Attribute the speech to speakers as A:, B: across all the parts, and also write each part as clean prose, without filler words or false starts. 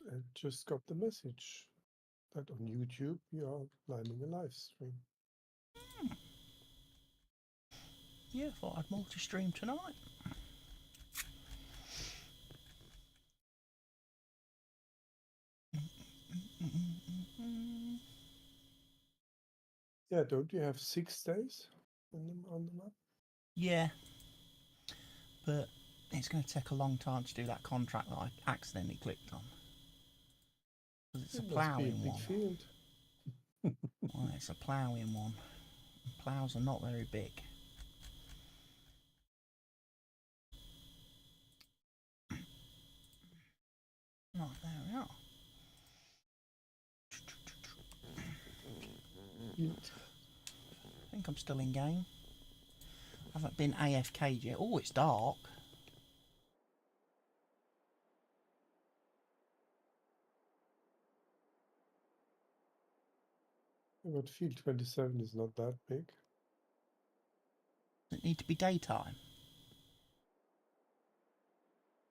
A: I just got the message that on YouTube you are planning a live stream.
B: Yeah, thought I'd multi-stream tonight.
A: Yeah, don't you have 6 days on the map?
B: Yeah, but it's going to take a long time to do that contract that I accidentally clicked on. Because it's a ploughing
A: big
B: one.
A: Field.
B: Well, it's a ploughing one. Ploughs are not very big. Right, there we are. I think I'm still in game. I haven't been AFK'd yet. Oh, it's dark.
A: But field 27 is not that big.
B: Does it need to be daytime?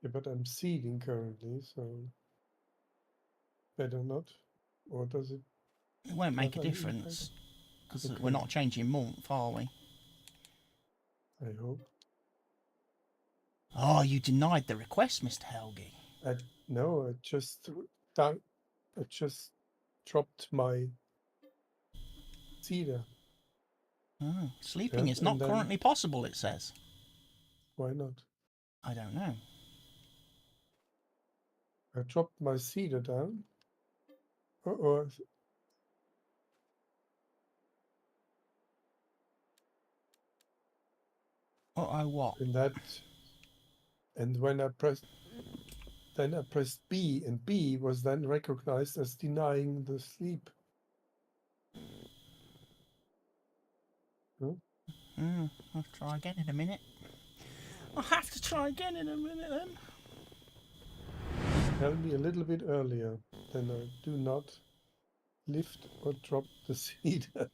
A: Yeah, but I'm seeding currently, so better not. Or does it?
B: It won't make a difference. Because
A: okay.
B: We're not changing month, are we?
A: I hope.
B: Oh, you denied the request, Mr. Helgi.
A: No, I just dropped my seeder.
B: Oh, sleeping is not currently possible, it says.
A: Why not?
B: I don't know.
A: I dropped my seeder down. Or
B: what?
A: And when I pressed B, and B was then recognized as denying the sleep.
B: I'll try again in a minute. I'll have to try again in a minute then.
A: Tell me a little bit earlier, then I do not lift or drop the seeder.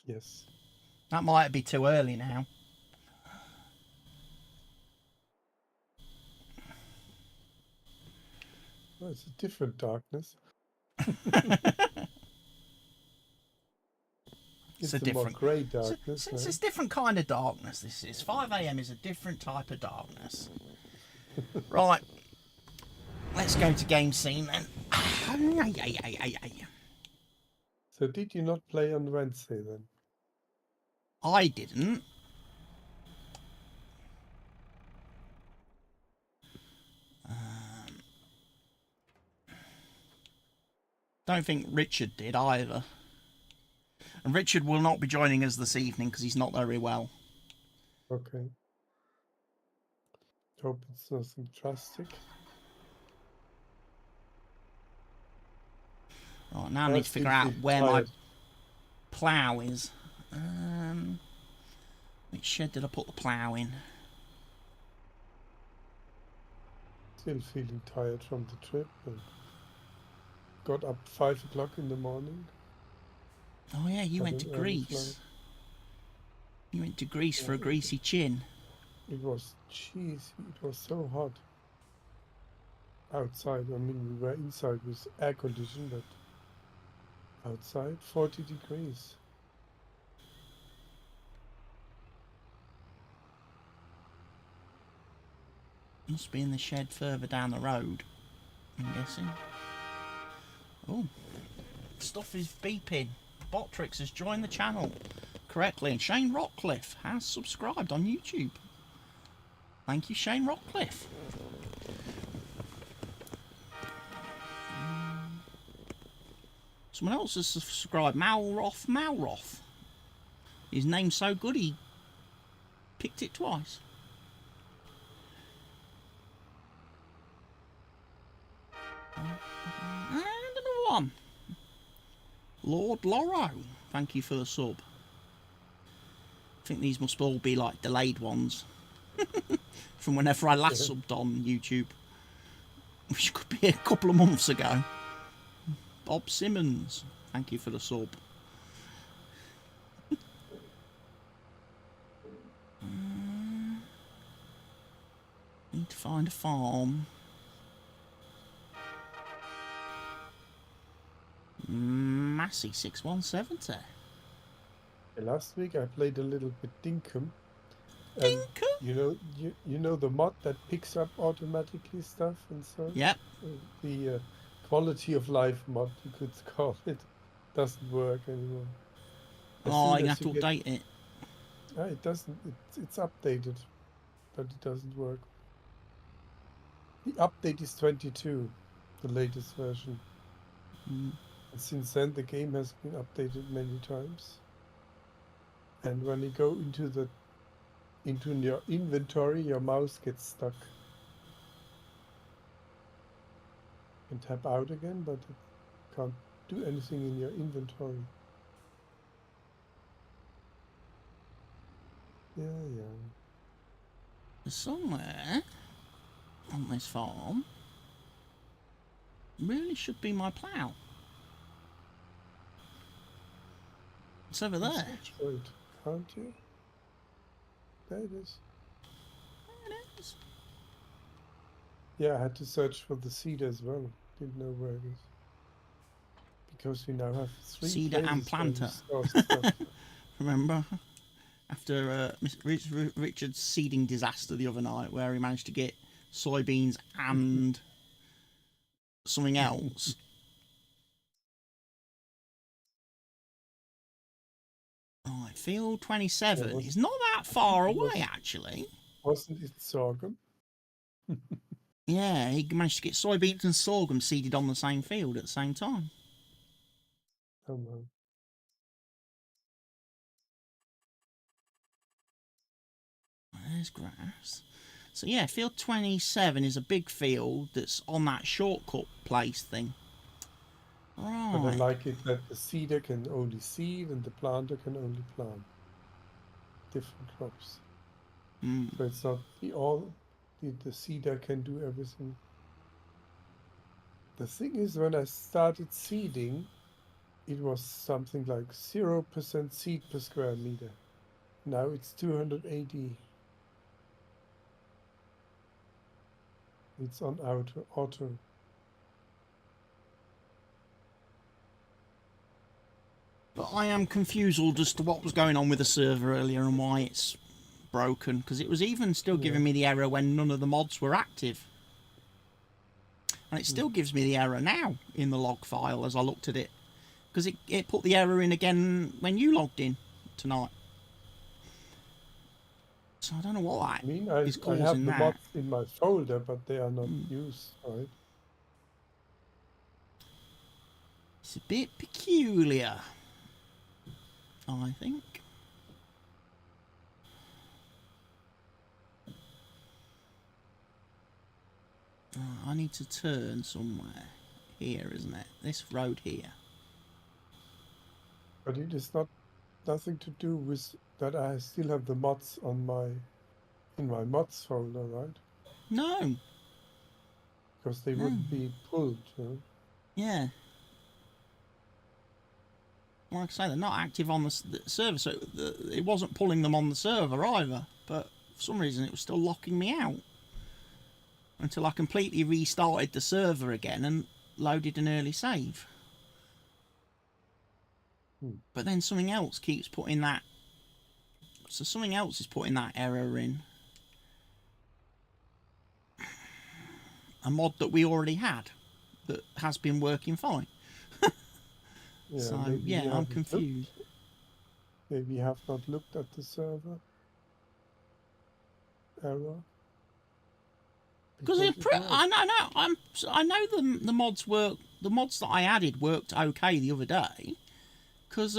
A: Yes.
B: That might be too early now.
A: Well, it's a different darkness. It's a different grey darkness.
B: It's a different kind of darkness. This is 5 AM is a different type of darkness. Right. Let's go to game scene then.
A: So did you not play on Wednesday then?
B: I didn't. Don't think Richard did either. And Richard will not be joining us this evening because he's not very well.
A: Okay. Hope it's nothing drastic.
B: Right, now I need to figure out where my plough is. Which shed did I put the plough in?
A: Still feeling tired from the trip. And got up 5 o'clock in the morning.
B: Oh yeah, you went to Greece. You went to Greece for a greasy chin.
A: It was cheesy. It was so hot. Outside, I mean, we were inside with air conditioning, but outside 40 degrees.
B: Must be in the shed further down the road, I'm guessing. Oh, stuff is beeping. Botrix has joined the channel correctly, and Shane Rockcliffe has subscribed on YouTube. Thank you, Shane Rockcliffe. Someone else has subscribed, Malroth. His name's so good he picked it twice. And another one. Lord Loro, thank you for the sub. I think these must all be like delayed ones from whenever I last subbed on YouTube, which could be a couple of months ago. Bob Simmons, thank you for the sub. find a farm. Massey 6170.
A: Last week I played a little bit Dinkum, and
B: Dinkum?
A: you know the mod that picks up automatically stuff and so.
B: Yep.
A: The quality of life mod, you could call it, doesn't work anymore. As
B: Oh,
A: soon
B: you
A: as
B: have to
A: get-
B: update it.
A: It doesn't. It's updated, but it doesn't work. The update is 22, the latest version.
B: Mm.
A: And since then, the game has been updated many times. And when you go into your inventory, your mouse gets stuck. You can tap out again, but it can't do anything in your inventory. Yeah.
B: Somewhere on this farm really should be my plough. It's over there.
A: Search for it, can't you? There it is.
B: There it is.
A: Yeah, I had to search for the seed as well. Didn't know where it is. Because we now have 3
B: Seeder and
A: places where we
B: planter.
A: store stuff.
B: Remember? After Richard's seeding disaster the other night, where he managed to get soybeans and something else. Right, field 27 is not that far away, actually.
A: Wasn't it sorghum?
B: Yeah, he managed to get soybeans and sorghum seeded on the same field at the same time.
A: Oh no.
B: There's grass. So yeah, field 27 is a big field that's on that shortcut place thing. Right.
A: But I like it that the seeder can only seed and the planter can only plant different crops. So it's not the seeder can do everything. The thing is, when I started seeding, it was something like 0% seed per square meter. Now it's 280. It's on auto.
B: But I am confused as to what was going on with the server earlier and why it's broken, because it was even still giving me the error when none of the mods were active. And it still gives me the error now in the log file as I looked at it, because it put the error in again when you logged in tonight. So I don't know what that is causing.
A: I have the
B: that.
A: mods in my folder, but they are not used, right?
B: It's a bit peculiar, I think. I need to turn somewhere here, isn't it? This road here.
A: But it is nothing to do with that I still have the mods in my mods folder, right?
B: No.
A: Because they wouldn't be pulled, right?
B: Yeah. Like I say, they're not active on the server, so it wasn't pulling them on the server either. But for some reason, it was still locking me out until I completely restarted the server again and loaded an early save. But then something else keeps putting that. So something else is putting that error in. A mod that we already had that has been working fine.
A: Yeah,
B: So yeah, I'm confused.
A: Maybe you have not looked at the server error.
B: Because I know the mods work. The mods that I added worked okay the other day. Because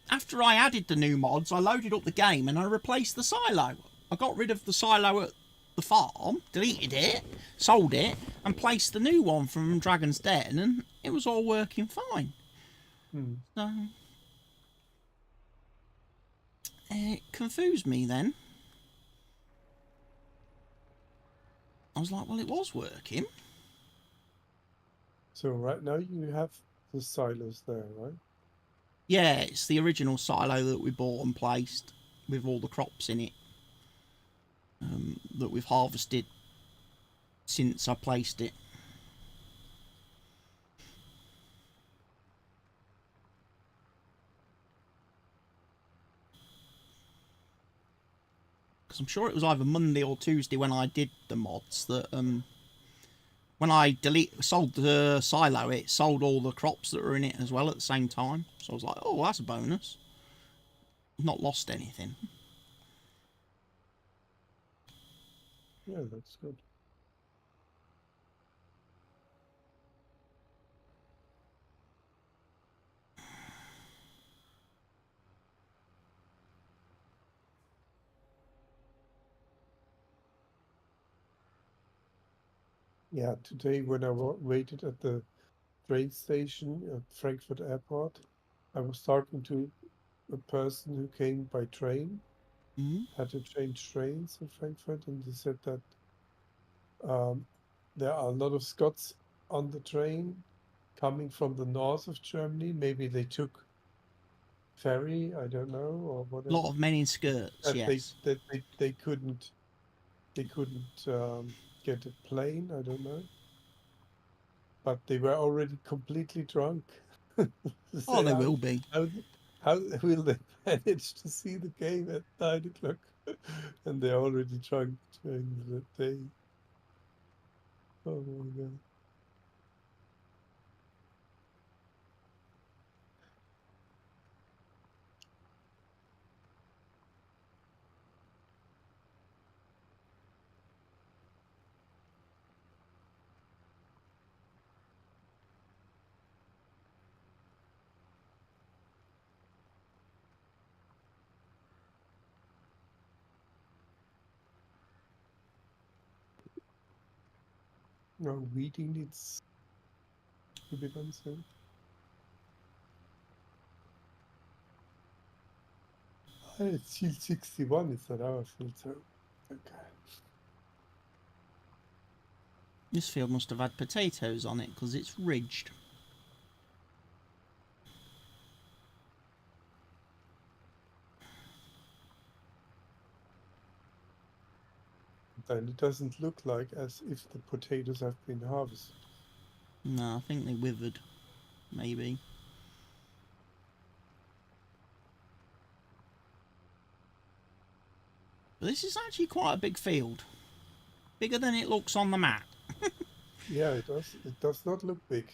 B: after I added the new mods, I loaded up the game and I replaced the silo. I got rid of the silo at the farm, deleted it, sold it, and placed the new one from Dragon's Den, and it was all working fine. So it confused me then. I was like, well, it was working.
A: So right now you have the silos there, right?
B: Yeah, it's the original silo that we bought and placed with all the crops in it that we've harvested since I placed it. Because I'm sure it was either Monday or Tuesday when I did the mods that when I sold the silo, it sold all the crops that were in it as well at the same time. So I was like, oh, that's a bonus. Not lost anything.
A: Yeah, that's good. Yeah, today when I waited at the train station at Frankfurt Airport, I was talking to a person who came by train, had to change trains in Frankfurt, and they said that there are a lot of Scots on the train coming from the north of Germany. Maybe they took ferry, I don't know, or
B: A
A: whatever.
B: lot of men in skirts,
A: That
B: yes.
A: they couldn't get a plane, I don't know. But they were already completely drunk.
B: Oh,
A: Say,
B: they will be.
A: how will they manage to see the game at 9 o'clock? And they're already drunk during the day. Oh my God. No, weeding needs to be done soon. It's field 61, it's not our field, so okay.
B: This field must have had potatoes on it because it's ridged.
A: Then it doesn't look like as if the potatoes have been harvested.
B: No, I think they withered, maybe. But this is actually quite a big field. Bigger than it looks on the map.
A: Yeah, it does. It does not look big.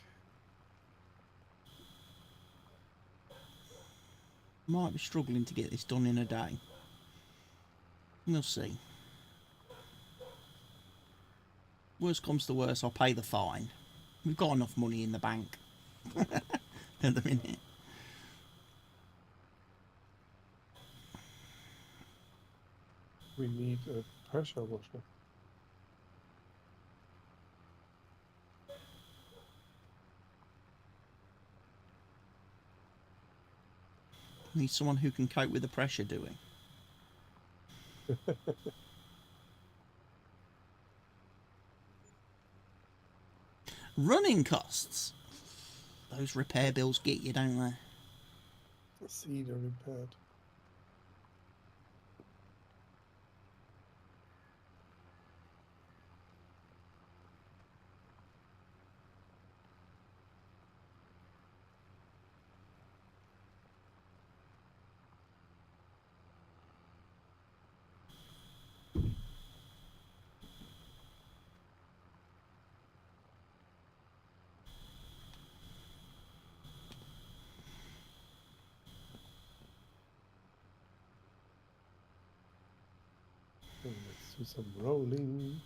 B: Might be struggling to get this done in a day. We'll see. Worst comes to worst, I'll pay the fine. We've got enough money in the bank at the minute.
A: We need a pressure washer.
B: Need someone who can cope with the pressure doing. Running costs. Those repair bills get you, don't they?
A: Seeder repaired. So let's do some rolling.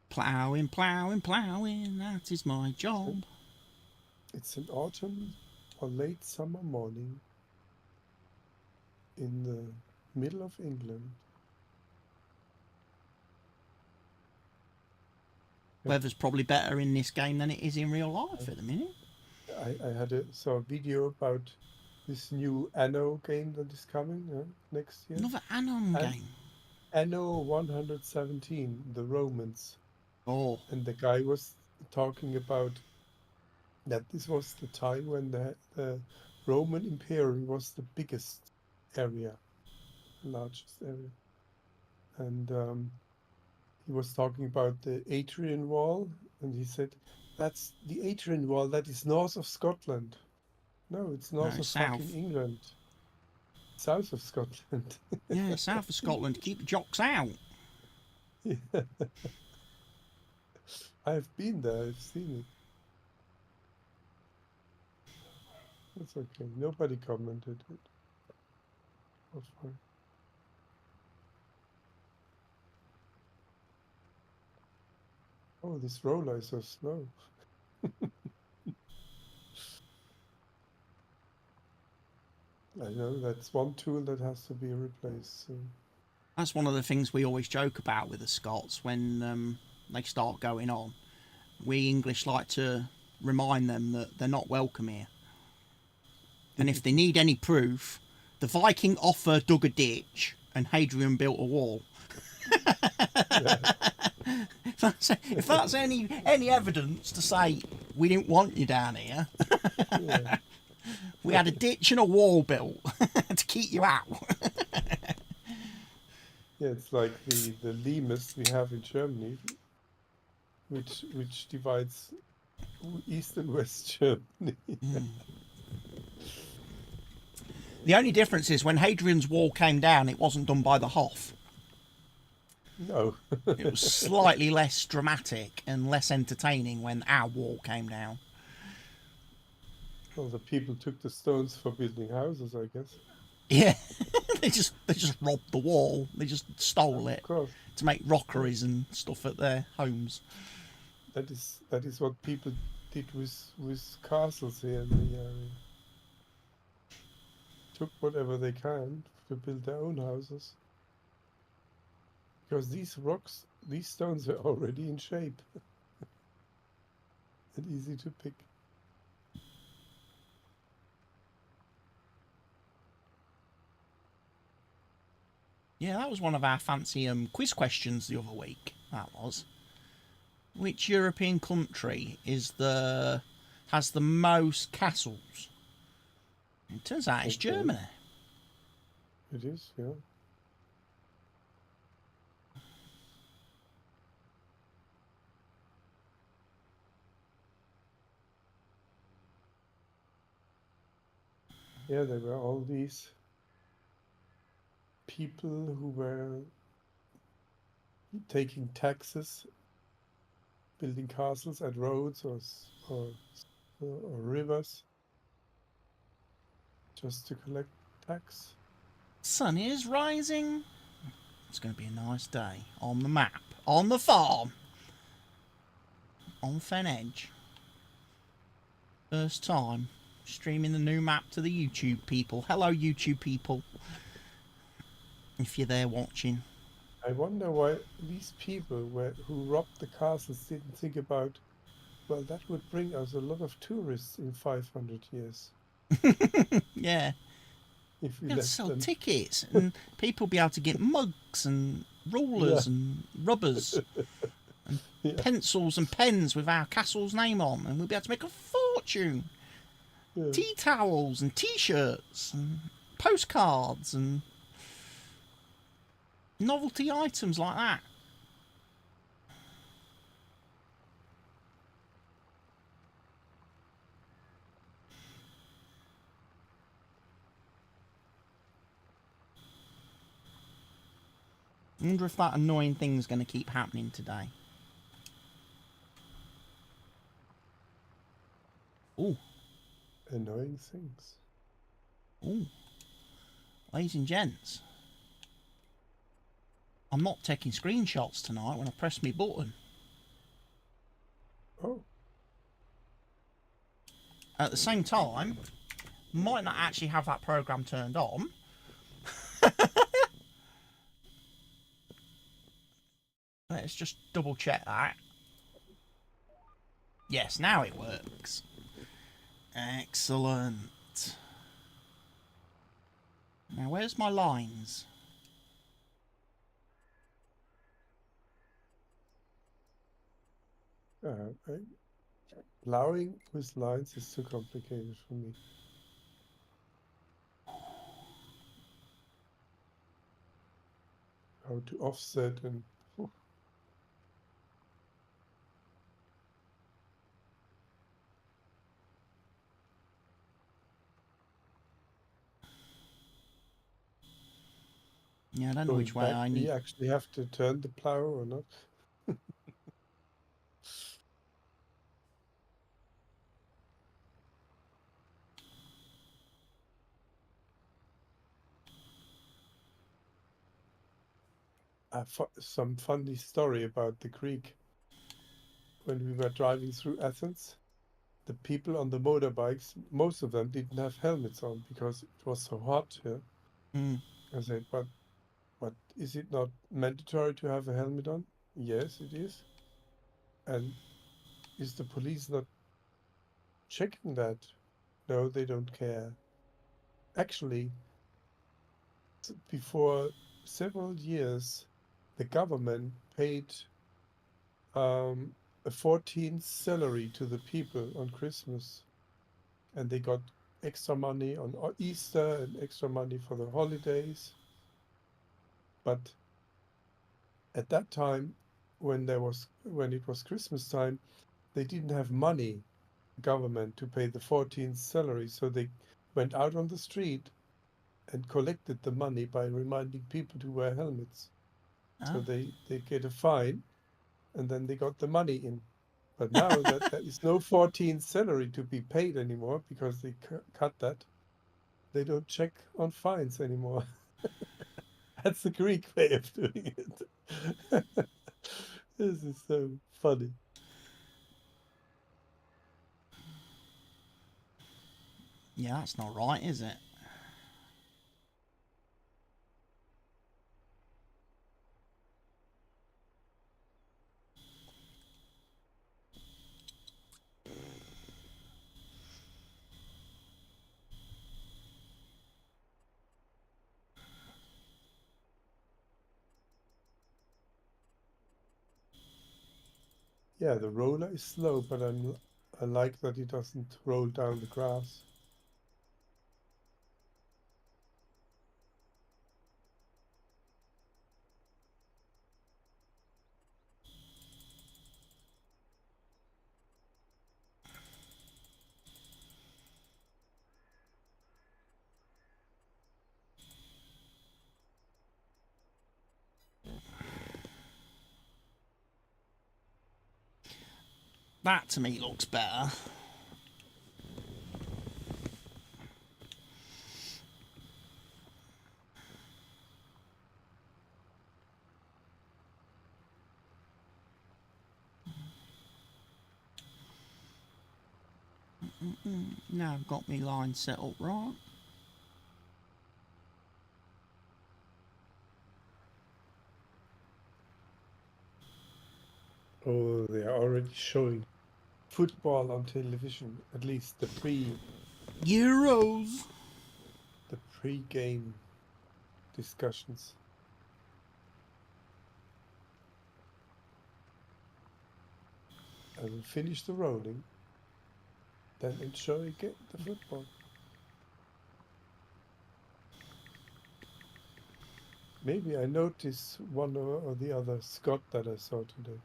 B: Ploughing, ploughing, ploughing, that is my job.
A: It's an autumn or late summer morning in the middle of England.
B: Weather's probably better in this game than it is in real life at the minute.
A: saw a video about this new Anno game that is coming next year.
B: Another Anon
A: And
B: game.
A: Anno 117, the Romans.
B: Oh,
A: And the guy was talking about that this was the time when the Roman Imperium was the biggest area, largest area. And he was talking about the Adrian Wall, and he said, that's the Adrian Wall, that is north of Scotland. No, it's
B: no,
A: north of fucking
B: south.
A: England. South of Scotland.
B: Yeah, south of Scotland. Keep the jocks out.
A: Yeah. I've been there, I've seen it. It's okay. Nobody commented it. Was fine. Oh, this roller is so slow. I know that's one tool that has to be replaced soon.
B: That's one of the things we always joke about with the Scots when they start going on. We English like to remind them that they're not welcome here. And if they need any proof, the Viking offer dug a ditch and Hadrian built a wall. If that's any evidence to say we didn't want you down here,
A: Yeah.
B: we had a ditch and a wall built to keep you out.
A: Yeah, it's like the Limes we have in Germany, which divides East and West Germany.
B: The only difference is when Hadrian's wall came down, it wasn't done by the Hoff.
A: No.
B: It was slightly less dramatic and less entertaining when our wall came down.
A: Well, the people took the stones for building houses, I guess.
B: Yeah, they just robbed the wall. They just stole it
A: Of course.
B: to make rockeries and stuff at their homes.
A: That is what people did with castles here in the area. Took whatever they can to build their own houses. Because these stones are already in shape and easy to pick.
B: Yeah, that was one of our fancy quiz questions the other week. That was. Which European country has the most castles? It turns out it's Germany.
A: It is, yeah. Yeah, there were all these people who were taking taxes, building castles at roads or rivers, just to collect tax.
B: Sun is rising. It's going to be a nice day on the map, on the farm, on Fen Edge. First time streaming the new map to the YouTube people. Hello, YouTube people. If you're there watching.
A: I wonder why these people who robbed the castles didn't think about, well, that would bring us a lot of tourists in 500 years.
B: Yeah.
A: If we
B: Be able to
A: let
B: sell
A: them.
B: tickets and people be able to get mugs and rulers
A: Yeah.
B: and rubbers and
A: Yeah.
B: pencils and pens with our castle's name on, and we'll be able to make a fortune.
A: Yeah.
B: Tea towels and t-shirts and postcards and novelty items like that. I wonder if that annoying thing's going to keep happening today. Ooh.
A: Annoying things.
B: Ooh. Ladies and gents, I'm not taking screenshots tonight when I press my button.
A: Oh.
B: At the same time, might not actually have that program turned on. Let's just double check that. Yes, now it works. Excellent. Now, where's my lines?
A: Plowing with lines is too complicated for me. How to offset and
B: Yeah, I don't know
A: going
B: which way
A: back.
B: I
A: Do
B: need.
A: you actually have to turn the plow or not? Some funny story about the creek. When we were driving through Athens, the people on the motorbikes, most of them didn't have helmets on because it was so hot here.
B: Mm.
A: I said, but is it not mandatory to have a helmet on? Yes, it is. And is the police not checking that? No, they don't care. Actually, before several years, the government paid um, a 14th salary to the people on Christmas, and they got extra money on Easter and extra money for the holidays. But at that time, when it was Christmas time, they didn't have money, government, to pay the 14th salary, so they went out on the street and collected the money by reminding people to wear helmets. So
B: Oh.
A: they get a fine, and then they got the money in. But now that there is no 14th salary to be paid anymore because they cut that, they don't check on fines anymore. That's the Greek way of doing it. This is so funny.
B: Yeah, that's not right, is it?
A: Yeah, the roller is slow, but I like that it doesn't roll down the grass.
B: That to me looks better. Now I've got my line set up right.
A: Oh, they are already showing football on television, at least
B: Euros.
A: the pre-game discussions. I will finish the rolling, then enjoy the football. Maybe I notice one or the other Scott that I saw today.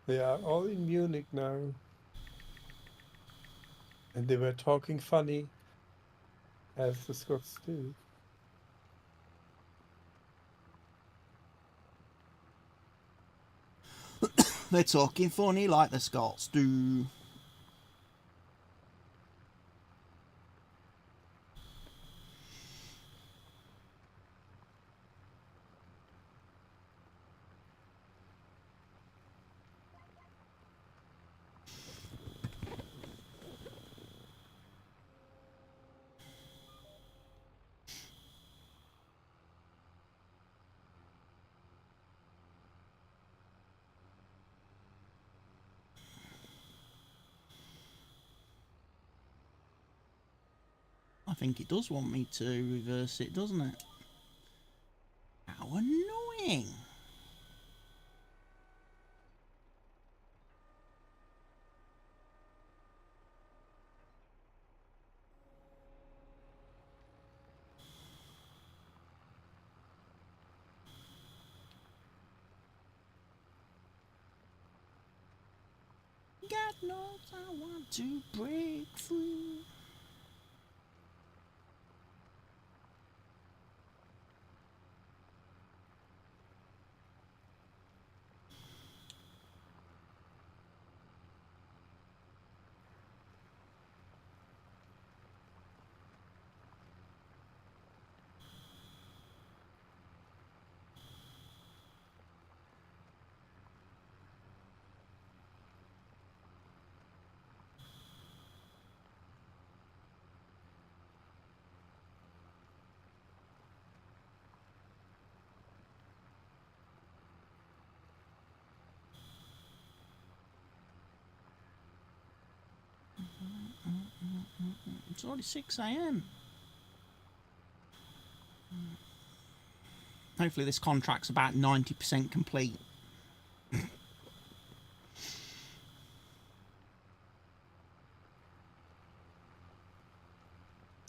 A: They are all in Munich now, and they were talking funny, as the Scots do.
B: They're talking funny like the Scots do. think it does want me to reverse it, doesn't it? How annoying. God knows I want to break free. It's already 6 a.m. Hopefully this contract's about 90% complete.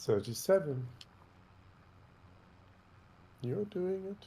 A: 37. You're doing it.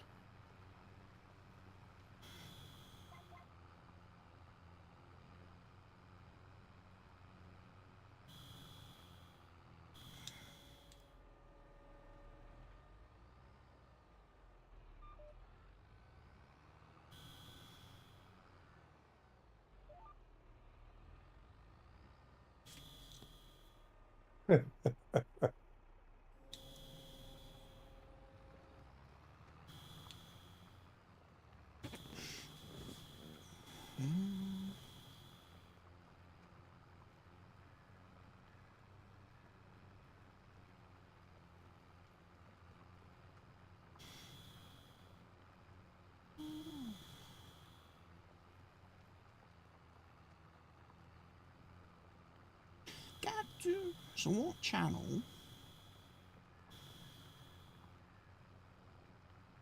B: Got to. So what channel?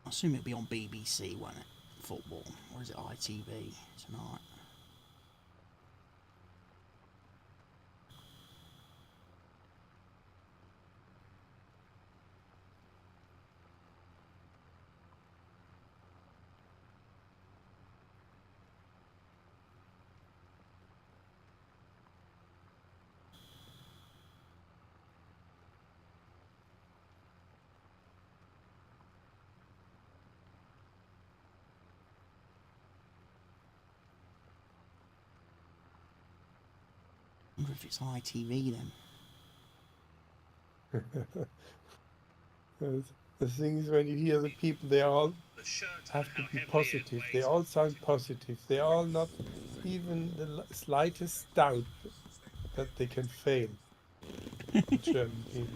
B: I assume it'll be on BBC, won't it? Football. Or is it ITV tonight? I wonder if it's ITV then.
A: The thing is, when you hear the people, they all have to be positive. They all sound positive. They all not even the slightest doubt that they can fail. The German team.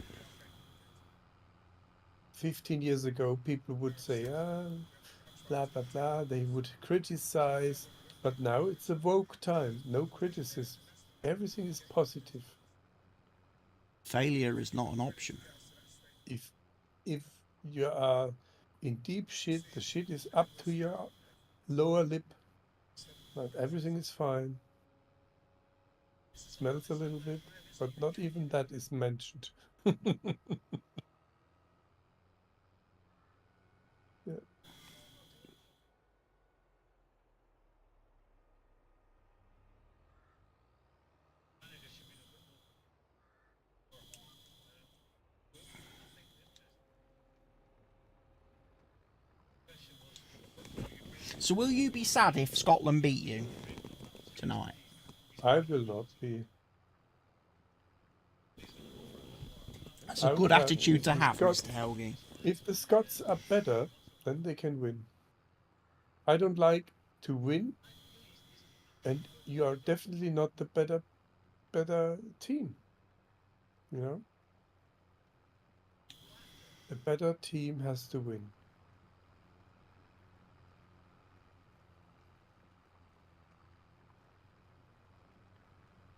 A: 15 years ago, people would say, blah, blah, blah. They would criticize. But now it's a woke time. No criticism. Everything is positive.
B: Failure is not an option.
A: If you are in deep shit, the shit is up to your lower lip, but everything is fine. Smells a little bit, but not even that is mentioned. Yeah.
B: So will you be sad if Scotland beat you tonight?
A: I will not be.
B: That's a good attitude to have, Mr. Helgi.
A: If the Scots are better, then they can win. I don't like to win, and you are definitely not the better team. You know, a better team has to win.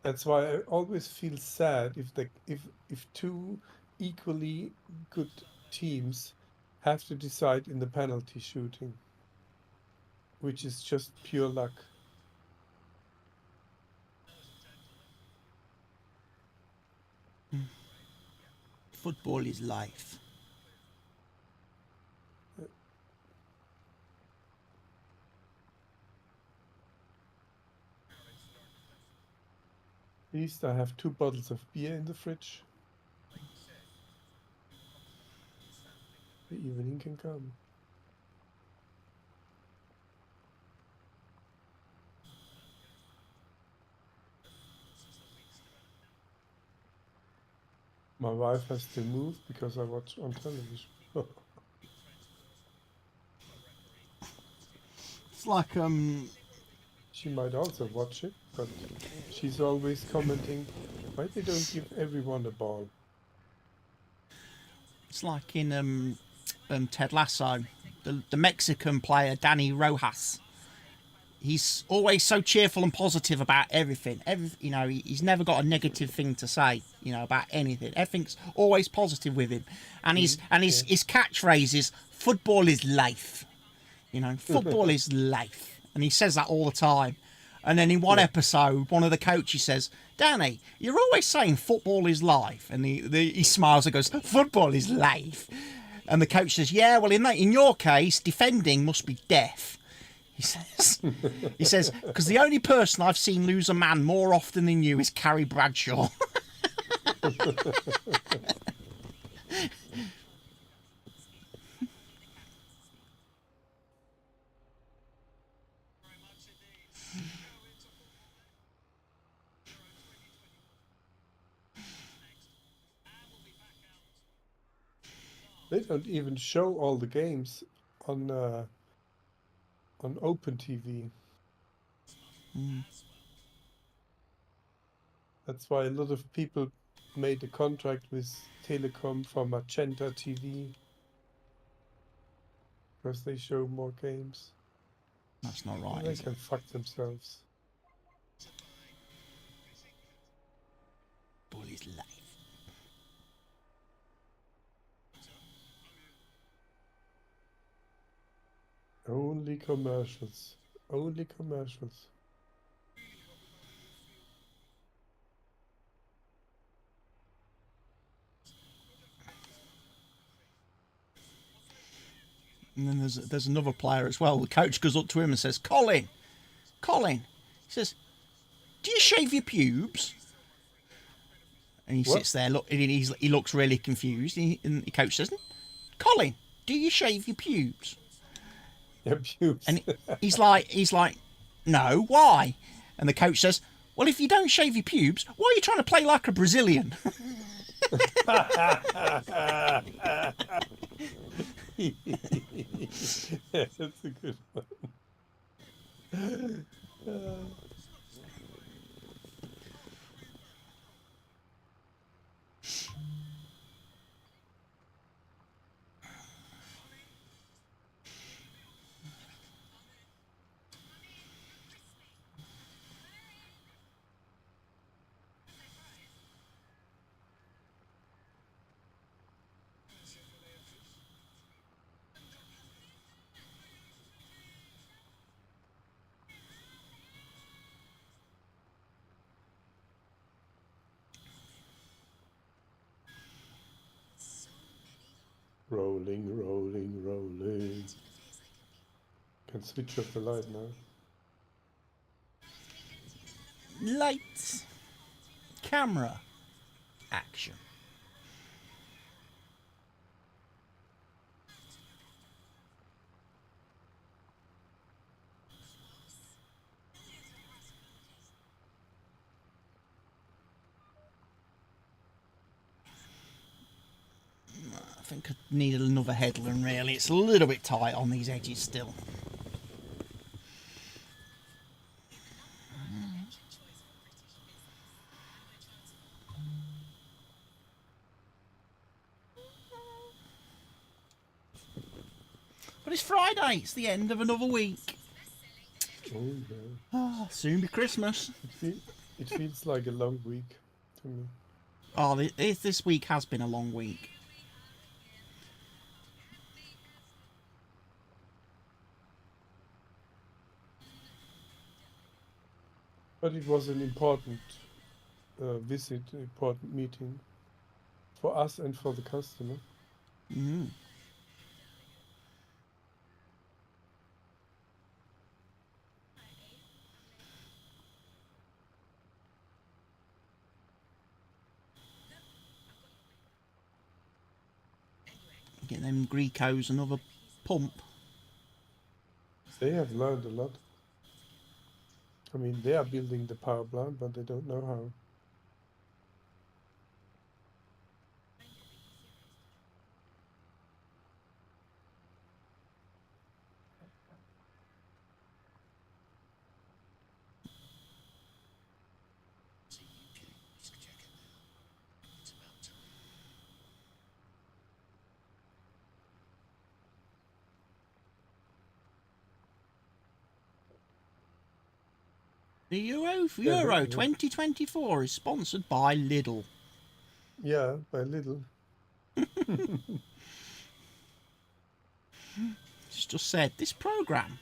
A: That's why I always feel sad if two equally good teams have to decide in the penalty shooting, which is just pure luck.
B: Football is life.
A: At least I have 2 bottles of beer in the fridge. The evening can come. My wife has to move because I watch on television.
B: It's like
A: She might also watch it, but she's always commenting, why they don't give everyone a ball?
B: it's like in Ted Lasso, the Mexican player Danny Rojas. He's always so cheerful and positive about everything. You know, he's never got a negative thing to say. You know, about anything. Everything's always positive with him, and his catchphrase is "Football is life." You know, football is life, and he says that all the time. And then in one episode, one of the coaches says, "Danny, you're always saying football is life," and he smiles and goes, "Football is life." And the coach says, "Yeah, well, in your case, defending must be death." He says, because the only person I've seen lose a man more often than you is Carrie Bradshaw.
A: They don't even show all the games on Open TV. That's why a lot of people made a contract with Telecom for Magenta TV, because they show more games.
B: That's not right.
A: They can fuck themselves.
B: Football is life.
A: Only commercials. Only commercials.
B: And then there's another player as well. The coach goes up to him and says, Colin. He says, do you shave your pubes? And he sits there, he looks really confused. And the coach says, Colin, do you shave your pubes?
A: Your pubes.
B: And he's like, no, why? And the coach says, well, if you don't shave your pubes, why are you trying to play like a Brazilian?
A: Yeah, that's a good one. Rolling, rolling, rolling. Can switch off the light now.
B: Lights, camera, action. I think I need another headland really. It's a little bit tight on these edges still. But it's Friday, it's the end of another week.
A: Oh, yeah.
B: Soon be Christmas.
A: It feels like a long week to me.
B: Oh, this week has been a long week.
A: But it was an important visit, important meeting for us and for the customer.
B: Mm. Get them Gricos another pump.
A: They have learned a lot. I mean, they are building the power plant, but they don't know how.
B: The Euro
A: Yeah,
B: 2024 is sponsored by Lidl.
A: yeah, by little.
B: It's just said this programme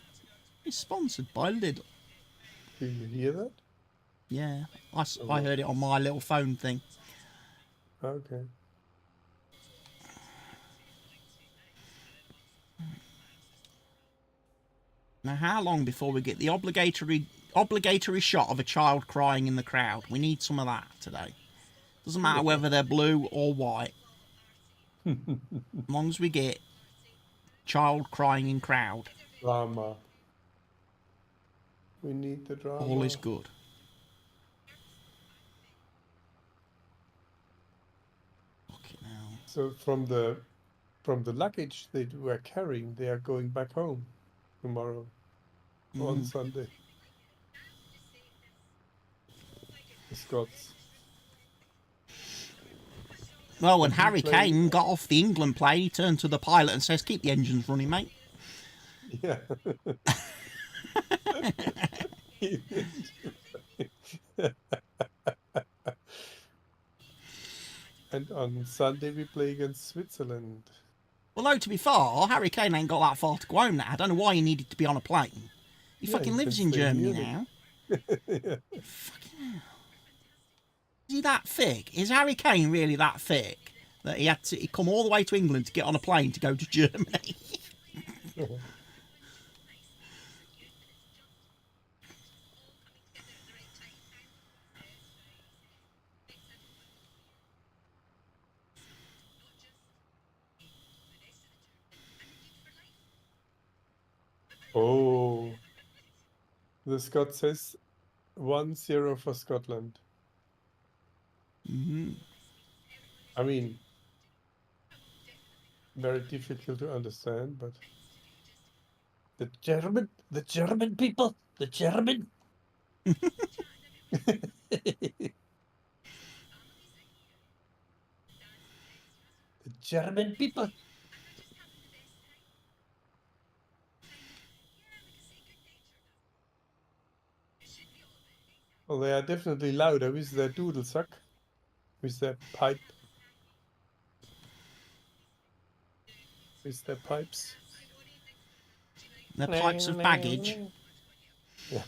B: is sponsored by Lidl.
A: Do you hear that?
B: Yeah, I heard it on my little phone thing.
A: Okay.
B: Now, how long before we get the obligatory shot of a child crying in the crowd? We need some of that today. Doesn't matter whether they're blue or white. As long as we get child crying in crowd,
A: Drama. We need the drama.
B: all is good. Okay, now.
A: So from the luggage they were carrying, they are going back home tomorrow on Sunday. The Scots.
B: Well, when
A: And he
B: Harry
A: played.
B: Kane got off the England plane, he turned to the pilot and says, "Keep the engines running, mate."
A: Yeah. And on Sunday we play against Switzerland.
B: Although, to be fair, Harry Kane ain't got that far to go home now. I don't know why he needed to be on a plane. He
A: Yeah,
B: fucking
A: he
B: lives
A: can
B: in
A: stay in
B: Germany
A: Munich.
B: now.
A: Yeah.
B: Fucking hell. Is he that thick? Is Harry Kane really that thick that he had to come all the way to England to get on a plane to go to Germany?
A: Oh, the Scot says 1-0 for Scotland. I mean, very difficult to understand, but the German people, the German. The German people. Well, they are definitely louder with their doodle suck, with their pipe, with their pipes.
B: They're pipes of baggage.
A: Yeah.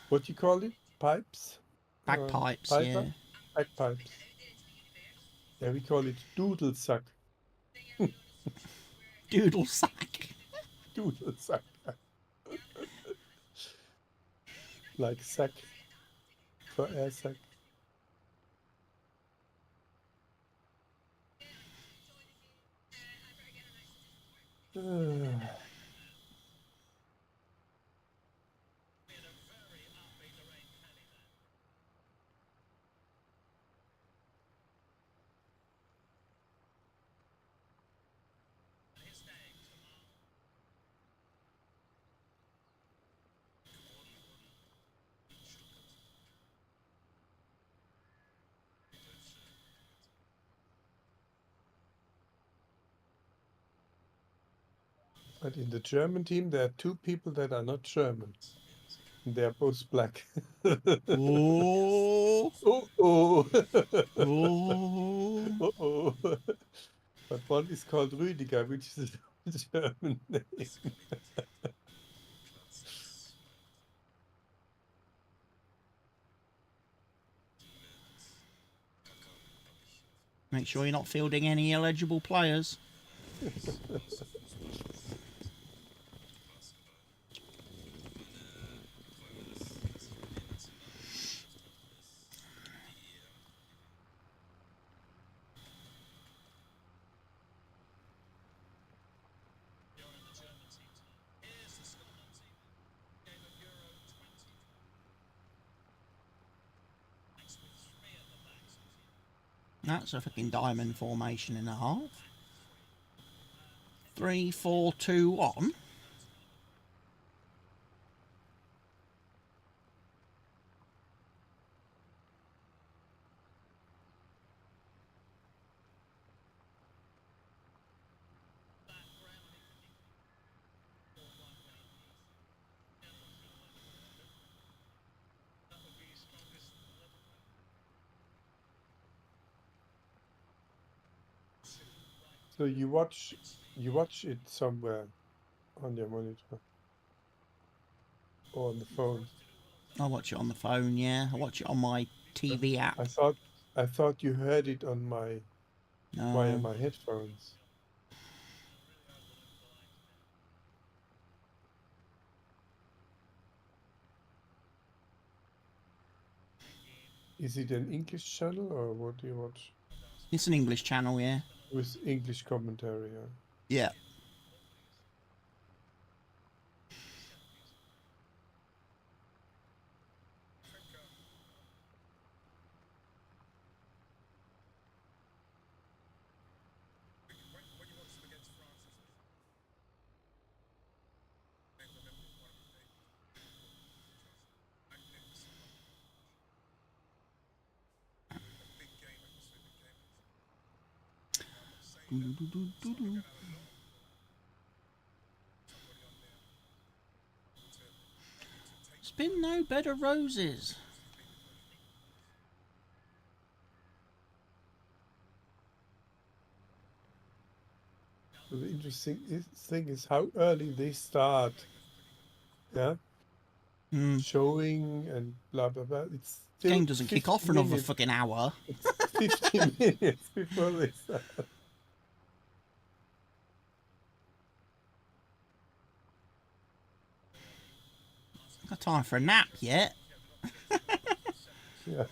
A: What do you call it? Pipes?
B: Bagpipes,
A: Piper?
B: yeah.
A: Bagpipes. Yeah, we call it doodle suck.
B: Doodle sack.
A: Doodle suck. Like sack for air sack. But in the German team, there are two people that are not German. They are both black.
B: Oh,
A: Oh, oh.
B: oh.
A: Oh, oh. But one is called Rüdiger, which is a German name.
B: Make sure you're not fielding any illegible players. That's a fucking diamond formation and a half. 3, 4, 2, 1.
A: So you watch it somewhere on your monitor or on the phone.
B: I watch it on the phone, yeah. I watch it on my TV app.
A: I thought you heard it on my via
B: No.
A: my headphones. Is it an English channel or what do you watch?
B: It's an English channel, yeah.
A: With English commentary, yeah.
B: Yeah. Spin no bed of roses.
A: So the interesting thing is how early they start. Yeah. Showing and blah blah blah. It's
B: The
A: still
B: game doesn't kick
A: 50
B: off for another
A: minutes.
B: fucking hour.
A: It's 50 minutes before they start.
B: Got time for a nap yet.
A: Yeah.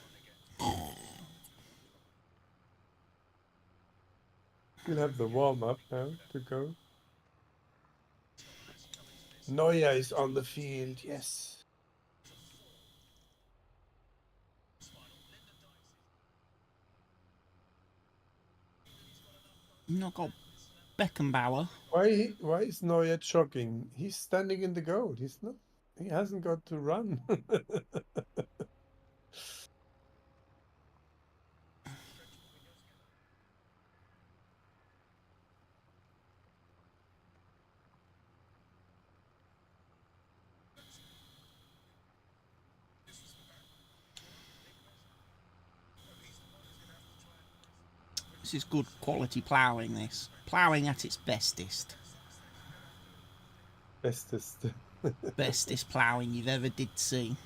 A: We'll have the warm up now to go. Neuer is on the field, yes.
B: Not got Beckenbauer.
A: Why is Neuer jogging? He's standing in the goal. He's not. He hasn't got to run.
B: This is good quality ploughing, this. Ploughing at its bestest.
A: Bestest.
B: Bestest ploughing you've ever did see.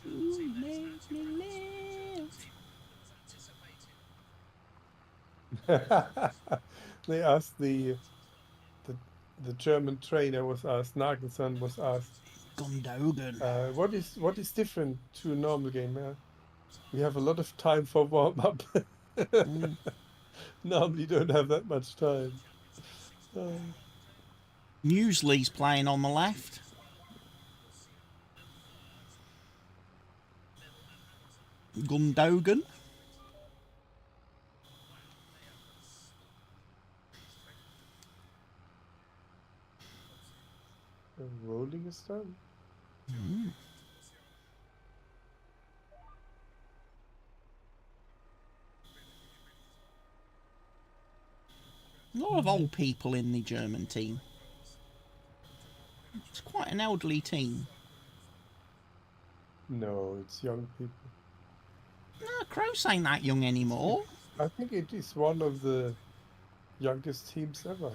B: Ooh, make me
A: live. They asked the German trainer was asked, Nagelsmann was asked,
B: Gundogan.
A: what is different to a normal game? We have a lot of time for warm up. Normally don't have that much time.
B: Newsley's playing on the left. Gundogan.
A: Rolling is done.
B: A lot of old people in the German team. It's quite an elderly team.
A: No, it's young people.
B: No, Kroos ain't that young anymore.
A: I think it is one of the youngest teams ever.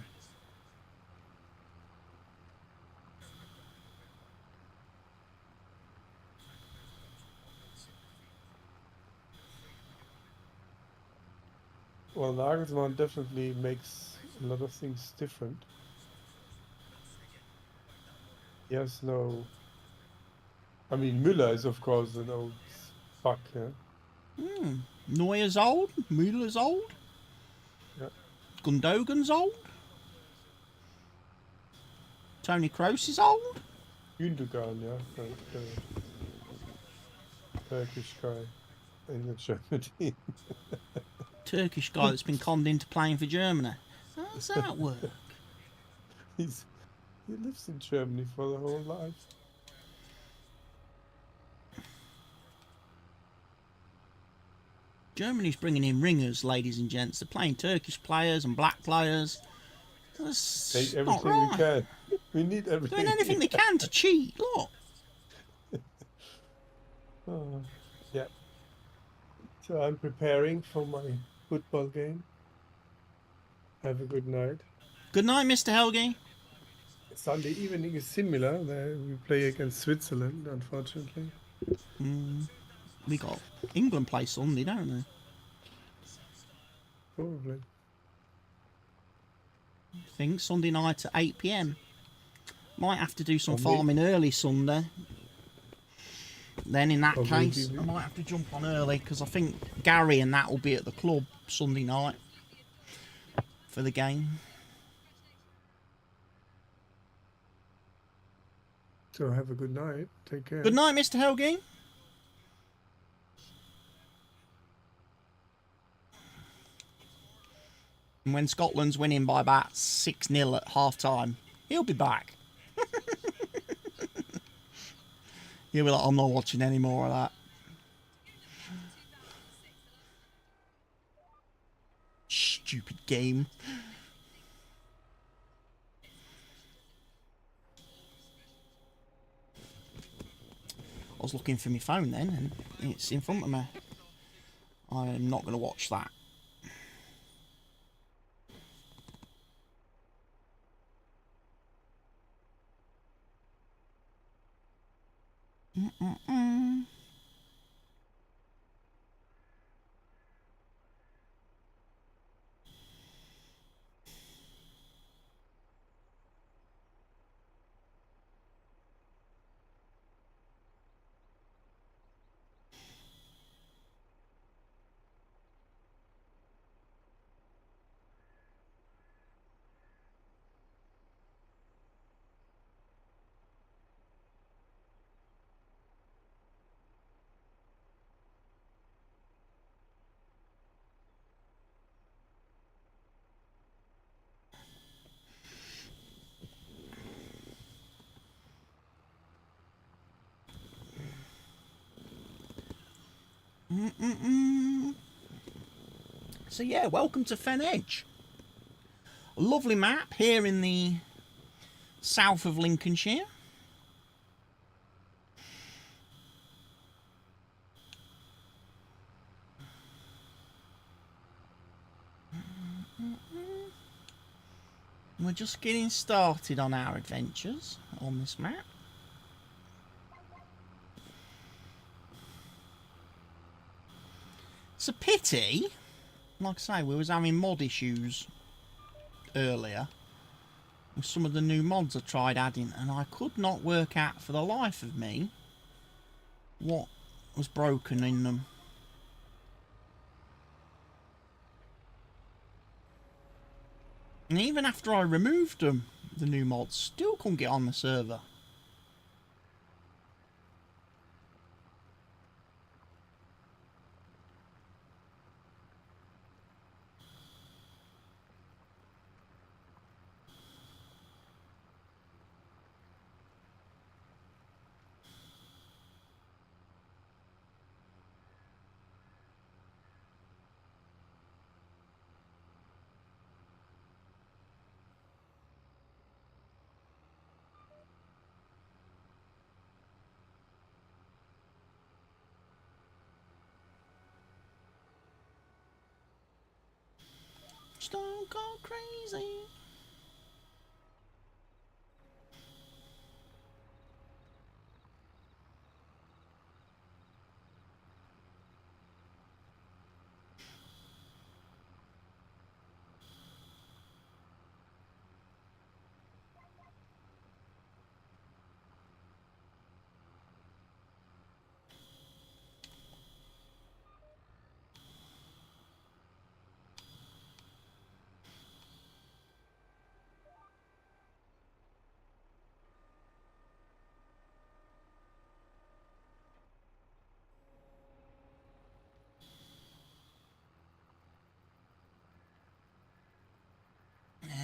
A: Well, Nagelsmann definitely makes a lot of things different. He has no. I mean, Müller is of course an old fuck. Yeah?
B: Neuer's old. Müller's old.
A: Yeah.
B: Gundogan's old. Tony Kroos is old.
A: Gündogan, yeah, the Turkish guy in the German team.
B: Turkish guy that's been conned into playing for Germany. How does that work?
A: He lives in Germany for the whole life.
B: Germany's bringing in ringers, ladies and gents. They're playing Turkish players and black players. That's
A: Take
B: not
A: everything we
B: right.
A: can. We need everything.
B: Doing anything they can to cheat. Look.
A: Yeah. So I'm preparing for my football game. Have a good night.
B: Good night, Mr. Helge.
A: Sunday evening is similar. We play against Switzerland, unfortunately.
B: We got England play Sunday, don't they?
A: Probably.
B: I think Sunday night at 8 p.m. Might have to do some
A: Or
B: farming early Sunday. Then in that
A: Or
B: case,
A: maybe
B: I might have to jump on early because I think Gary and that will be at the club Sunday night for the game.
A: So have a good night. Take care.
B: Good night, Mr. Helge. And when Scotland's winning by about 6-0 at half time, he'll be back. He'll be like, I'm not watching any more of that. Stupid game. I was looking for my phone then, and it's in front of me. I'm not going to watch that. So yeah, welcome to Fen Edge. A lovely map here in the south of Lincolnshire. We're just getting started on our adventures on this map. It's a pity, like I say, we was having mod issues earlier with some of the new mods I tried adding, and I could not work out for the life of me what was broken in them. And even after I removed them, the new mods still couldn't get on the server. Stone cold crazy.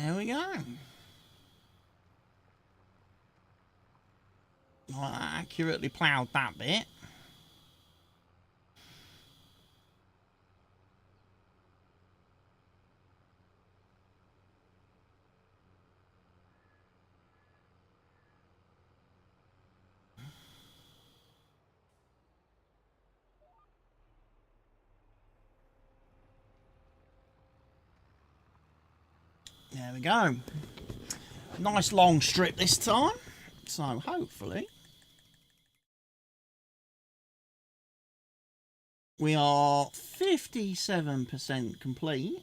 B: There we go. I accurately ploughed that bit. There we go. Nice long strip this time. So hopefully we are 57% complete.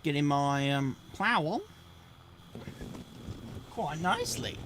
B: Getting my plough on quite nicely.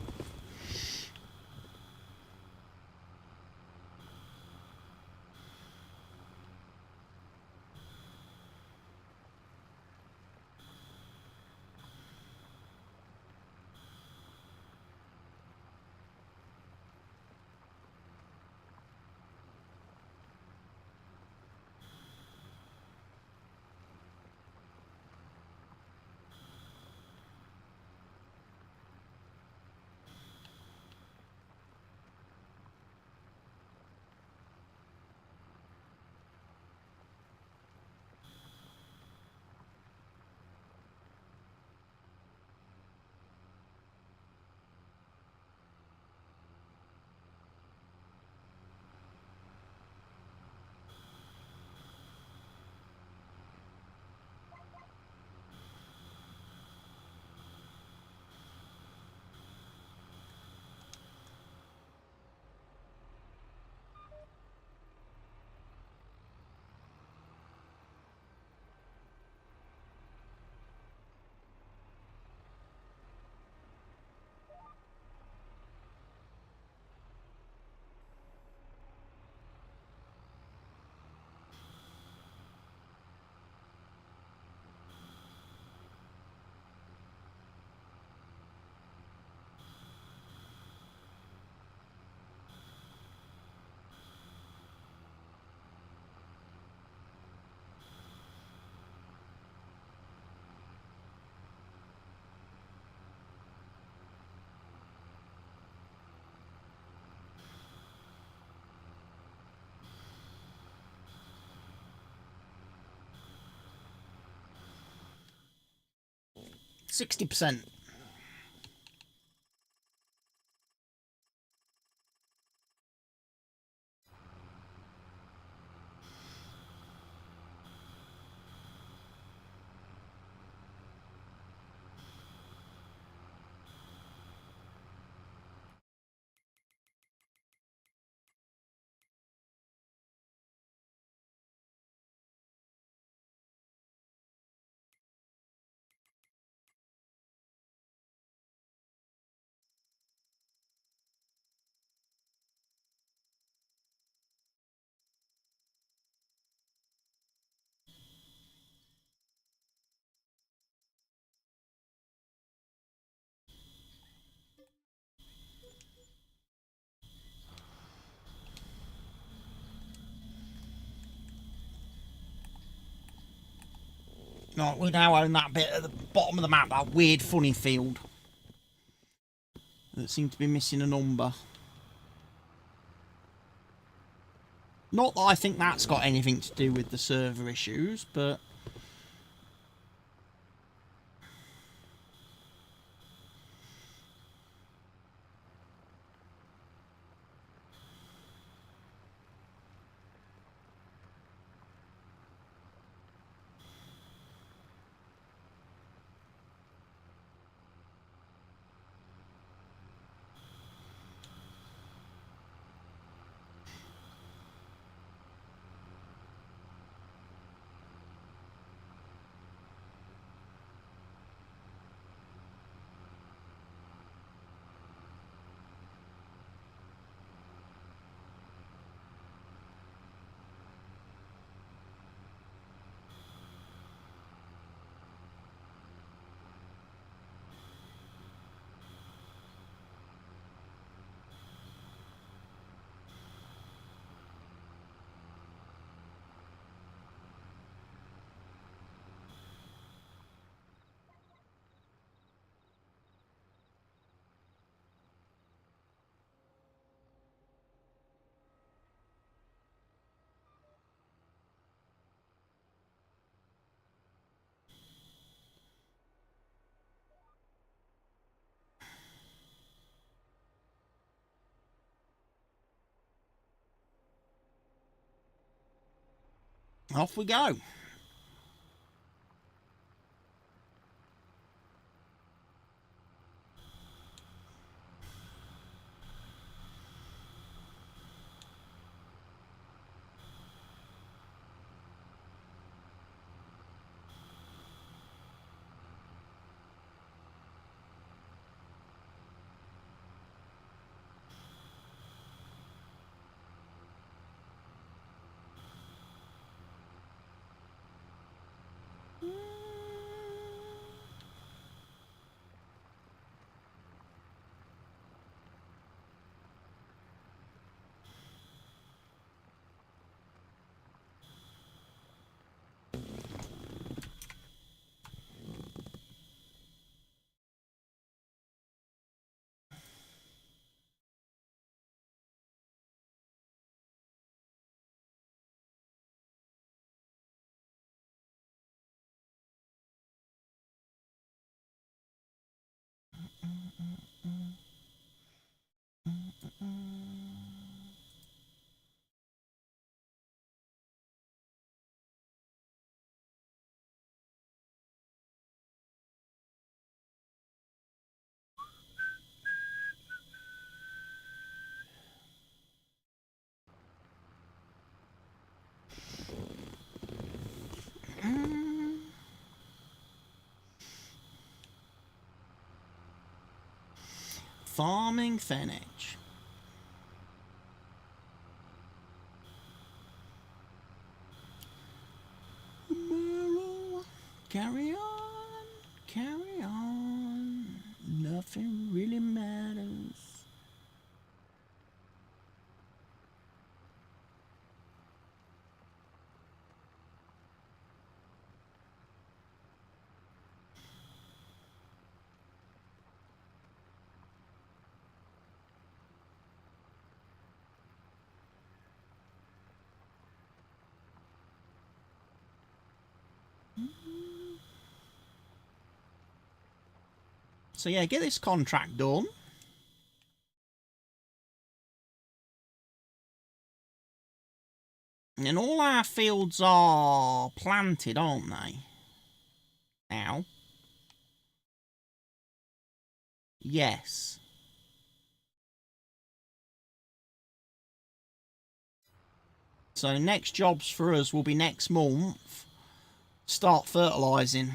B: %60. Right, we now own that bit at the bottom of the map, that weird funny field that seemed to be missing a number. Not that I think that's got anything to do with the server issues, but Off we go. Farming Fen Edge. Carry on, carry on. Nothing really matters. So yeah, get this contract done. And all our fields are planted, aren't they? Now. Yes. So next jobs for us will be next month. Start fertilising.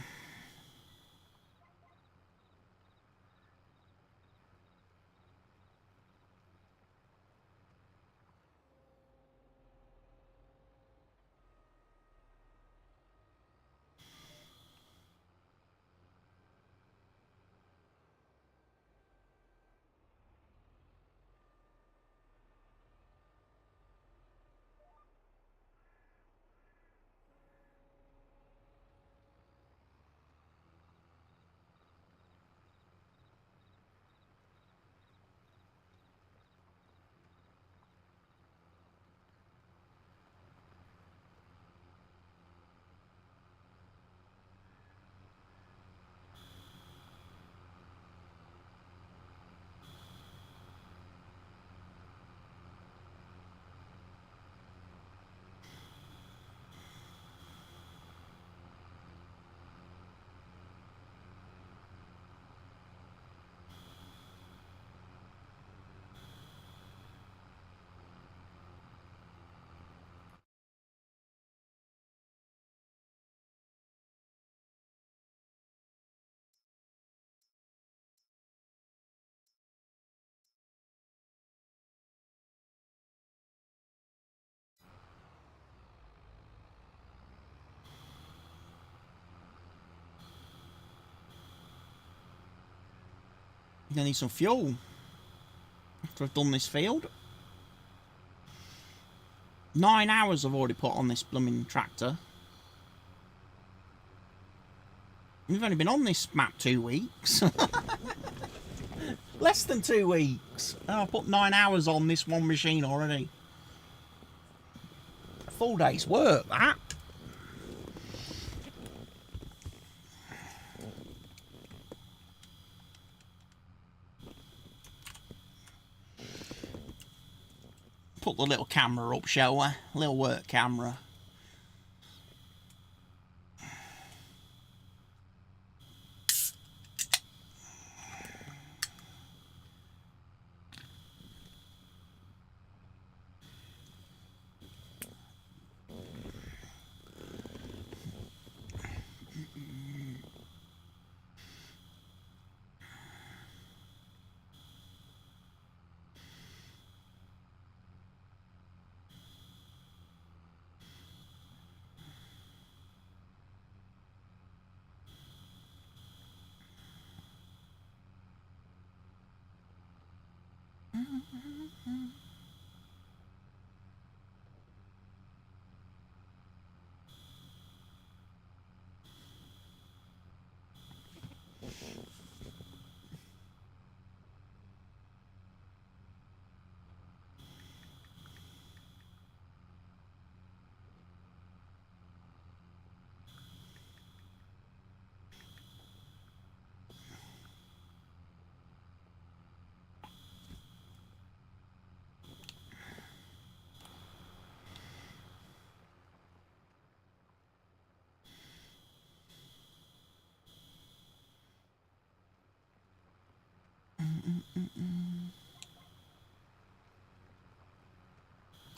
B: I need some fuel after I've done this field. 9 hours I've already put on this blooming tractor. We've only been on this map 2 weeks. Less than 2 weeks. And I've put 9 hours on this one machine already. A full day's work, that. Put the little camera up, shall we? Little work camera.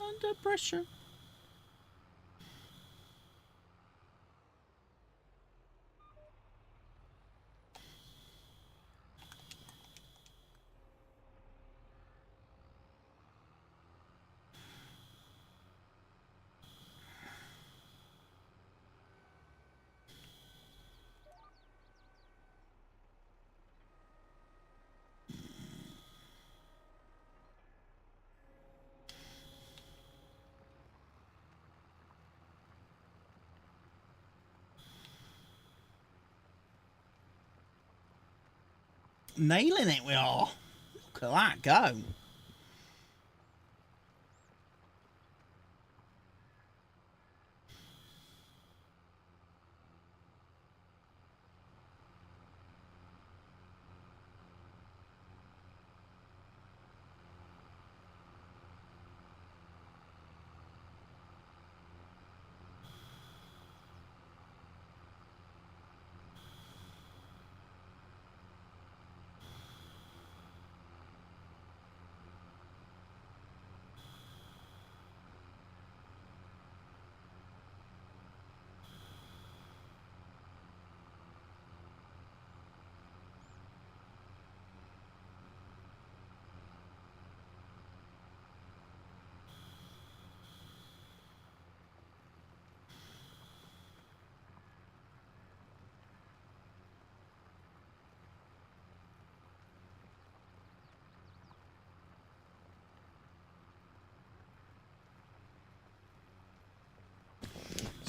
B: Under pressure. Nailing it we are. Look at that go.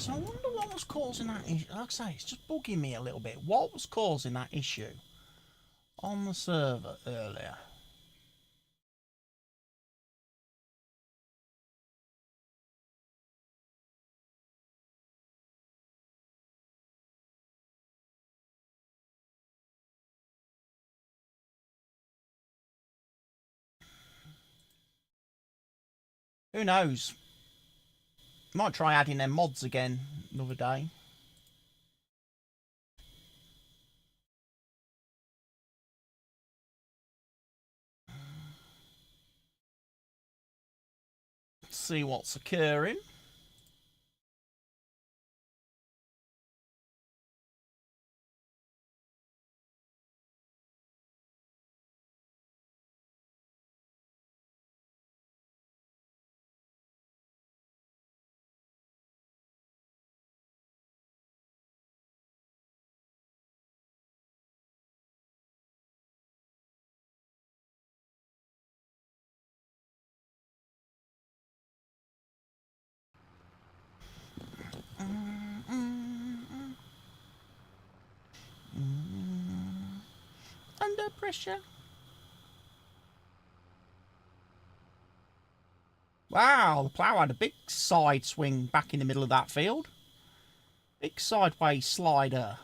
B: So I wonder what was causing that issue. Like I say, it's just bugging me a little bit. What was causing that issue on the server earlier? Who knows? Might try adding them mods again another day. See what's occurring. Under pressure. Wow, the plough had a big side swing back in the middle of that field. Big sideways slider.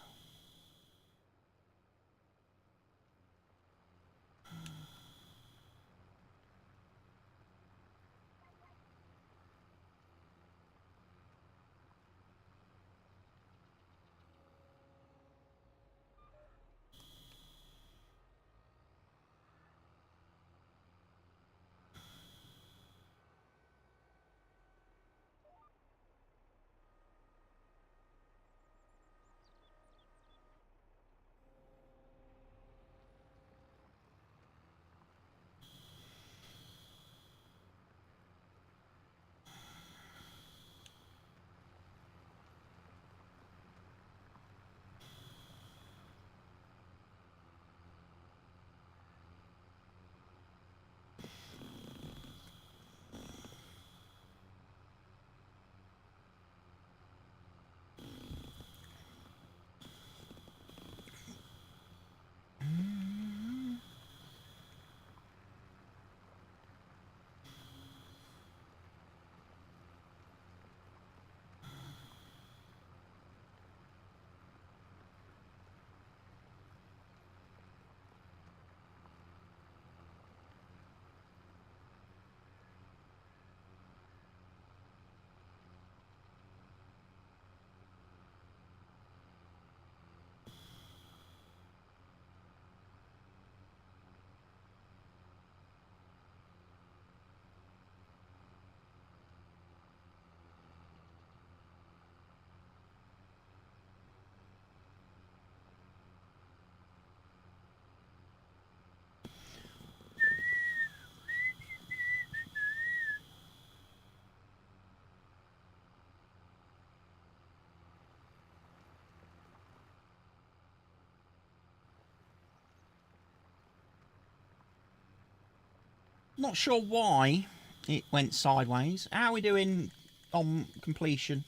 B: Not sure why it went sideways. How are we doing on completion?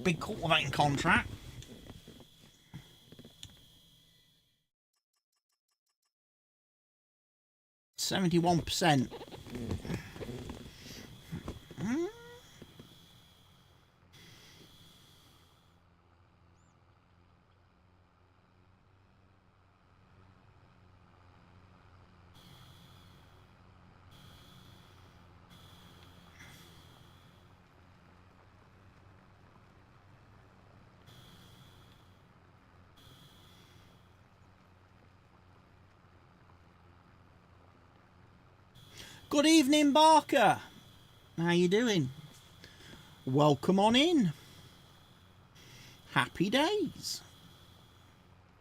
B: Big cultivating contract. 71%. Good evening, Barker. How you doing? Welcome on in. Happy days.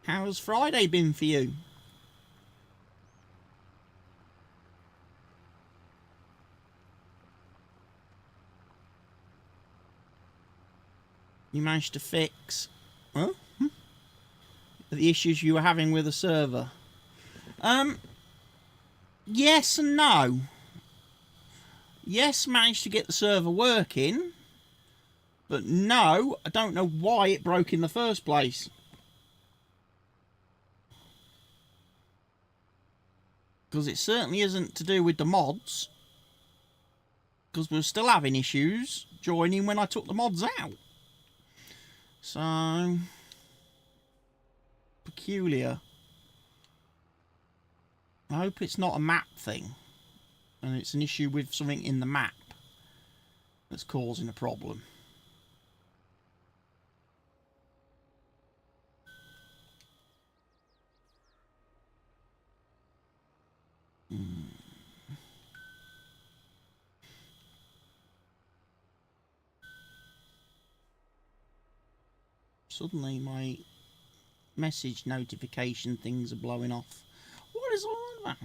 B: How's Friday been for you? You managed to fix the issues you were having with the server? Yes and no. Yes, managed to get the server working, but no, I don't know why it broke in the first place. Because it certainly isn't to do with the mods, because we're still having issues joining when I took the mods out. So, peculiar. I hope it's not a map thing, and it's an issue with something in the map that's causing a problem. Suddenly my message notification things are blowing off. What is all that?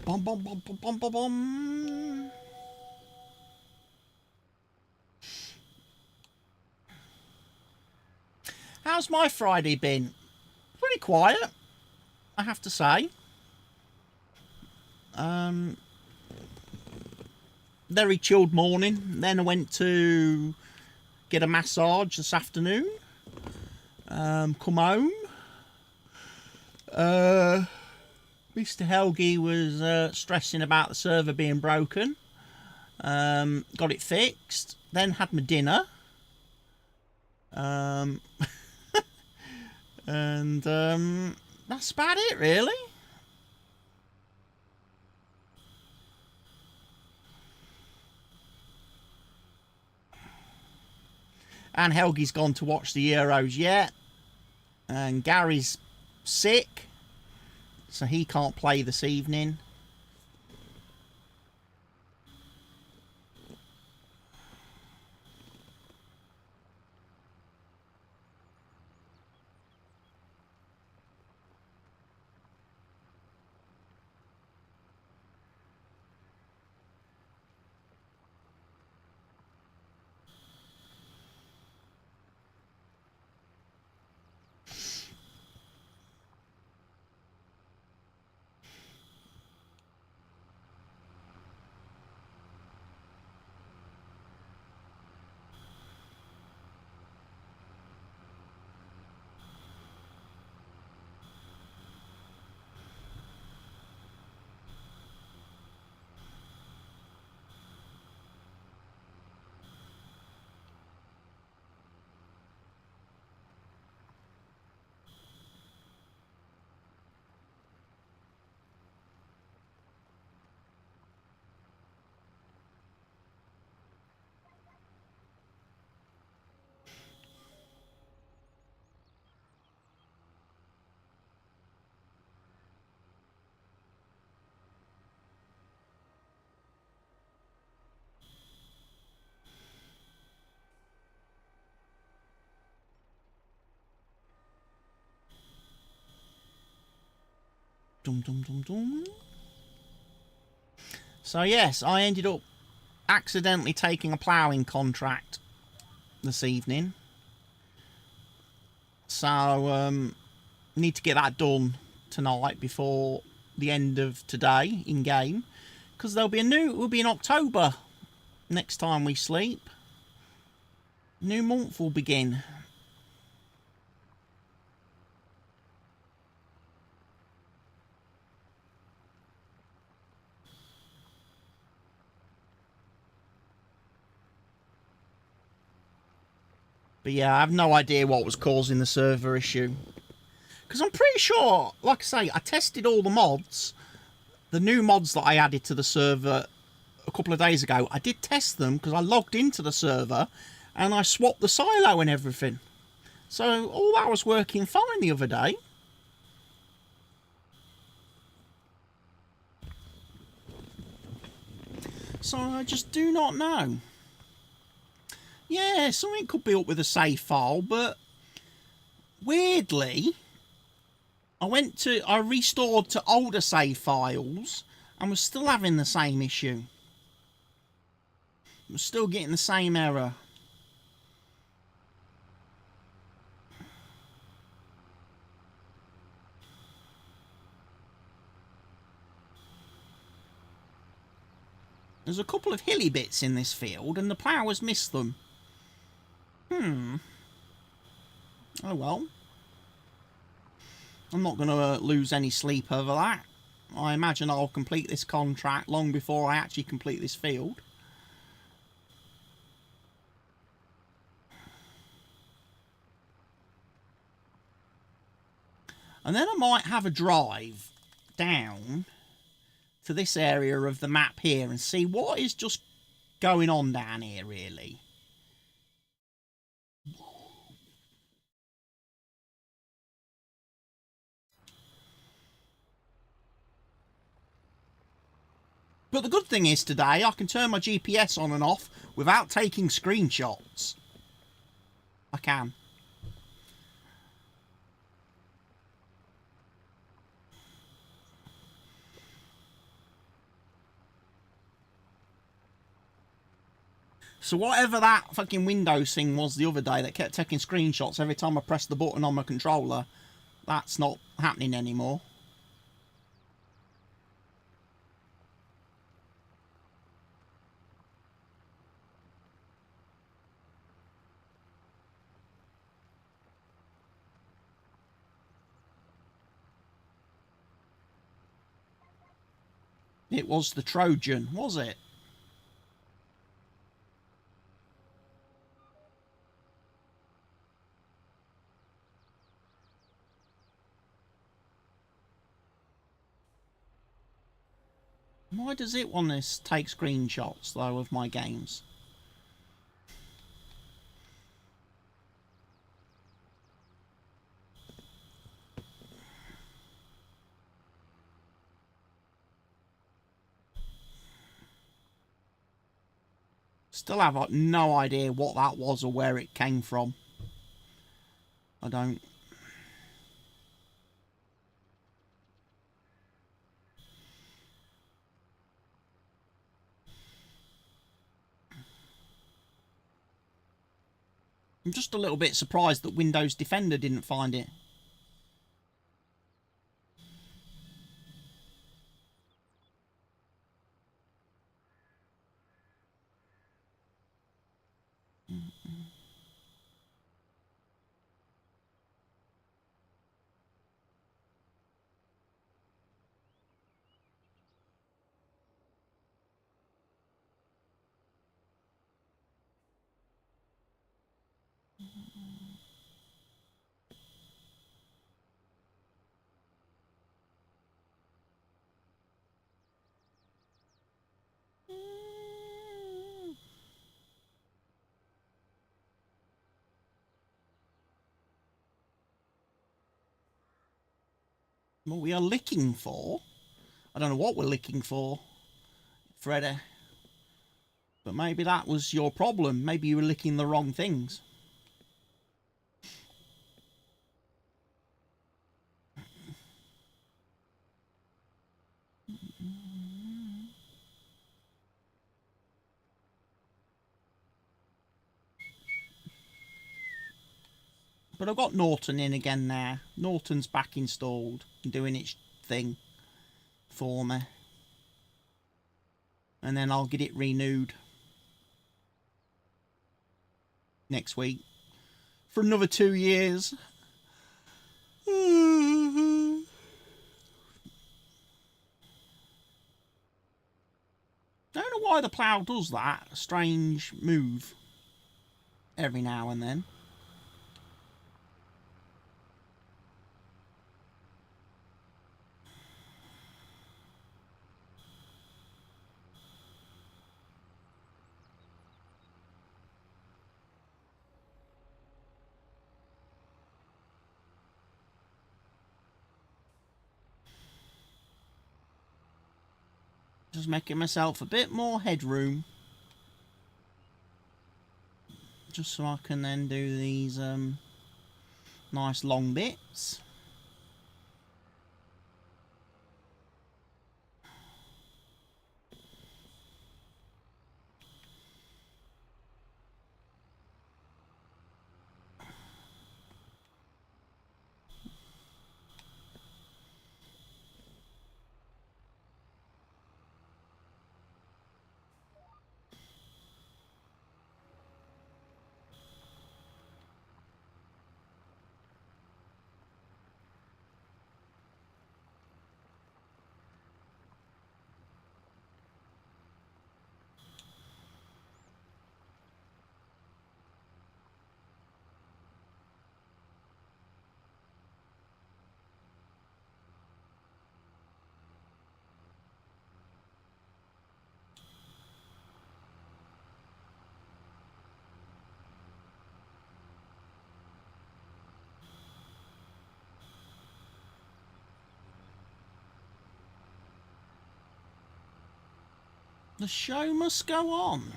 B: Bum, bum, bum, bum, bum, bum, bum. How's my Friday been? Pretty quiet, I have to say. Very chilled morning. Then I went to get a massage this afternoon. Come home. Mr. Helgi was stressing about the server being broken. Got it fixed. Then had my dinner. And that's about it, really. And Helgi's gone to watch the Euros yet. And Gary's sick, so he can't play this evening. Dum dum dum dum. So yes, I ended up accidentally taking a ploughing contract this evening. So need to get that done tonight before the end of today in game, because we'll be in October next time we sleep. New month will begin. But yeah, I have no idea what was causing the server issue. Because I'm pretty sure, like I say, I tested all the mods. The new mods that I added to the server a couple of days ago, I did test them because I logged into the server and I swapped the silo and everything. So all that was working fine the other day. So I just do not know. Yeah, something could be up with a save file, but weirdly, I restored to older save files and was still having the same issue. I'm still getting the same error. There's a couple of hilly bits in this field and the ploughers missed them. Oh well. I'm not going to lose any sleep over that. I imagine I'll complete this contract long before I actually complete this field. And then I might have a drive down to this area of the map here and see what is just going on down here, really. But the good thing is today I can turn my GPS on and off without taking screenshots. I can. So whatever that fucking Windows thing was the other day that kept taking screenshots every time I pressed the button on my controller, that's not happening anymore. It was the Trojan, was it? Why does it want to take screenshots, though, of my games? Still have no idea what that was or where it came from. I don't. I'm just a little bit surprised that Windows Defender didn't find it. What we are looking for? I don't know what we're looking for, Freddy. But maybe that was your problem. Maybe you were licking the wrong things. But I've got Norton in again now. Norton's back installed and doing its thing for me. And then I'll get it renewed next week for another 2 years. Don't know why the plough does that strange move every now and then. Just making myself a bit more headroom, just so I can then do these nice long bits. The show must go on.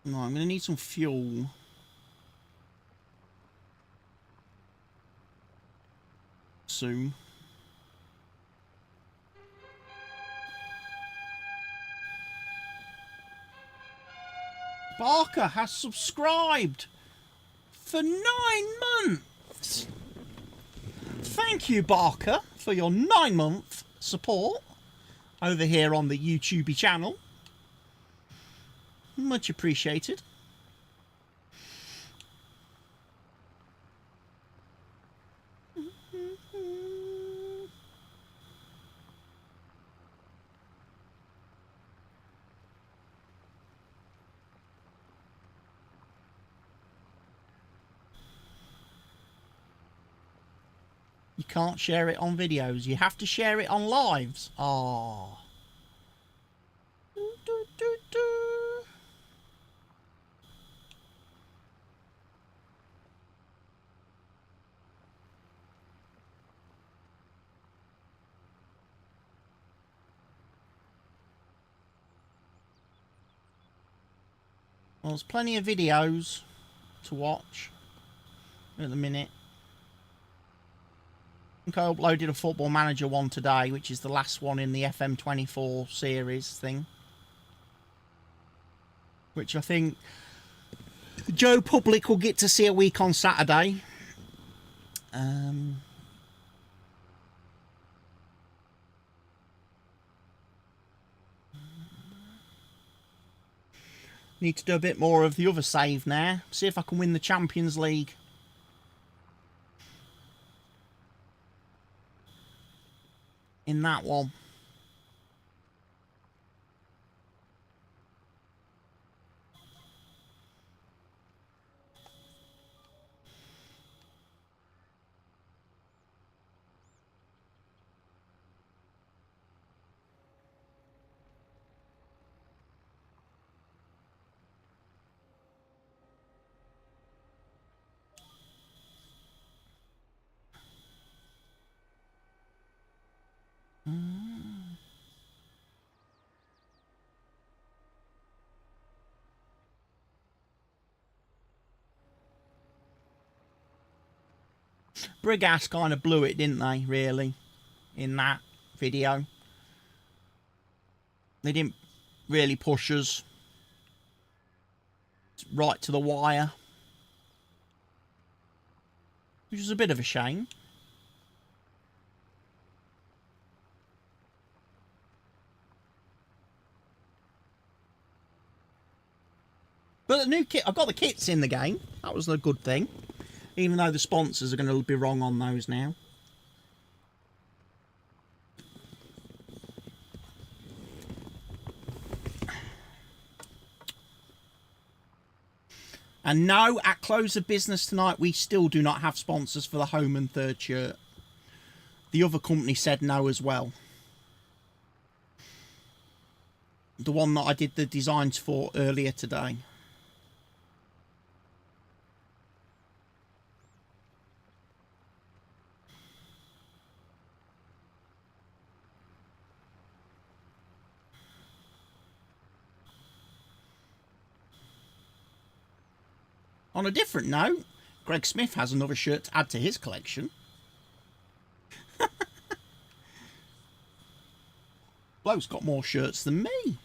B: No, I'm going to need some fuel. Soon. Barker has subscribed for 9 months. Thank you, Barker, for your 9-month support over here on the YouTube channel. Much appreciated. You can't share it on videos. You have to share it on lives. Ah. Well, there's plenty of videos to watch at the minute. I think I uploaded a Football Manager one today, which is the last one in the FM24 series thing. Which I think Joe Public will get to see a week on Saturday. Need to do a bit more of the other save now. See if I can win the Champions League. In that one. Brigas kind of blew it, didn't they, really, in that video. They didn't really push us right to the wire, which was a bit of a shame. But the new kit, I've got the kits in the game. That was a good thing. Even though the sponsors are going to be wrong on those now. And no, at close of business tonight, we still do not have sponsors for the home and third shirt. The other company said no as well. The one that I did the designs for earlier today. On a different note, Greg Smith has another shirt to add to his collection. Bloke's got more shirts than me.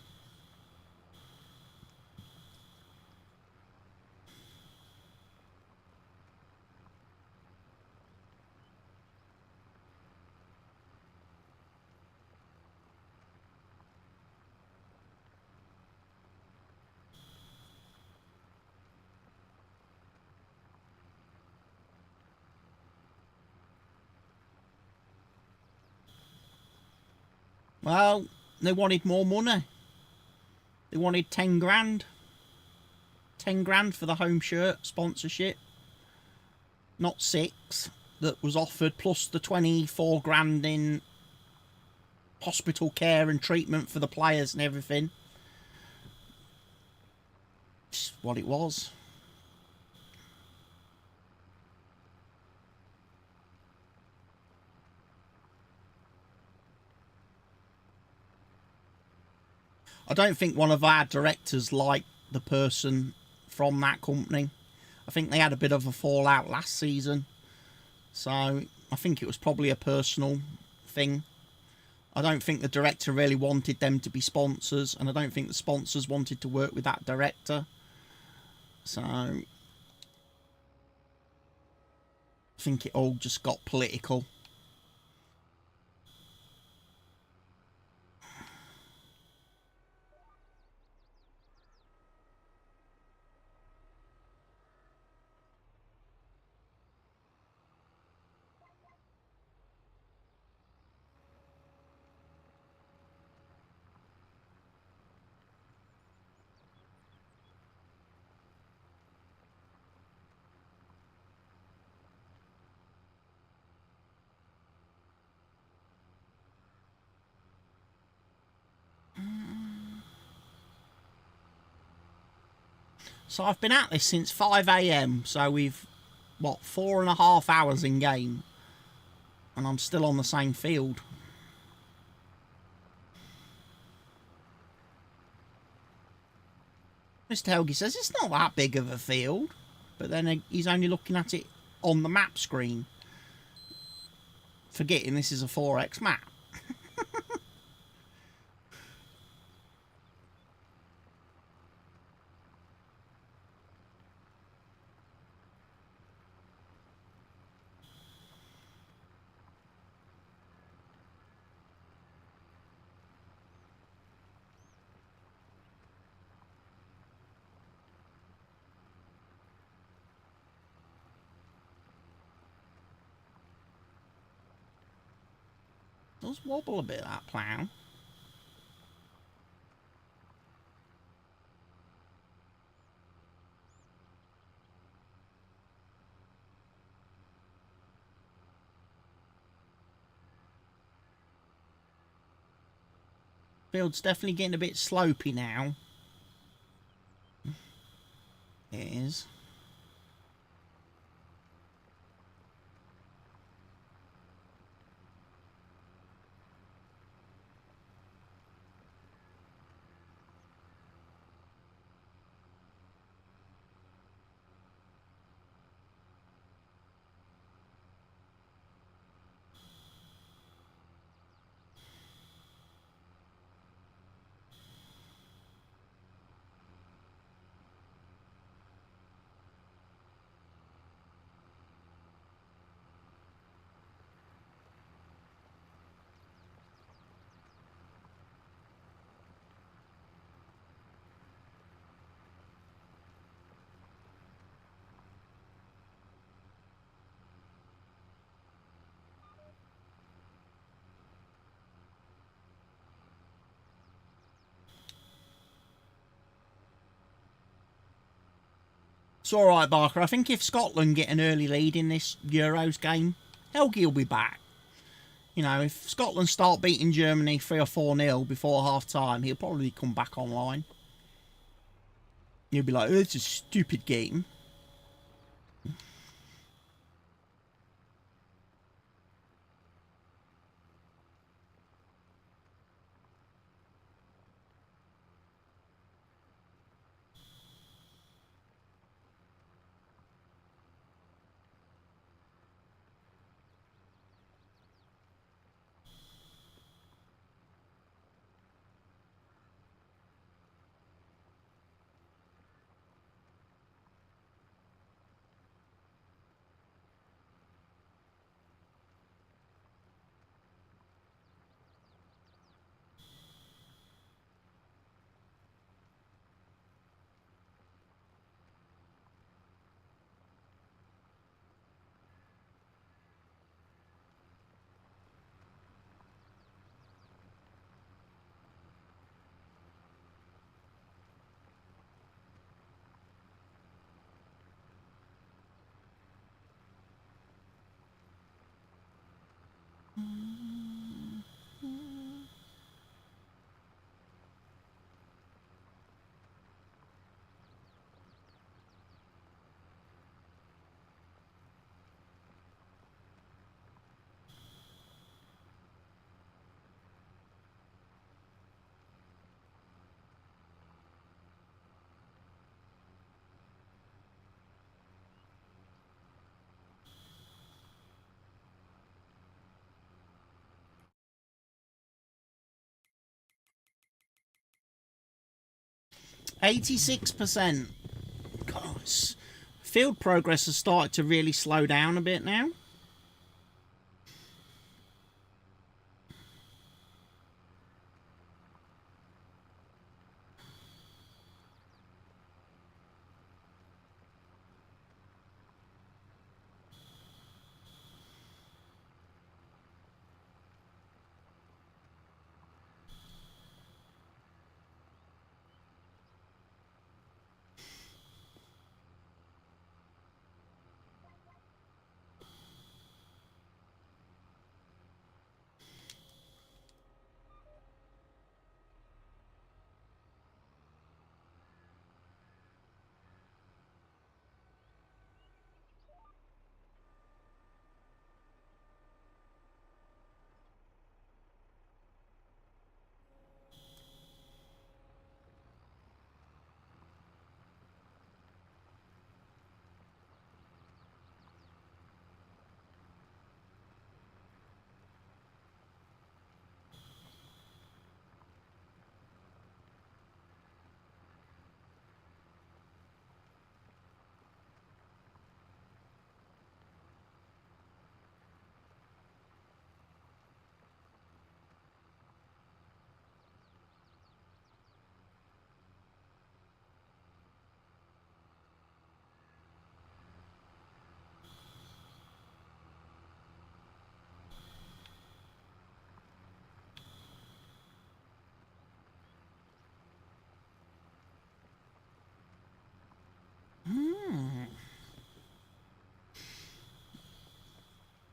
B: Well, they wanted more money. They wanted 10 grand. 10 grand for the home shirt sponsorship. Not 6 that was offered, plus the 24 grand in hospital care and treatment for the players and everything. It's what it was. I don't think one of our directors liked the person from that company. I think they had a bit of a fallout last season. So I think it was probably a personal thing. I don't think the director really wanted them to be sponsors, and I don't think the sponsors wanted to work with that director. So I think it all just got political. So I've been at this since 5 AM, so we've, what, 4.5 hours in game, and I'm still on the same field. Mr. Helgi says it's not that big of a field, but then he's only looking at it on the map screen, forgetting this is a 4X map. It does wobble a bit, that plough. Field's definitely getting a bit slopey now. It is. It's all right, Barker. I think if Scotland get an early lead in this Euros game, Helgi will be back. You know, if Scotland start beating Germany 3 or 4-0 before half-time, he'll probably come back online. He'll be like, oh, it's a stupid game. %86%. Gosh. Field progress has started to really slow down a bit now.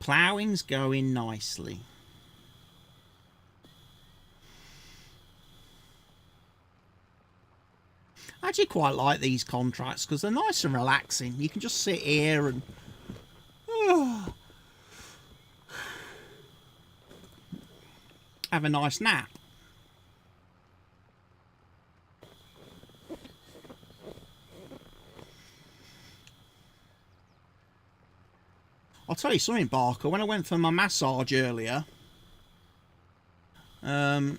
B: Ploughing's going nicely. I actually quite like these contracts because they're nice and relaxing. You can just sit here and have a nice nap. I'll tell you something, Barker. When I went for my massage earlier, they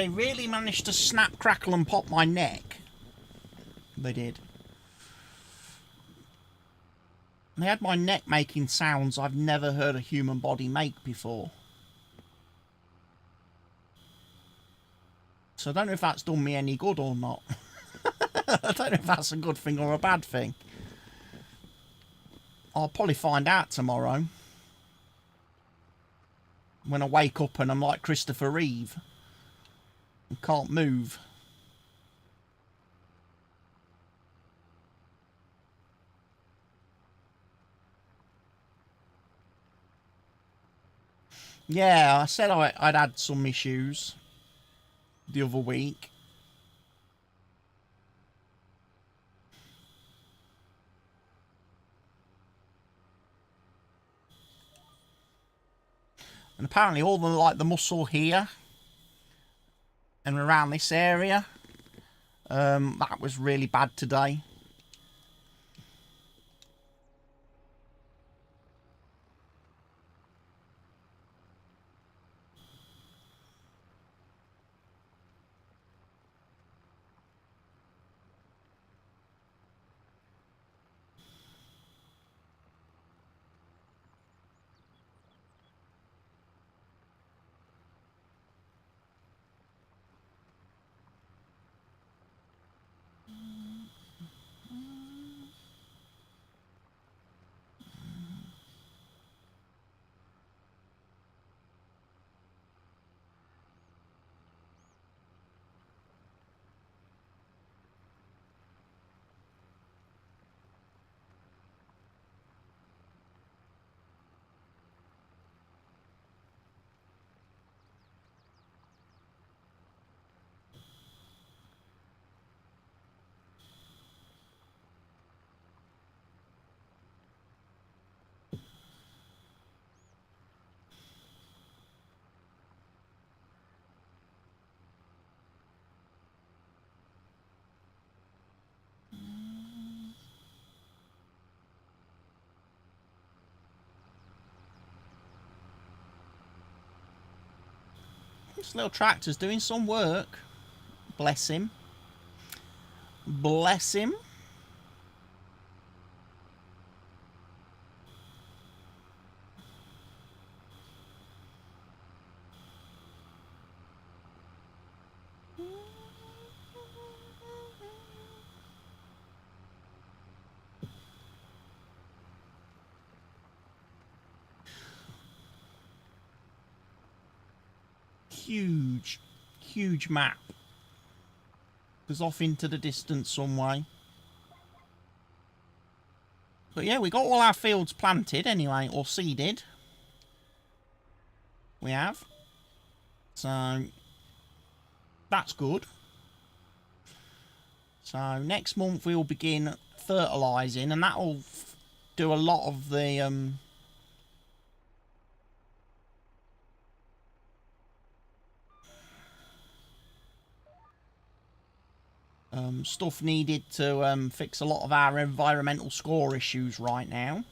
B: really managed to snap, crackle and pop my neck. They did. They had my neck making sounds I've never heard a human body make before. So I don't know if that's done me any good or not. I don't know if that's a good thing or a bad thing. I'll probably find out tomorrow. When I wake up and I'm like Christopher Reeve. And can't move. Yeah, I said I'd had some issues the other week. And apparently all the muscle here and around this area, that was really bad today. This little tractor's doing some work. Bless him. Bless him. Huge, huge map. Goes off into the distance some way. But yeah, we got all our fields planted anyway, or seeded. We have. So, that's good. So, next month we'll begin fertilising, and that'll do a lot of the stuff needed to fix a lot of our environmental score issues right now.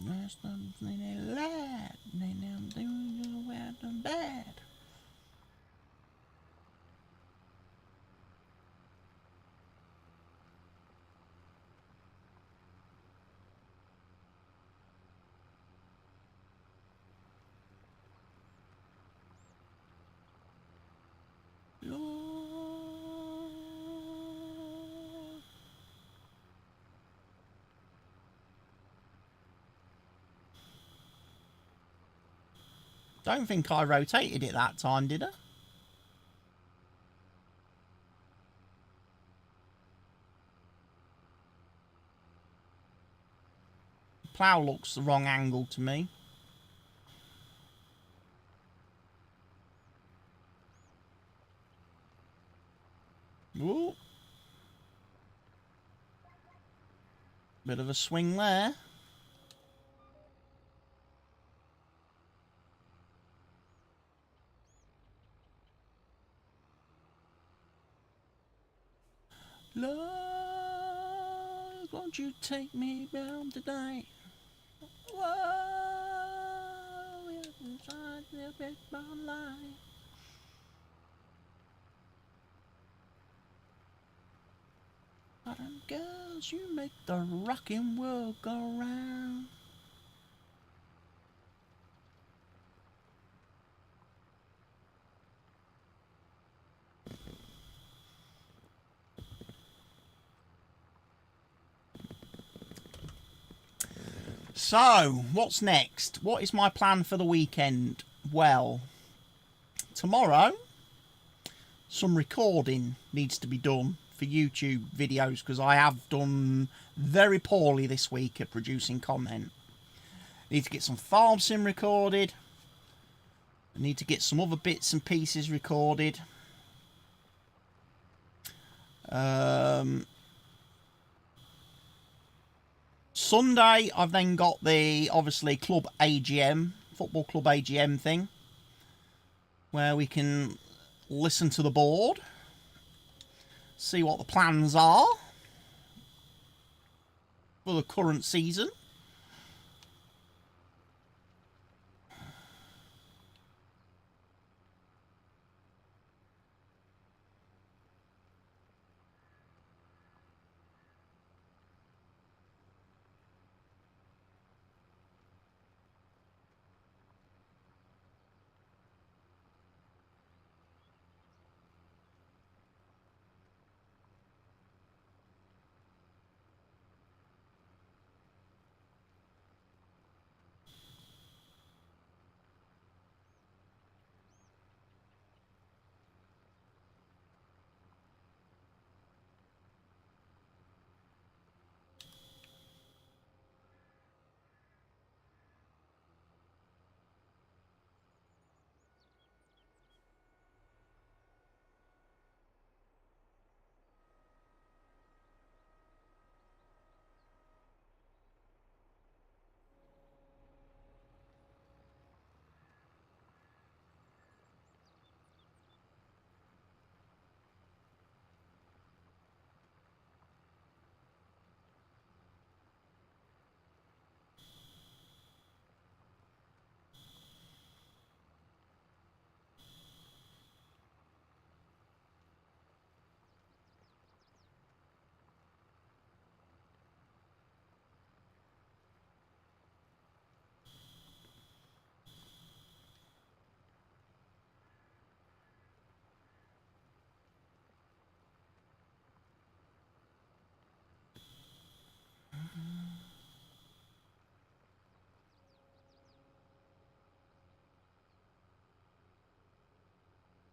B: There's something lad, I'm doing well and bad. Lord. Don't think I rotated it that time, did I? Plough looks the wrong angle to me. Ooh. Bit of a swing there. Love, won't you take me down tonight? Whoa, inside the big brown light. Bottom girls, you make the rockin' world go round. So, what's next? What is my plan for the weekend? Well, tomorrow, some recording needs to be done for YouTube videos because I have done very poorly this week at producing content. Need to get some farm sim recorded. I need to get some other bits and pieces recorded. Sunday, I've then got the, obviously, club AGM, football club AGM thing, where we can listen to the board, see what the plans are for the current season.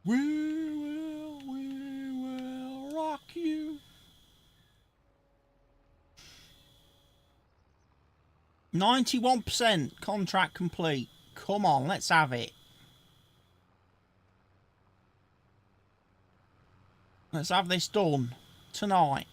B: We will rock you. 91% contract complete. Come on, let's have it. Let's have this done tonight.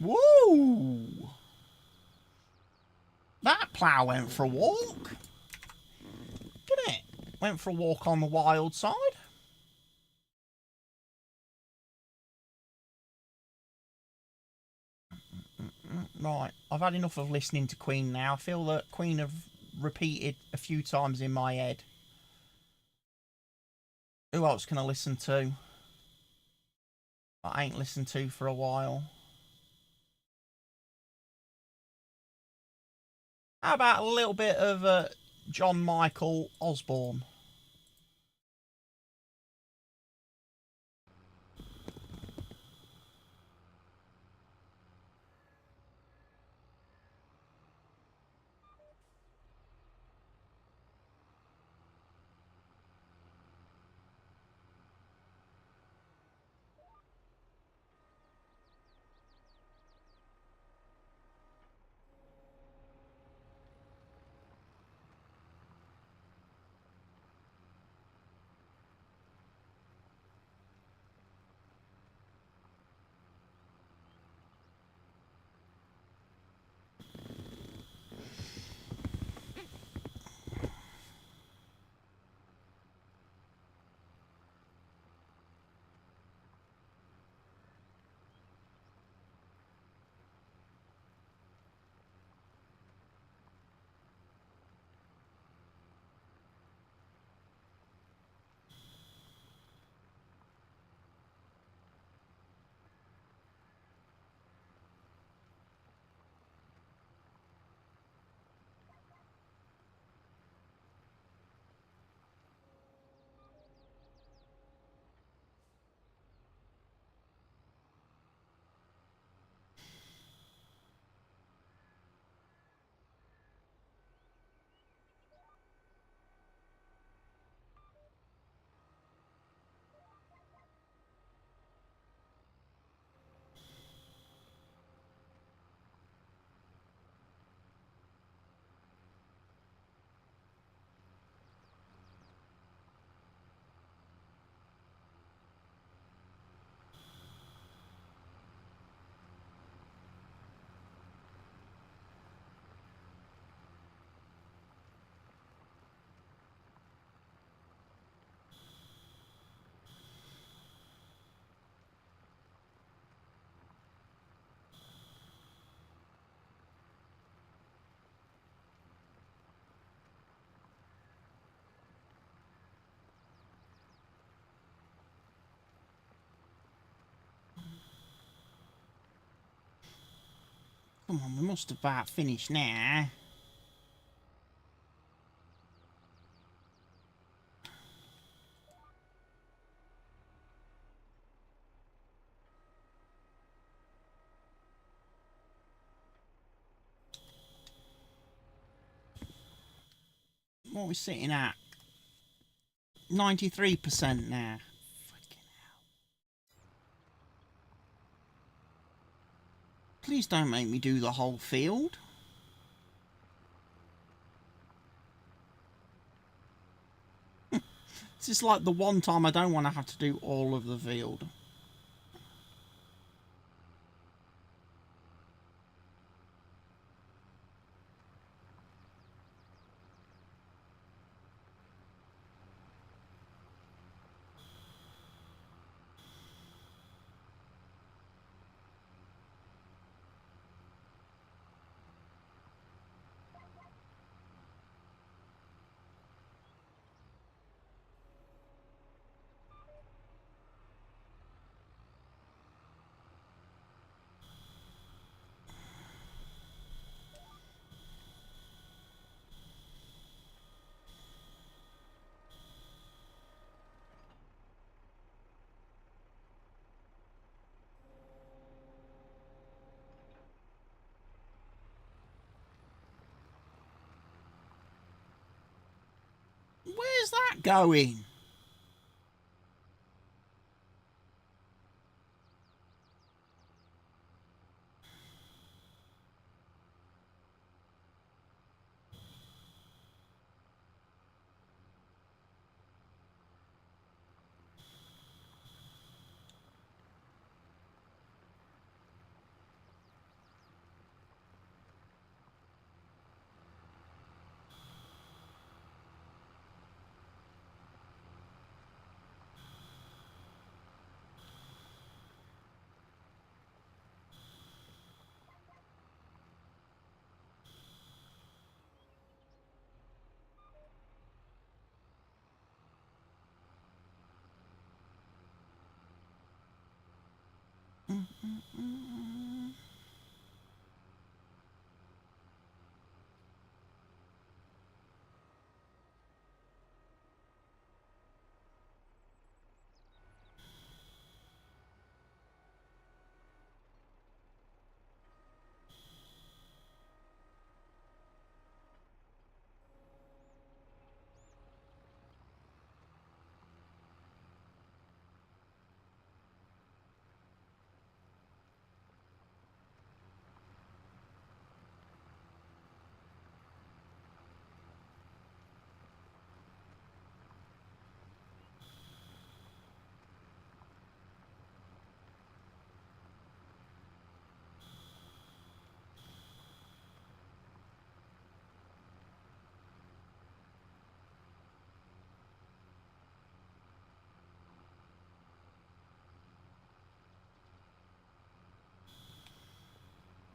B: Woo! That plough went for a walk. Didn't it? Went for a walk on the wild side. Right, I've had enough of listening to Queen now. I feel that Queen have repeated a few times in my head. Who else can I listen to? I ain't listened to for a while. How about a little bit of John Michael Osborne? Come on, we must have about finished now. What are we sitting at? 93% now. Fucking hell. Please don't make me do the whole field. This is like the one time I don't want to have to do all of the field. Where's that going?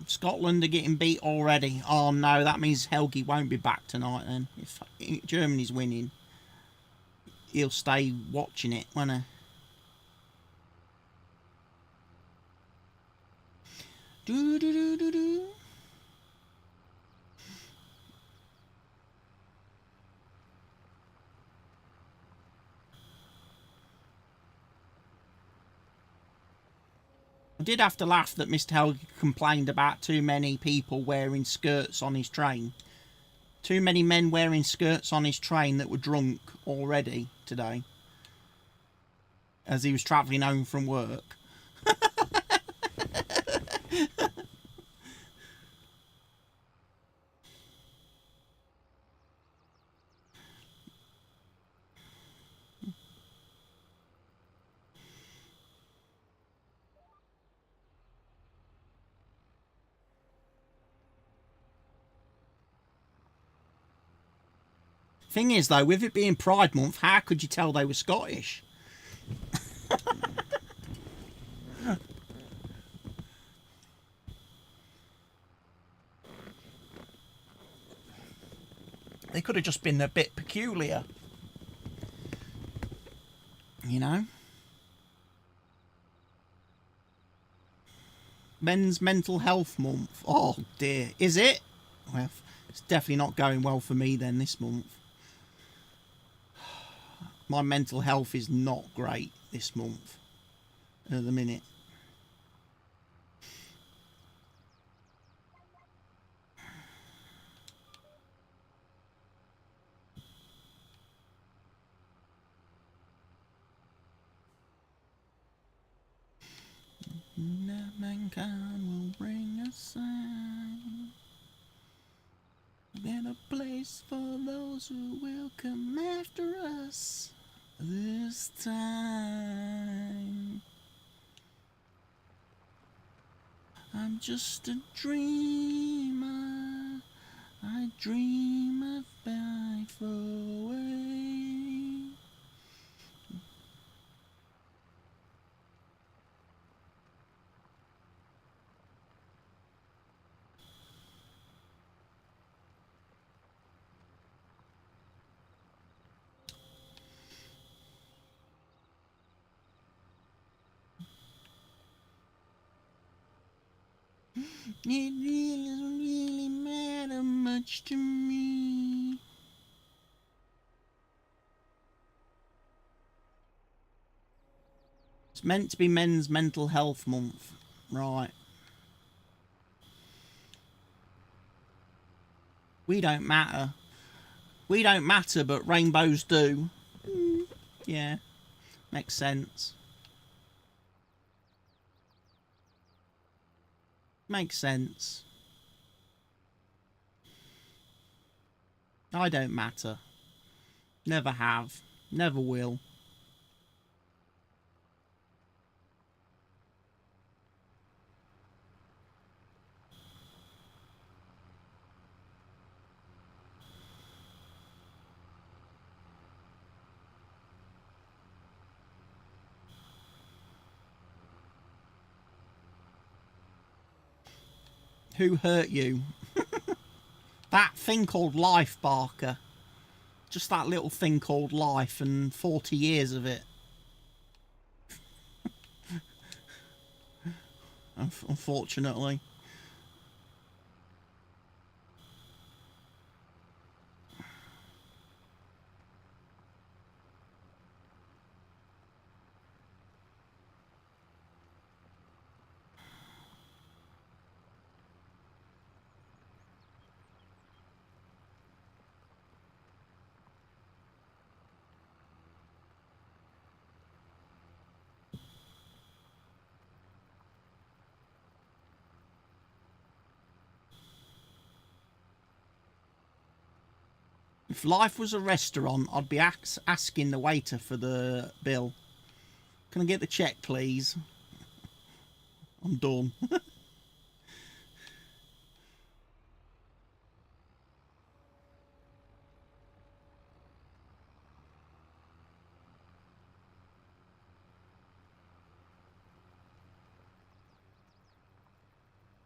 B: Scotland are getting beat already. Oh no, that means Helgi won't be back tonight then. If Germany's winning, he'll stay watching it, won't he? Do do do do do. I did have to laugh that Mr. Helgi complained about too many people wearing skirts on his train. Too many men wearing skirts on his train that were drunk already today as he was travelling home from work. Thing is, though, with it being Pride Month, how could you tell they were Scottish? They could have just been a bit peculiar. You know? Men's Mental Health Month. Oh, dear. Is it? Well, it's definitely not going well for me then this month. My mental health is not great this month at the minute. That mankind will bring a sign. Get a place for those who will come after us this time. I'm just a dreamer. I dream of life away. It really doesn't really matter much to me. It's meant to be Men's Mental Health Month. Right. We don't matter. We don't matter, but rainbows do. Yeah. Makes sense. Makes sense. I don't matter. Never have. Never will. Who hurt you? That thing called life, Barker. Just that little thing called life and 40 years of it. unfortunately. If life was a restaurant, I'd be asking the waiter for the bill. Can I get the check, please? I'm done.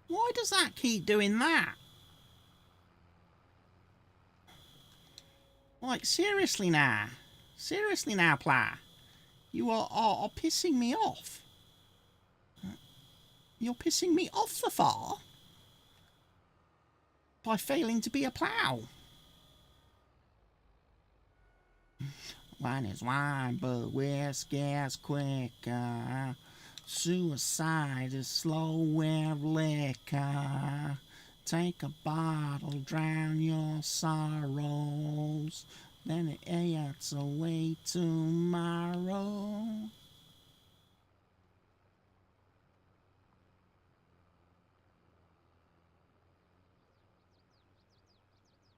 B: Why does that keep doing that? Like, seriously now. Seriously now, player. You are pissing me off. You're pissing me off so far by failing to be a plough. Wine is wine, but whiskey's quicker. Suicide is slow with liquor. Take a bottle, drown your sorrows. Then it's away tomorrow.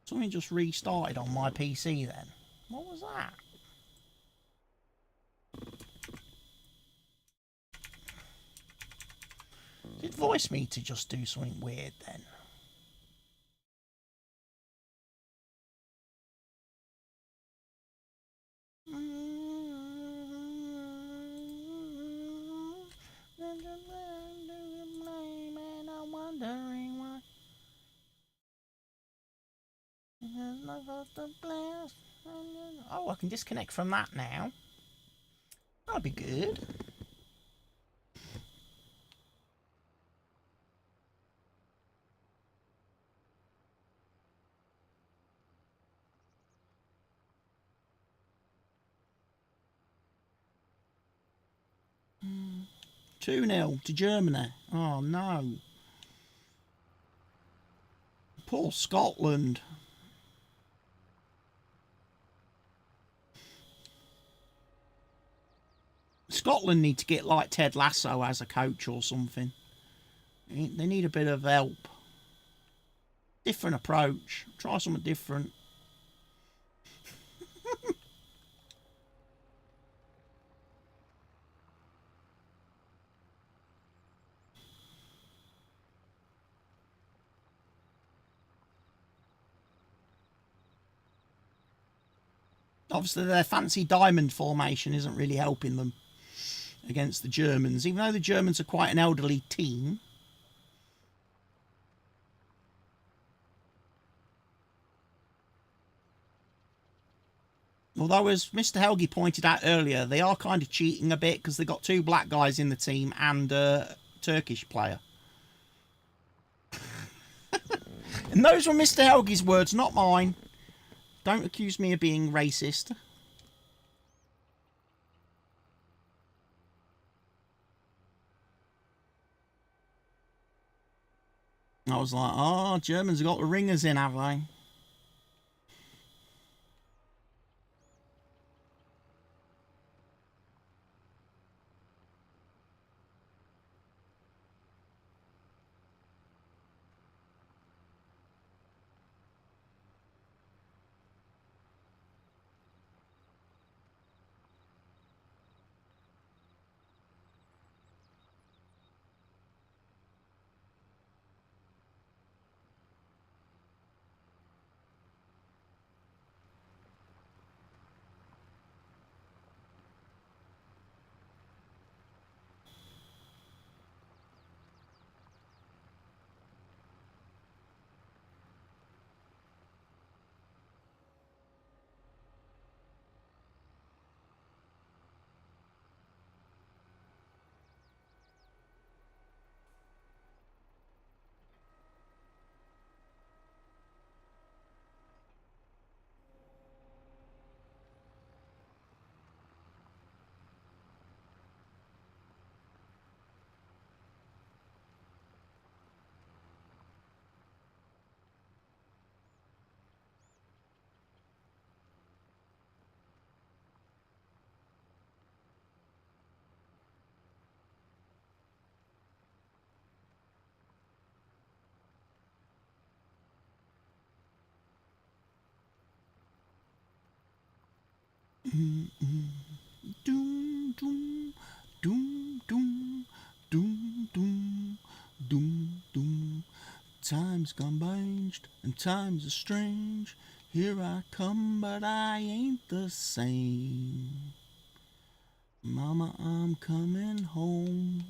B: Something just restarted on my PC then. What was that? Did voice meter just do something weird then? I'm wondering why. Oh, I can disconnect from that now. That'll be good. Mm. 2-0 to Germany. Oh no. Poor Scotland. Scotland need to get like Ted Lasso as a coach or something. They need a bit of help. Different approach. Try something different. Obviously their fancy diamond formation isn't really helping them against the Germans, even though the Germans are quite an elderly team. Although, as Mr. Helgi pointed out earlier, they are kind of cheating a bit because they've got 2 black guys in the team and a Turkish player. And those were Mr. Helgi's words, not mine. Don't accuse me of being racist. I was like, oh, Germans have got the ringers in, have they? Doom, doom, doom, doom, doom, doom, doom, doom. Time's gone changed and times are strange. Here I come, but I ain't the same. Mama, I'm coming home.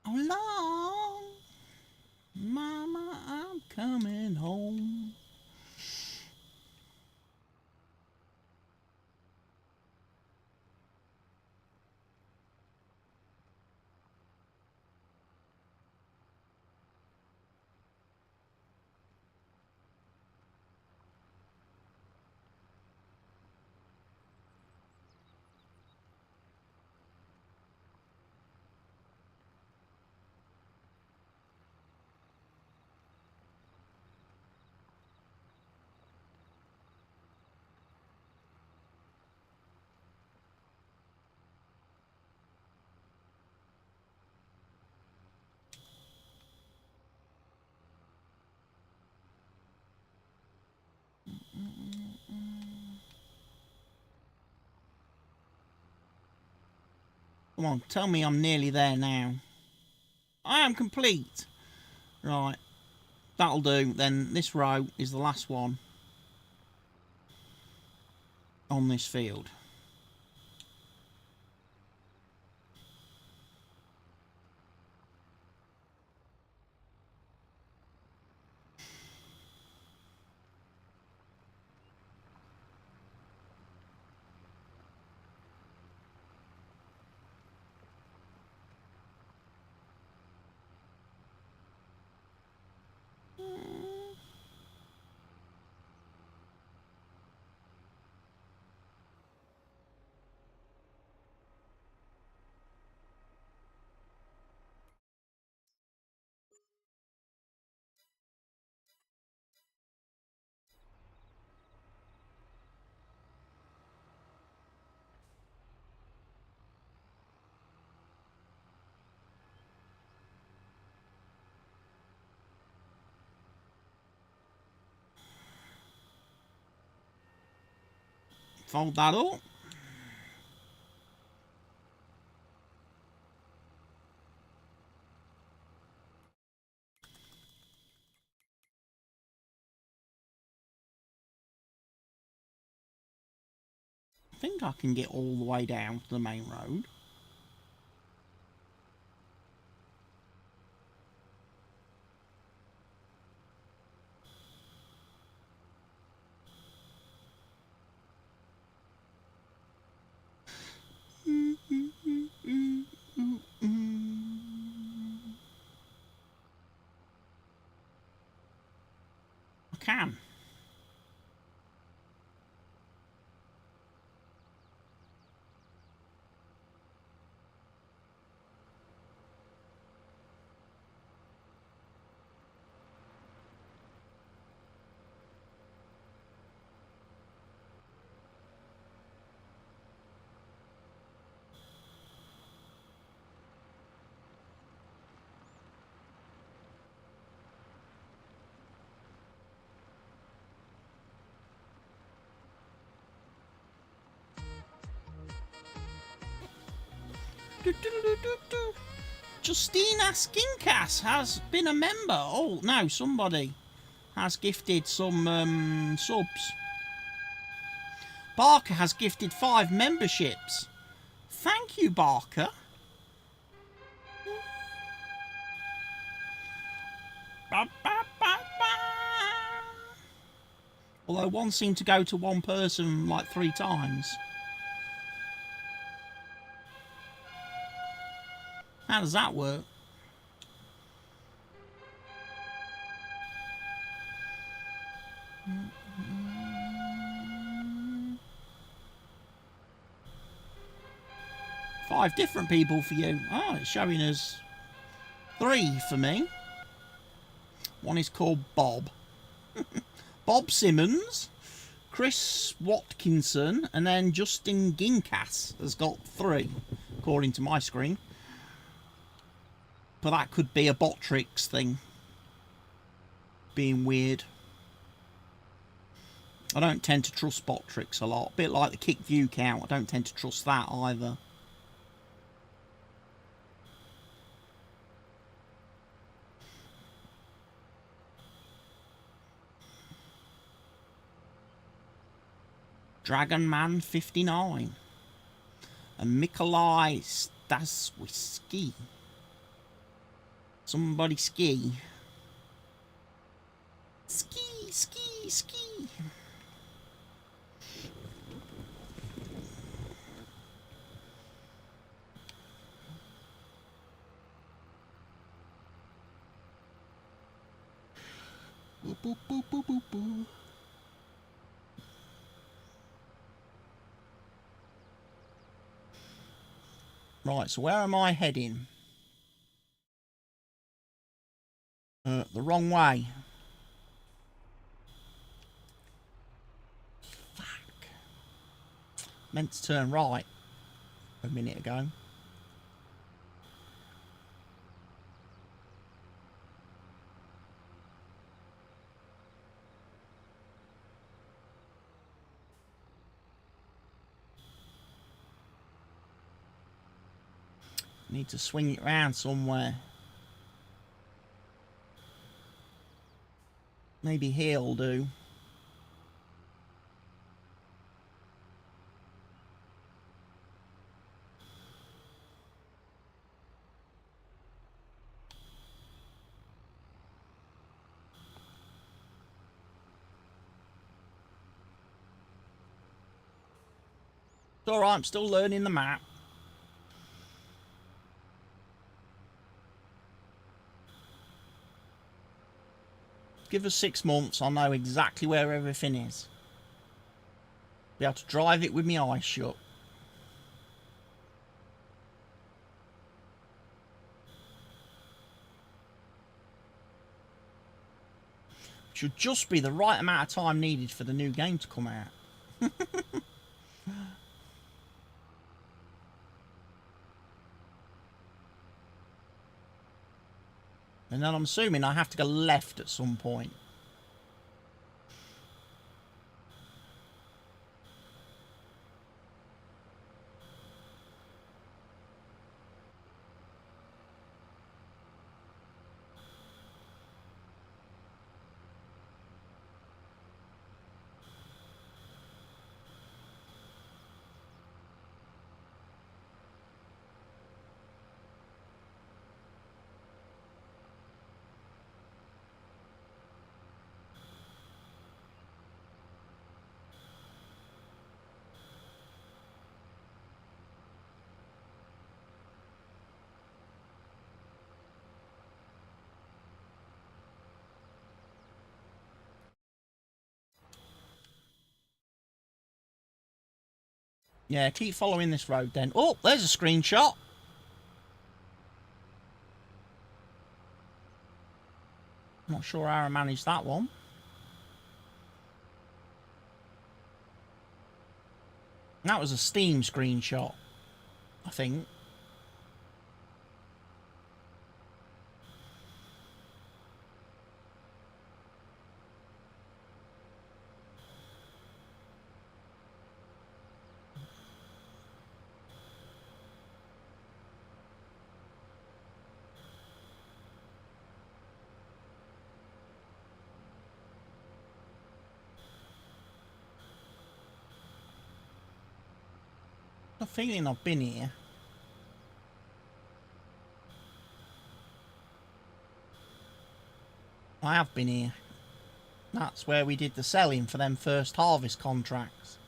B: How long? Mama, I'm coming home. Come on, tell me I'm nearly there now. I am complete. Right, that'll do. Then this row is the last one on this field. Fold that up. I think I can get all the way down to the main road. I can. Justina Skincass has been a member. Oh, no, somebody has gifted some subs. Barker has gifted 5 memberships. Thank you, Barker. Ba, ba, ba, ba. Although one seemed to go to one person like 3 times. How does that work? Five different people for you. Oh, it's showing us 3 for me. One is called Bob. Bob Simmons, Chris Watkinson, and then Justin Ginkas has got 3, according to my screen. But that could be a Botrix thing. Being weird. I don't tend to trust Botrix a lot. A bit like the kick view count, I don't tend to trust that either. Dragon Man 59 and Mikolai Staswiski. Somebody ski. Ski, ski, ski. Boop, boop, boop, boop, boop, boop. Right, so where am I heading? The wrong way. Fuck. Meant to turn right a minute ago. Need to swing it round somewhere. Maybe here'll do. It's alright, I'm still learning the map. Give us 6 months, I'll know exactly where everything is. Be able to drive it with my eyes shut. Should just be the right amount of time needed for the new game to come out. And then I'm assuming I have to go left at some point. Yeah, keep following this road then. Oh, there's a screenshot. Not sure how I managed that one. That was a Steam screenshot, I think. I have a feeling I've been here. I have been here. That's where we did the selling for them first harvest contracts.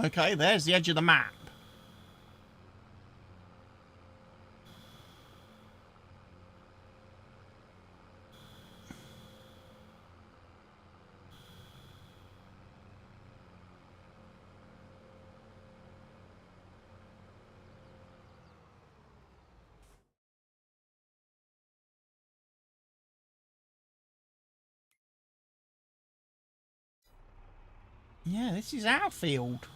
B: Okay, there's the edge of the map. Yeah, this is our field.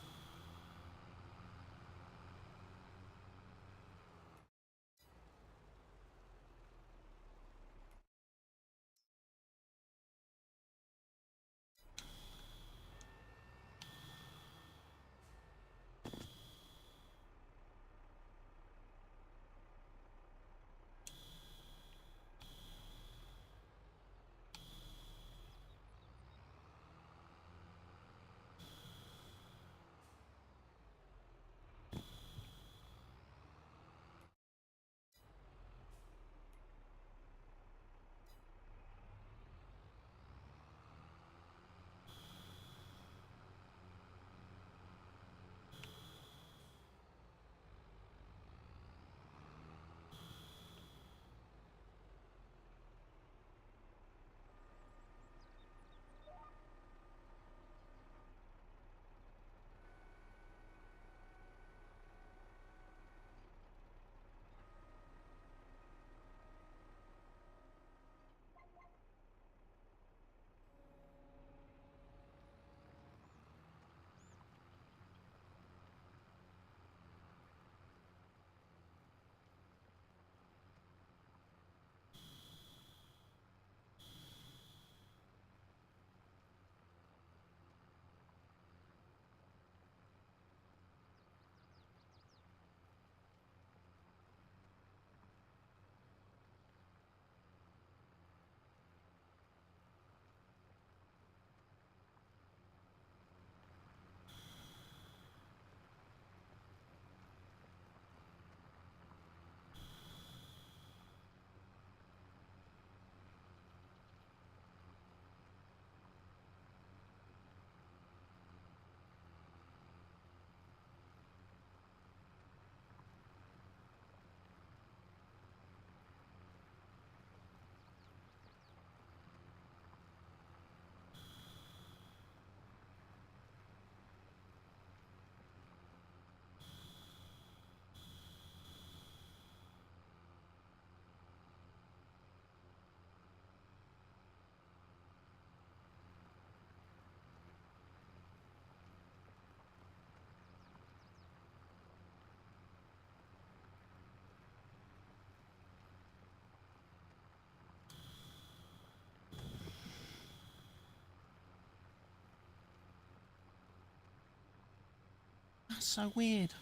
B: That's so weird.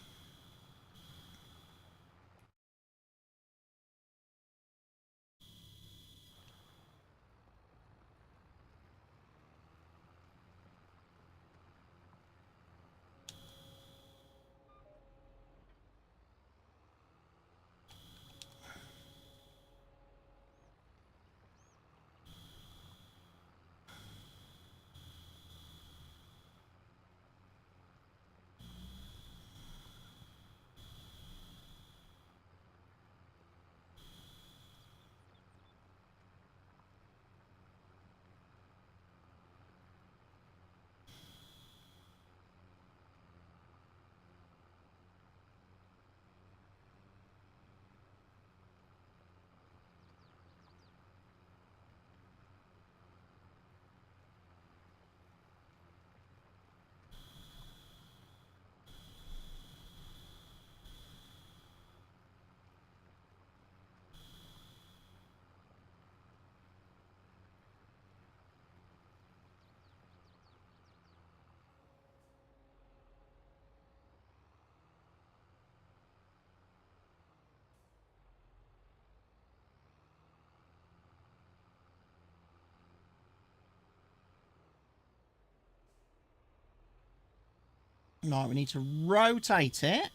B: Right, we need to rotate it.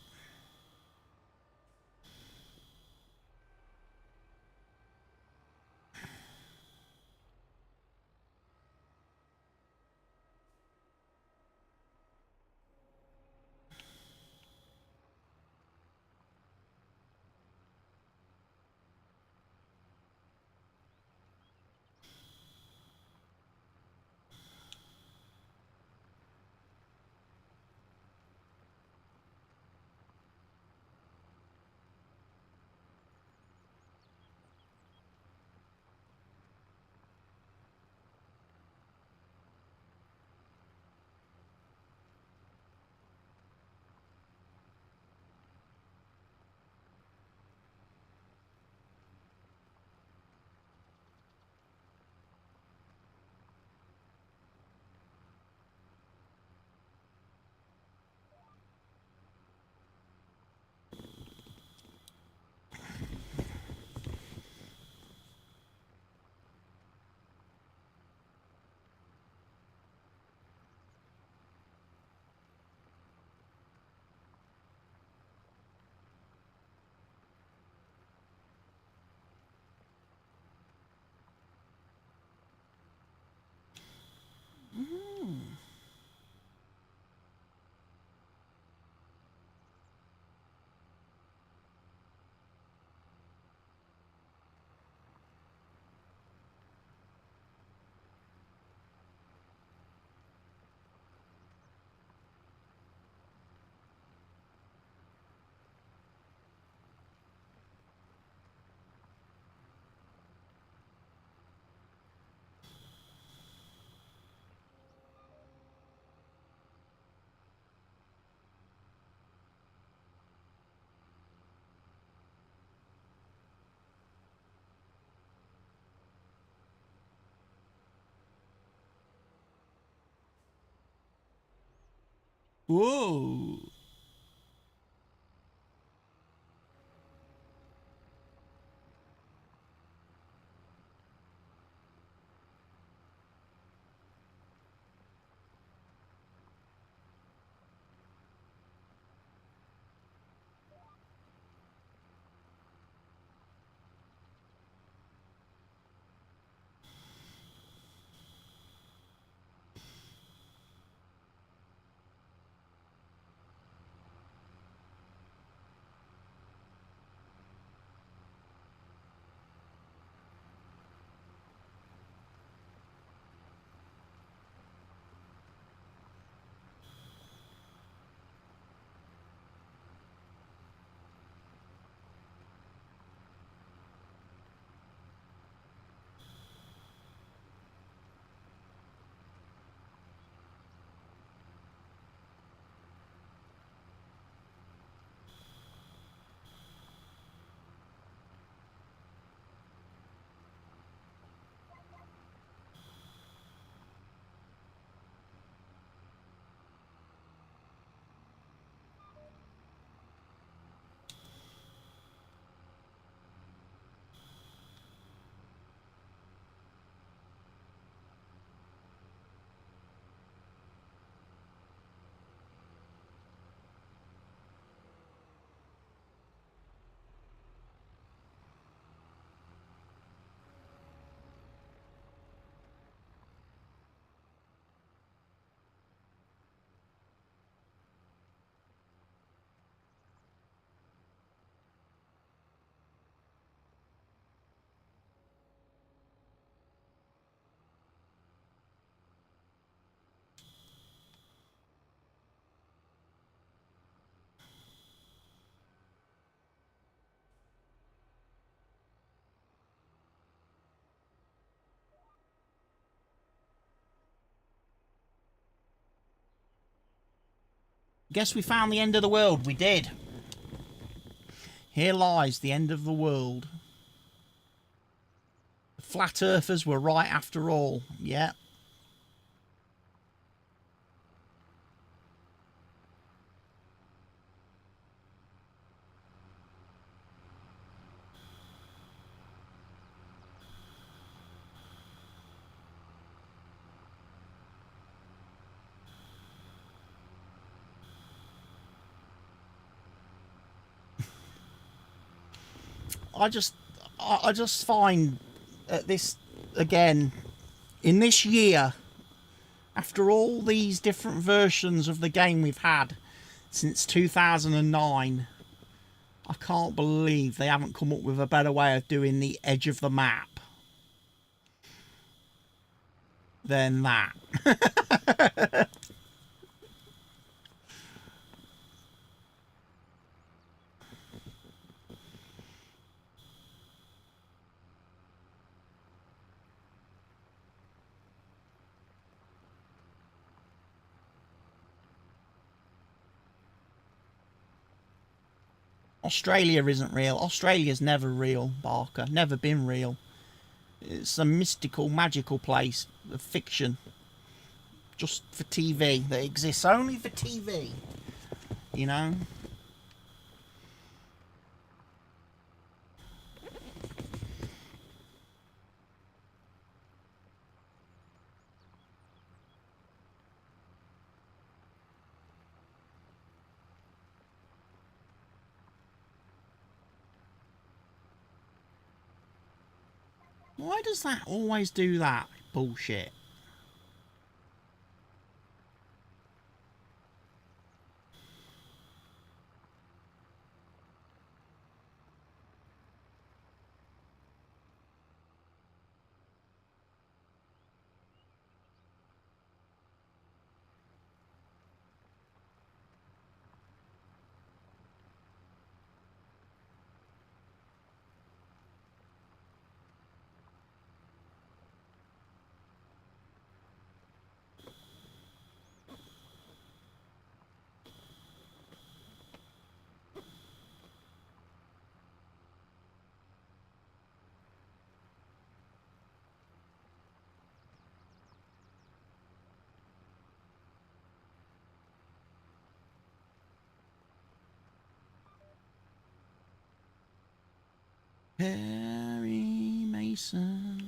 B: Whoa. Guess we found the end of the world. We did. Here lies the end of the world. The flat earthers were right after all. Yeah. I just find this again in this year, after all these different versions of the game we've had since 2009, I can't believe they haven't come up with a better way of doing the edge of the map than that. Australia isn't real. Australia's never real, Barker. Never been real. It's a mystical, magical place of fiction. Just for TV. That exists only for TV. You know? Why does that always do that bullshit? Perry Mason.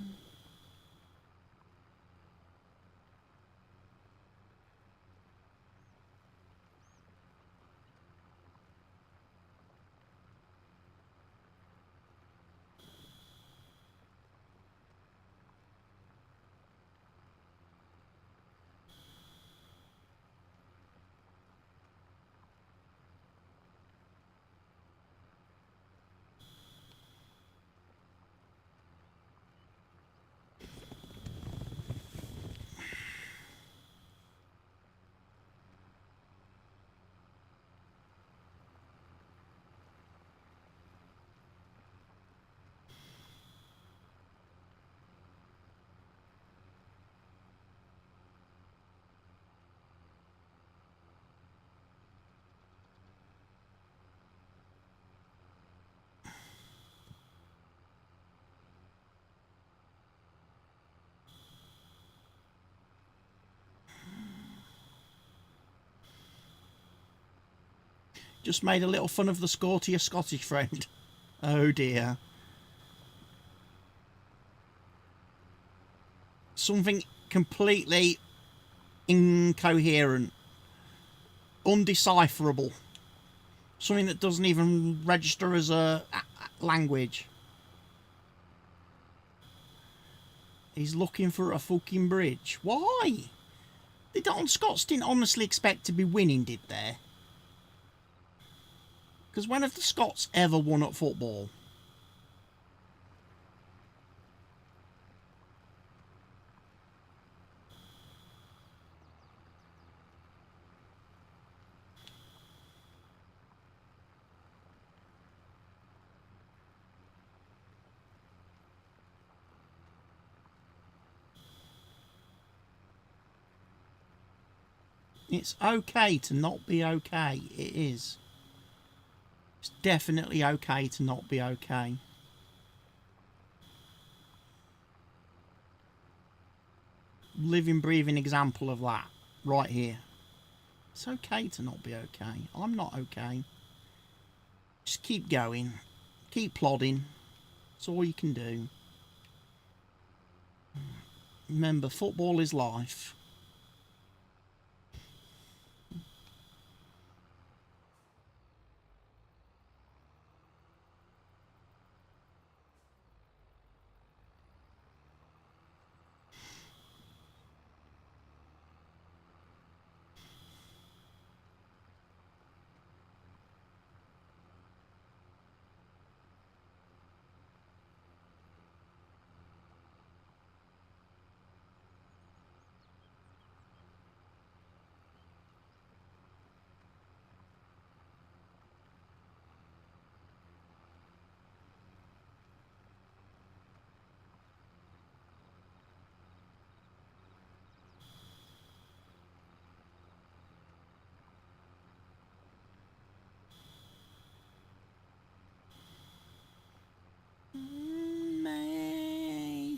B: Just made a little fun of the score to your Scottish friend. Oh dear. Something completely incoherent, undecipherable. Something that doesn't even register as a language. He's looking for a fucking bridge. Why? Scots didn't honestly expect to be winning, did they? Because when have the Scots ever won at football? It's okay to not be okay. It is. It's definitely okay to not be okay. Living, breathing example of that right here. It's okay to not be okay. I'm not okay. Just keep going. Keep plodding. That's all you can do. Remember, football is life.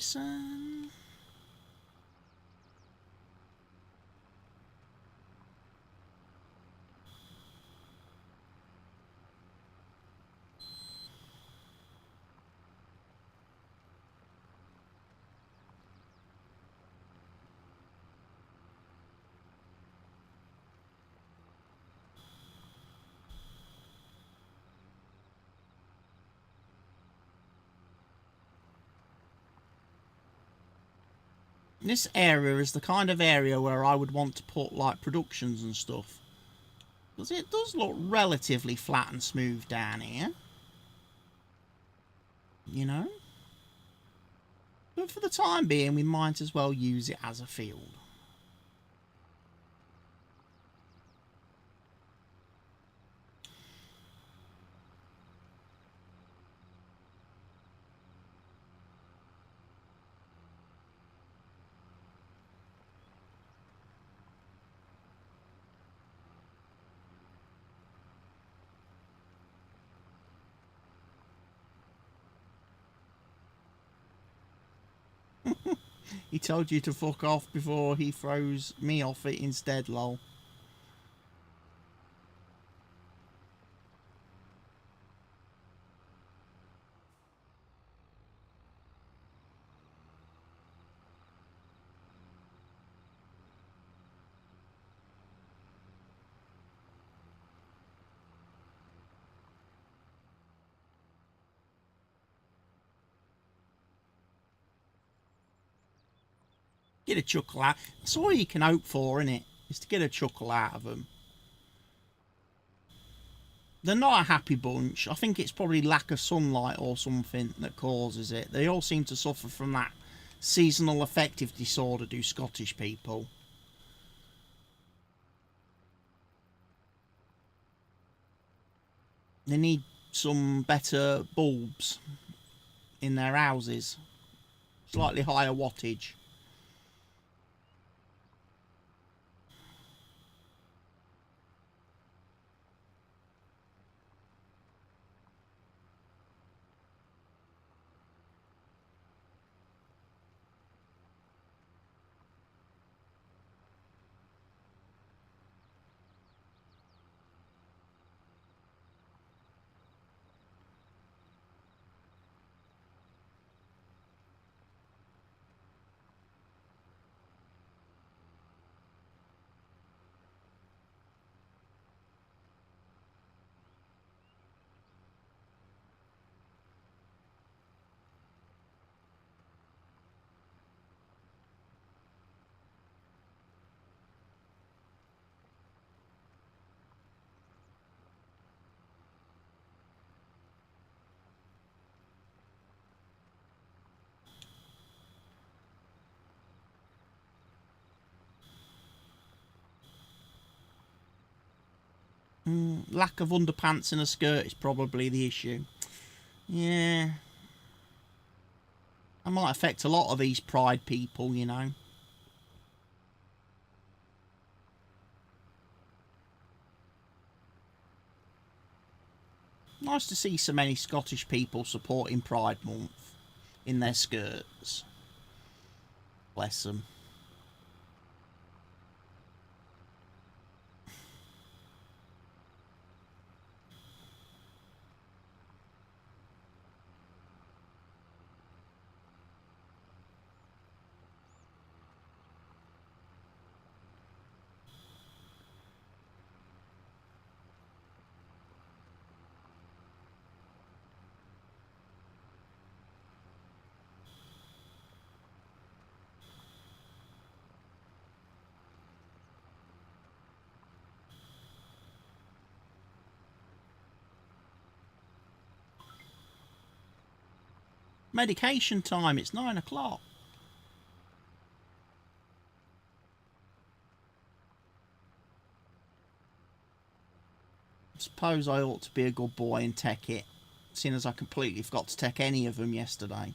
B: Jason. This area is the kind of area where I would want to put like productions and stuff, because it does look relatively flat and smooth down here, you know. But for the time being, we might as well use it as a field. He told you to fuck off before he throws me off it instead, lol. Get a chuckle out. That's all you can hope for, innit? Is to get a chuckle out of them. They're not a happy bunch. I think it's probably lack of sunlight or something that causes it. They all seem to suffer from that seasonal affective disorder, do Scottish people. They need some better bulbs in their houses. Slightly higher wattage. Lack of underpants and a skirt is probably the issue. Yeah. That might affect a lot of these pride people, you know. Nice to see so many Scottish people supporting Pride Month in their skirts. Bless them. Medication time, it's 9 o'clock. I suppose I ought to be a good boy and take it, seeing as I completely forgot to take any of them yesterday.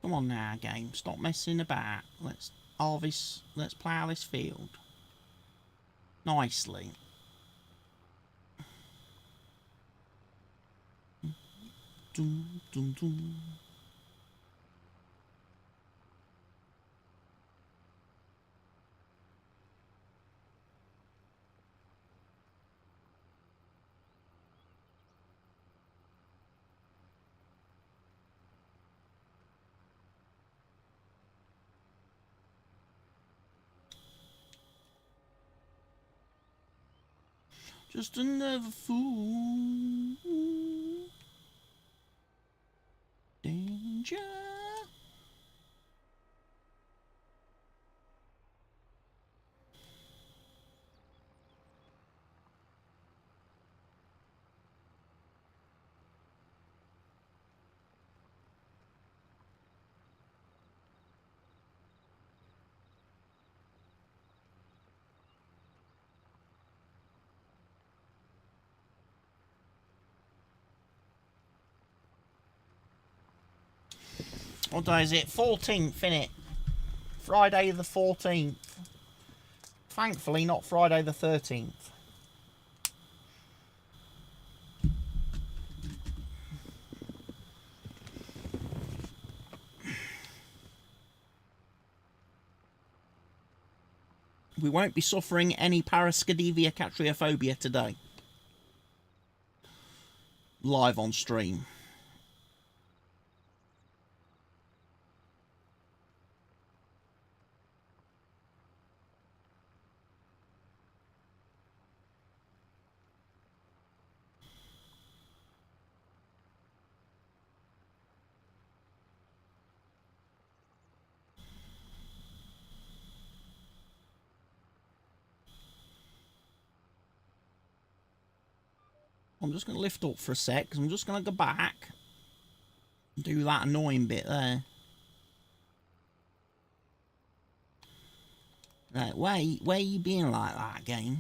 B: Come on now, game. Stop messing about. Let's harvest. Let's plough this field nicely. Dum, dum, dum. Just another fool. Danger. What day is it? 14th, innit? Friday the 14th. Thankfully, not Friday the 13th. We won't be suffering any parascadevia catriophobia today. Live on stream. I'm just going to lift up for a sec, because I'm just going to go back and do that annoying bit there. Right, where you being like that, game?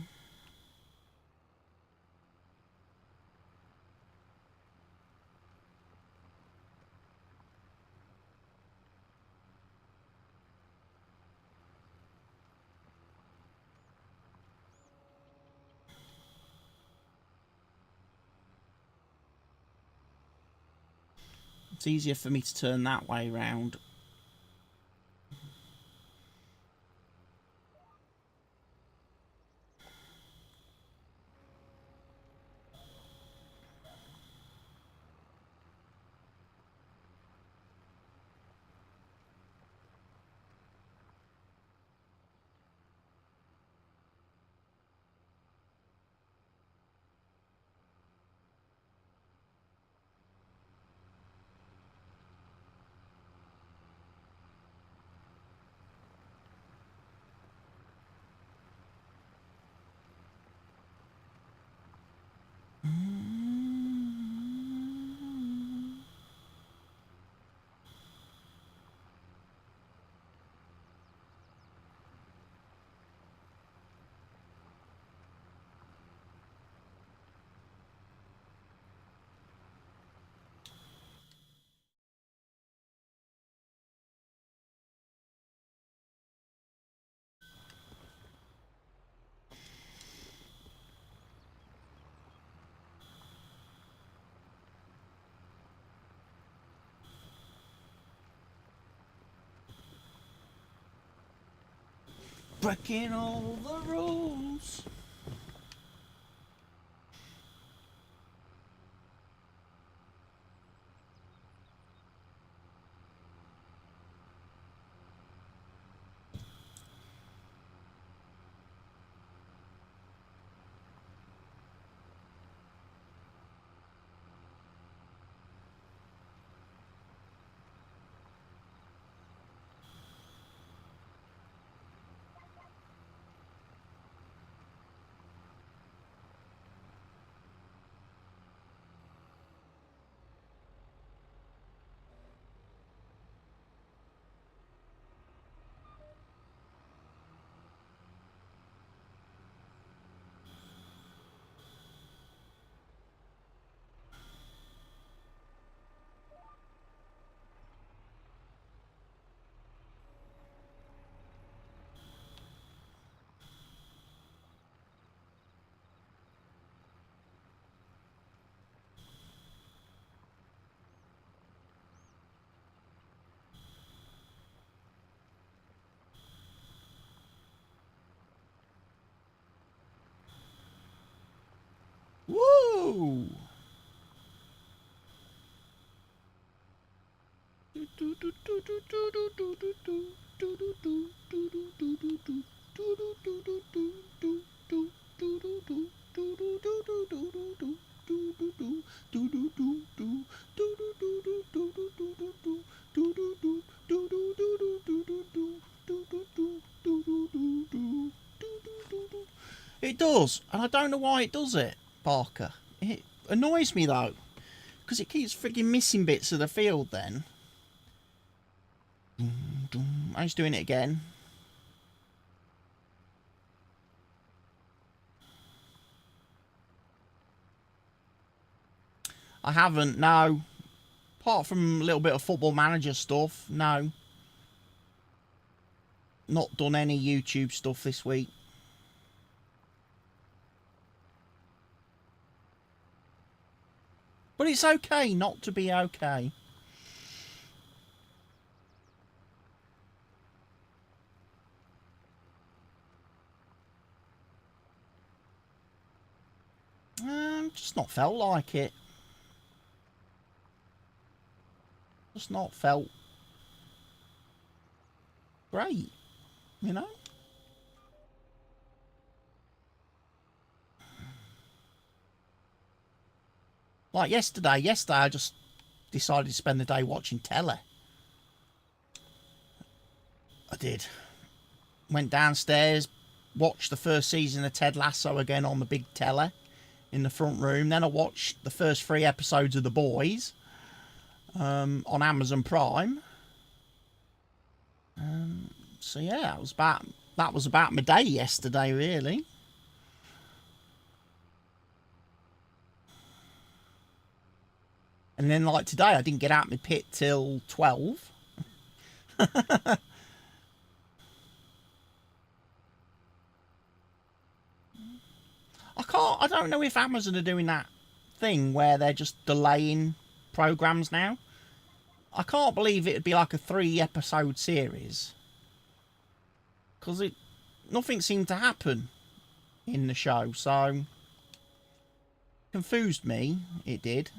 B: It's easier for me to turn that way round. Breaking all the rules. go! It does, and I don't know why it does it, Parker. It annoys me though, because it keeps freaking missing bits of the field then. I was doing it again. I haven't, no. Apart from a little bit of Football Manager stuff, no. Not done any YouTube stuff this week. But it's okay not to be okay. Just not felt like it. Just not felt great, you know? Like yesterday I just decided to spend the day watching telly. I did. Went downstairs, watched the first season of Ted Lasso again on the big telly in the front room. Then I watched the first 3 episodes of The Boys on Amazon Prime. So yeah, that was about my day yesterday, really. And then like today, I didn't get out my pit till 12. I don't know if Amazon are doing that thing where they're just delaying programs now. I can't believe it'd be like a 3-episode series, because nothing seemed to happen in the show, so confused me. It did.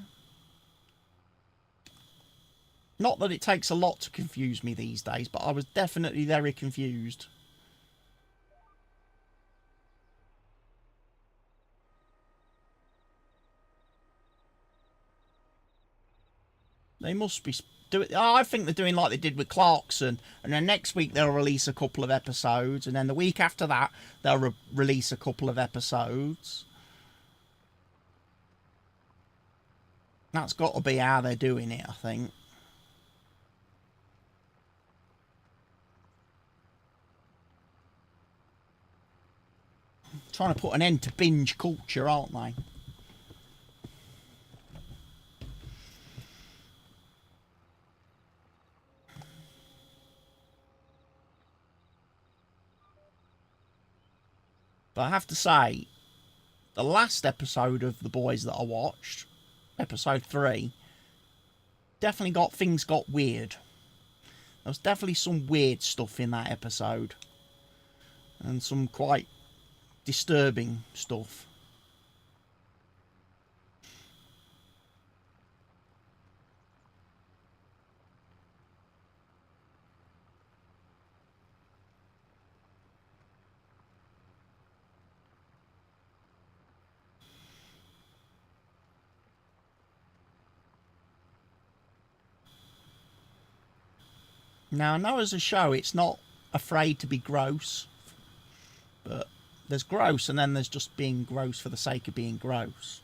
B: Not that it takes a lot to confuse me these days, but I was definitely very confused. They must be doing. I think they're doing like they did with Clarkson, and then next week they'll release a couple of episodes, and then the week after that they'll release a couple of episodes. That's got to be how they're doing it, I think. Trying to put an end to binge culture, aren't they? But I have to say, the last episode of The Boys that I watched, episode 3, definitely things got weird. There was definitely some weird stuff in that episode, and some quite disturbing stuff. Now, I know as a show it's not afraid to be gross, but there's gross and then there's just being gross for the sake of being gross.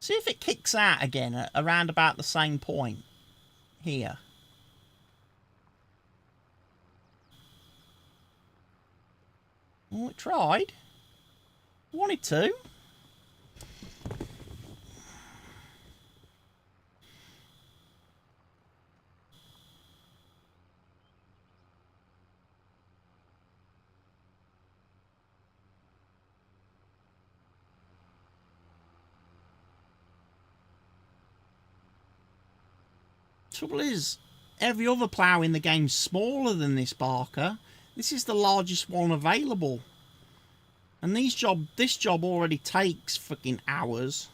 B: See if it kicks out again at around about the same point here. Oh, it tried. Wanted to. Trouble is, every other plough in the game's smaller than this Barker. This is the largest one available. And this job already takes fucking hours.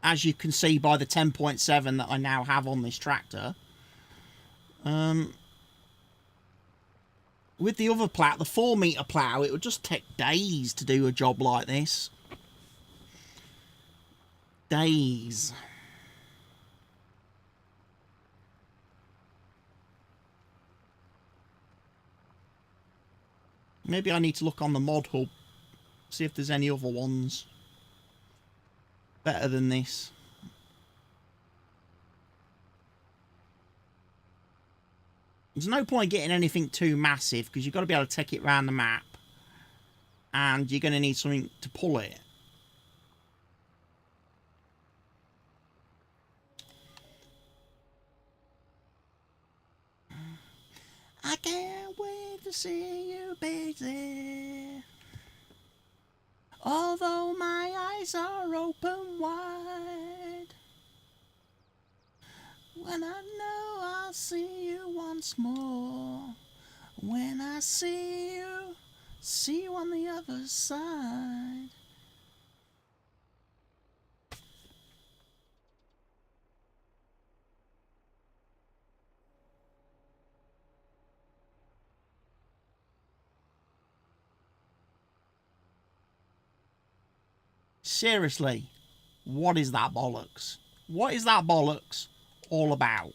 B: As you can see by the 10.7 that I now have on this tractor. With the other plough, the 4-metre plough, it would just take days to do a job like this. Days. Maybe I need to look on the mod hub, see if there's any other ones better than this. There's no point getting anything too massive because you've got to be able to take it around the map and you're going to need something to pull it. I can't wait to see you busy. Although my eyes are open wide. When I know I'll see you once more. When I see you on the other side. Seriously, what is that bollocks? What is that bollocks all about?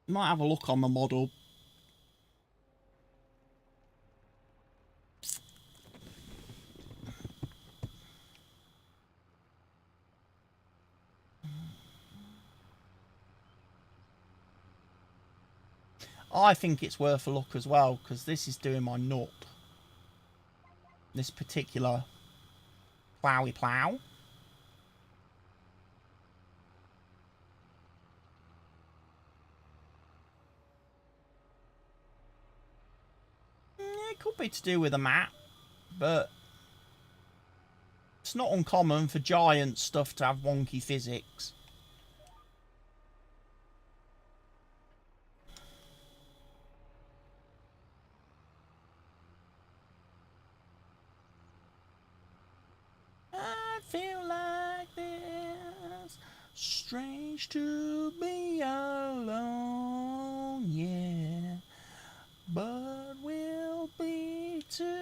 B: Might have a look on the model. I think it's worth a look as well because this is doing my nut. This particular ploughy plough. It could be to do with a map, but it's not uncommon for giant stuff to have wonky physics. I feel like this, strange to be alone, yeah. But we'll be together,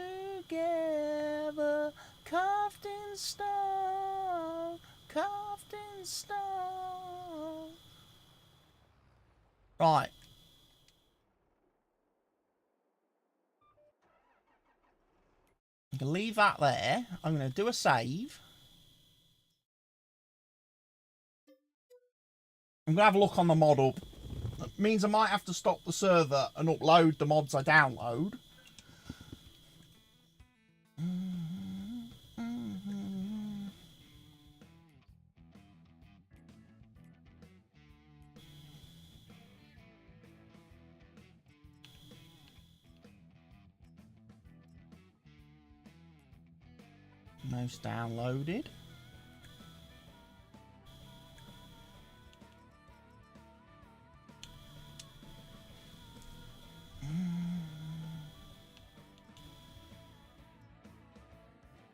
B: carved in stone, carved in stone. Right. I'm going to leave that there. I'm going to do a save. I'm going to have a look on the model. That means I might have to stop the server and upload the mods I download. Most downloaded.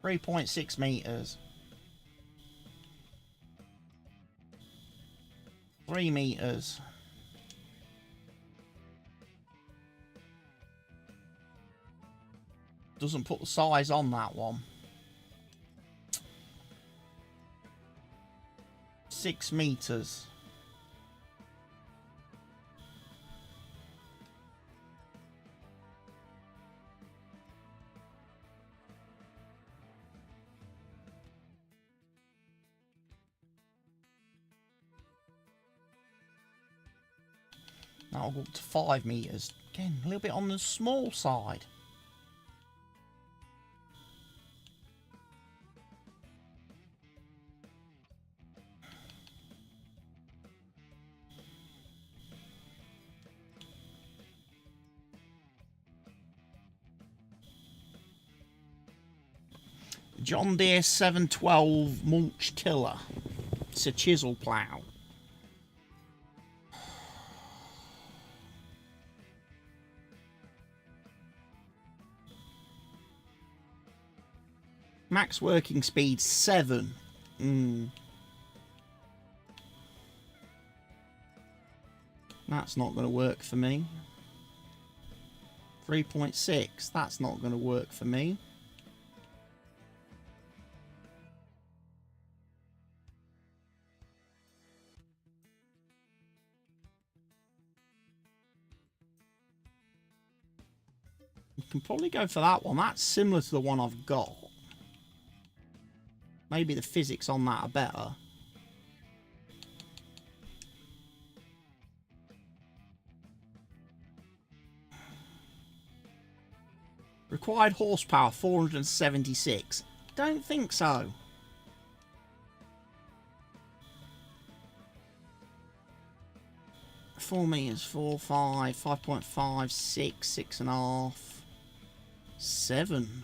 B: .6 meters. 3 meters. Doesn't put the size on that one. 6 meters. That'll go up to 5 meters. Again, a little bit on the small side. John Deere 712 mulch tiller. It's a chisel plough. Max working speed 7. That's not going to work for me. 3.6. That's not going to work for me. You can probably go for that one. That's similar to the one I've got. Maybe the physics on that are better. Required horsepower 476. Don't think so. Four meters, 4, 5, 5.5, 6, 6.5, 7.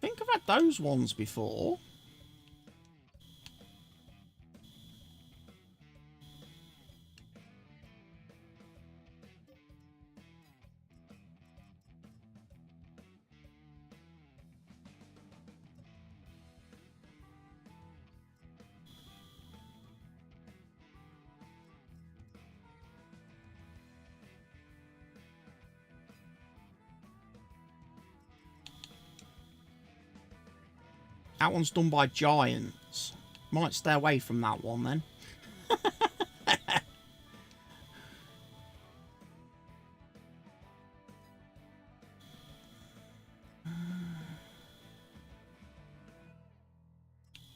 B: I think I've had those ones before. That one's done by Giants. Might stay away from that one then.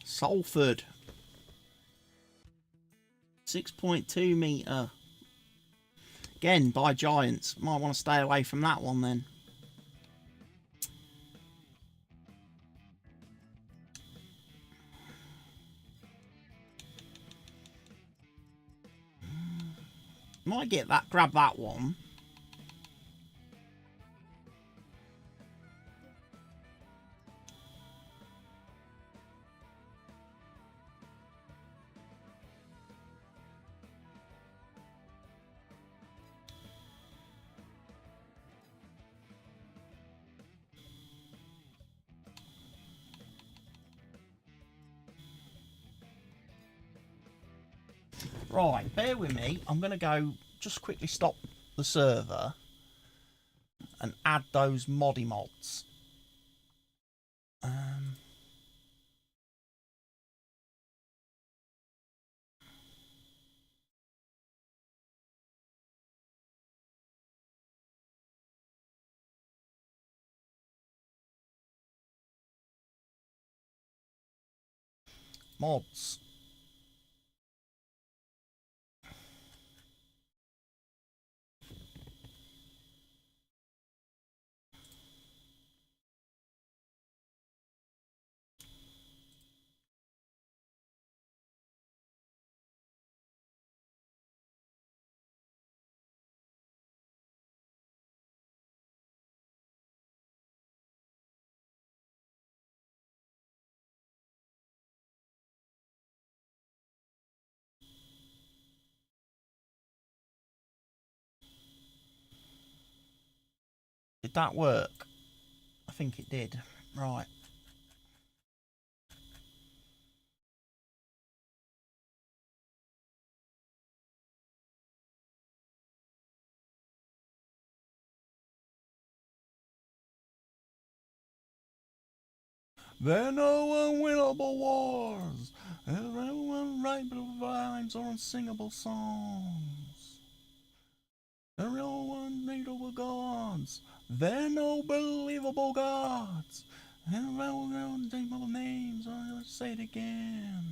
B: Salford. 6.2 metre. Again, by Giants. Might want to stay away from that one then. Might get that, grab that one. Right, bear with me. I'm going to go just quickly stop the server and add those moddy mods. Mods. Did that work? I think it did. Right. There are no unwinnable wars. There are no unwritable rhymes or unsingable songs. There are no unbeatable gods. There are no believable gods. There are no unnameable names. I'll say it again.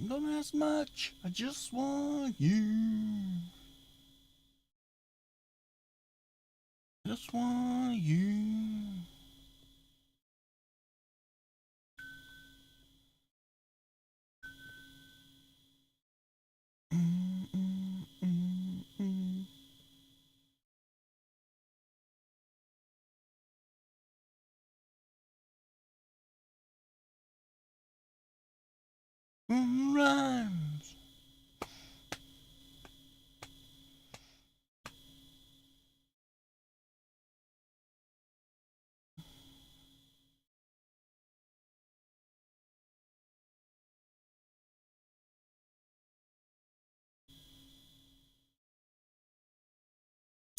B: Don't ask much, I just want you. Just want you. Rhymes.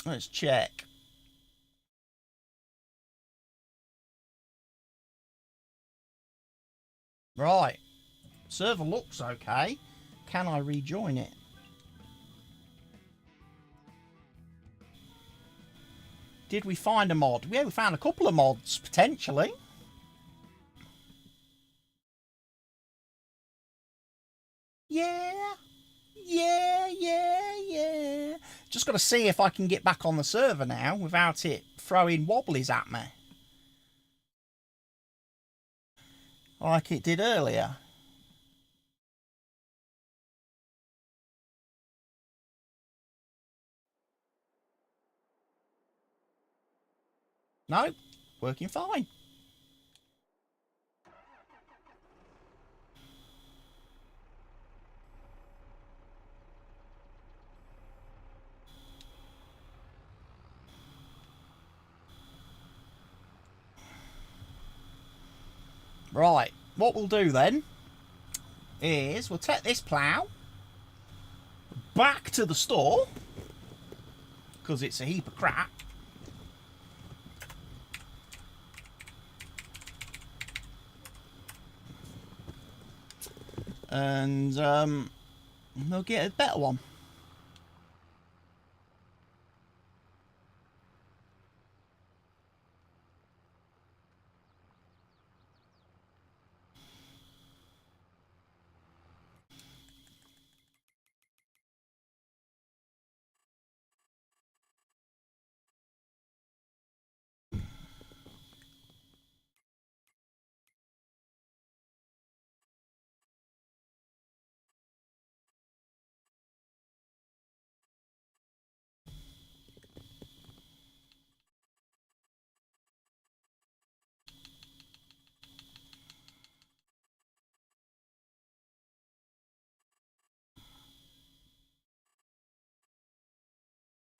B: Let's check. Right. Server looks okay. Can I rejoin it? Did we find a mod? Yeah, we found a couple of mods, potentially. Yeah. Just got to see if I can get back on the server now without it throwing wobblies at me. Like it did earlier. No, working fine. Right, what we'll do then is we'll take this plough back to the store because it's a heap of crap. And we'll get a better one.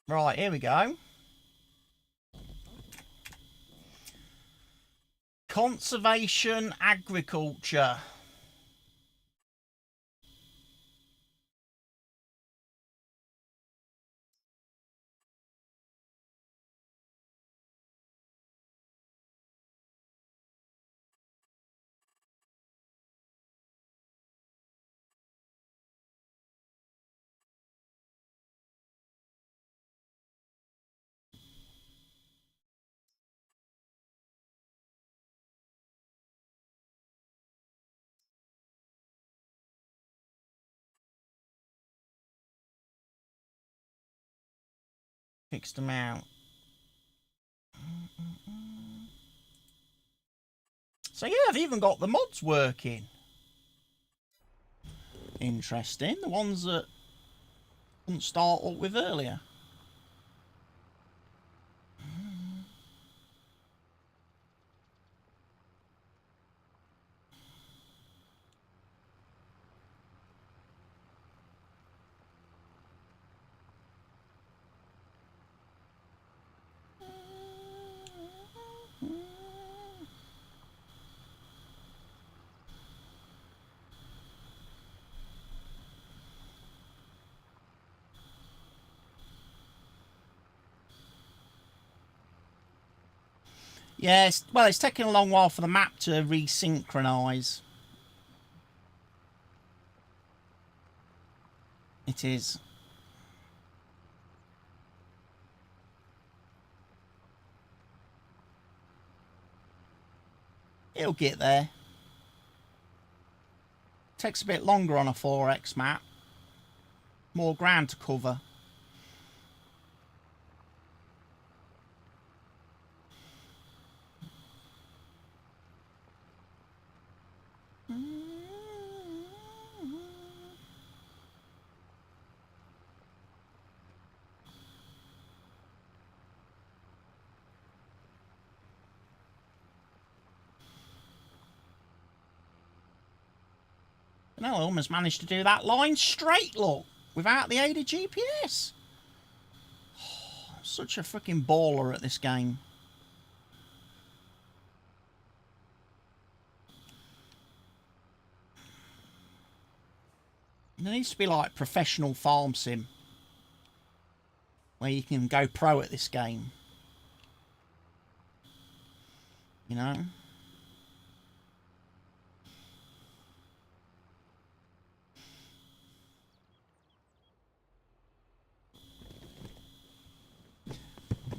B: Right, here we go. Conservation agriculture. Fixed amount. So yeah, I've even got the mods working. Interesting. The ones that couldn't start up with earlier. Yes, well, it's taking a long while for the map to resynchronize. It is. It'll get there. Takes a bit longer on a 4X map. More ground to cover. No, I almost managed to do that line straight, look, without the aid of GPS. Oh, such a freaking baller at this game. There needs to be like professional farm sim where you can go pro at this game. You know?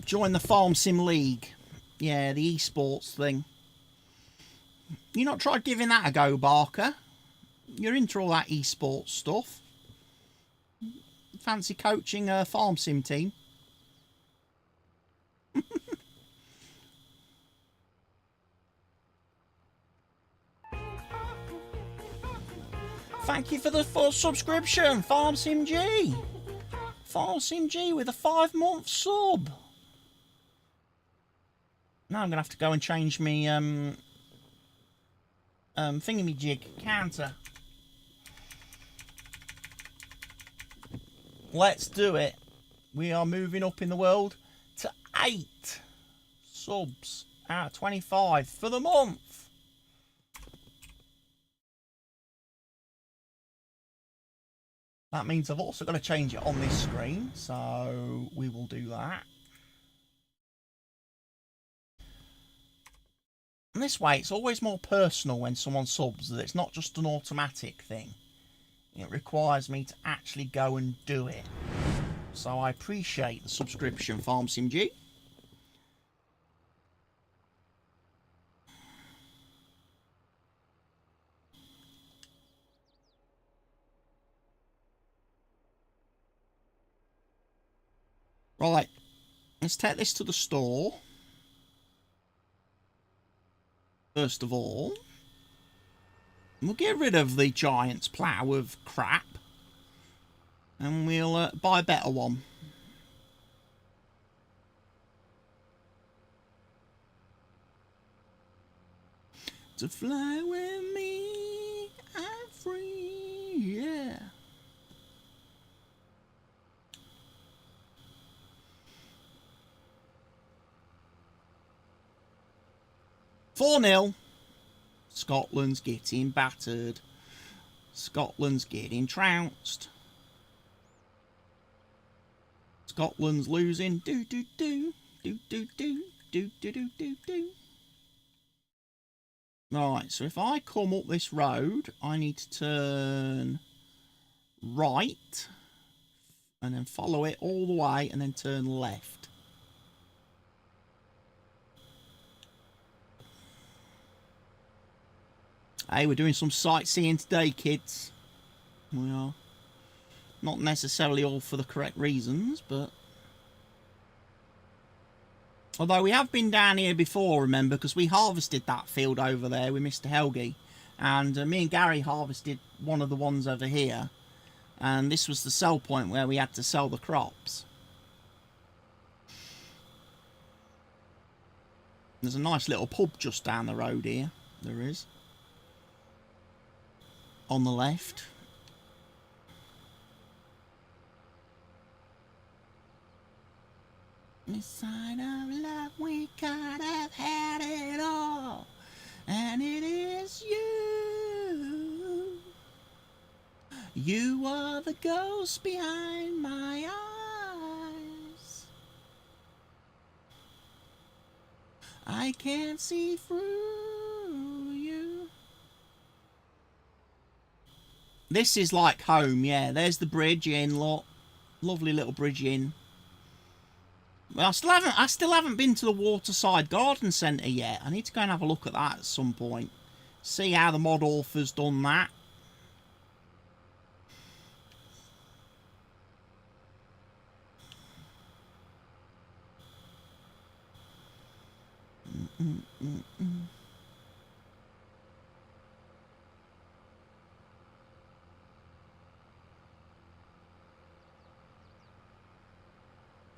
B: Join the Farm Sim League. Yeah, the esports thing. You not tried giving that a go, Barker? You're into all that esports stuff. Fancy coaching a Farm Sim team? Thank you for the full subscription, Farm Sim G. Farm Sim G with a 5-month sub. Now I'm going to have to go and change me thingamajig counter. Let's do it. We are moving up in the world to 8 subs out of 25 for the month. That means I've also got to change it on this screen, so we will do that. And this way, it's always more personal when someone subs, that it's not just an automatic thing. It requires me to actually go and do it. So I appreciate the subscription, FarmSimG. Right, let's take this to the store. First of all, we'll get rid of the Giant's plough of crap. And we'll buy a better one. To fly with me, I'm free, yeah. Four 0. Scotland's getting battered. Scotland's getting trounced. Scotland's losing. Do do do do do do do do do do do. Right, so if I come up this road, I need to turn right and then follow it all the way and then turn left. Hey, we're doing some sightseeing today, kids. We are. Not necessarily all for the correct reasons, but... Although we have been down here before, remember, because we harvested that field over there with Mr. Helgi. And me and Gary harvested one of the ones over here. And this was the sell point where we had to sell the crops. There's a nice little pub just down the road here. There is. On the left. This side of love, we could have had it all. And it is you. You are the ghost behind my eyes. I can't see through you. This is like home, yeah. There's the bridge in, look. Lovely little bridge in. Well, I still haven't been to the Waterside Garden Centre yet. I need to go and have a look at that at some point. See how the mod author's done that.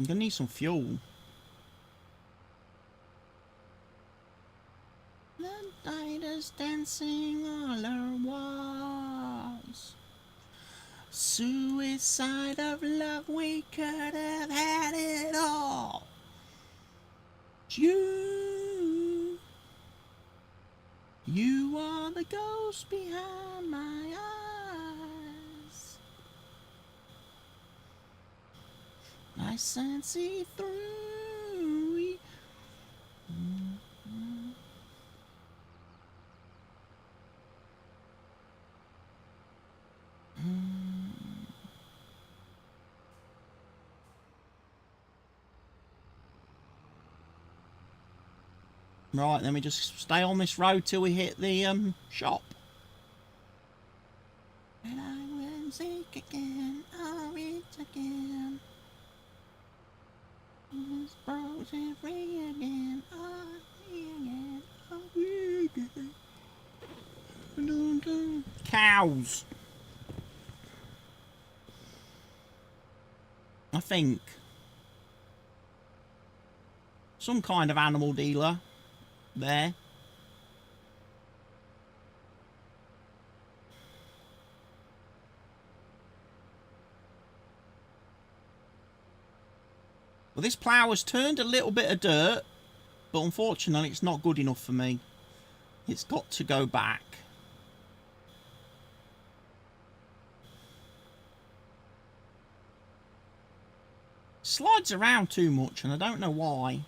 B: I'm gonna need some fuel. The diners dancing all our walls. Suicide of love, we could have had it all. You are the ghost behind my eyes. I can't see through you. Right, then we just stay on this road till we hit the shop. And I will seek again, I'll reach again. It's frozen free again, I'll free again, I'll free again. Dun, dun. Cows. I think. Some kind of animal dealer. There. Well, this plough has turned a little bit of dirt, but unfortunately it's not good enough for me. It's got to go back. Slides around too much and I don't know why.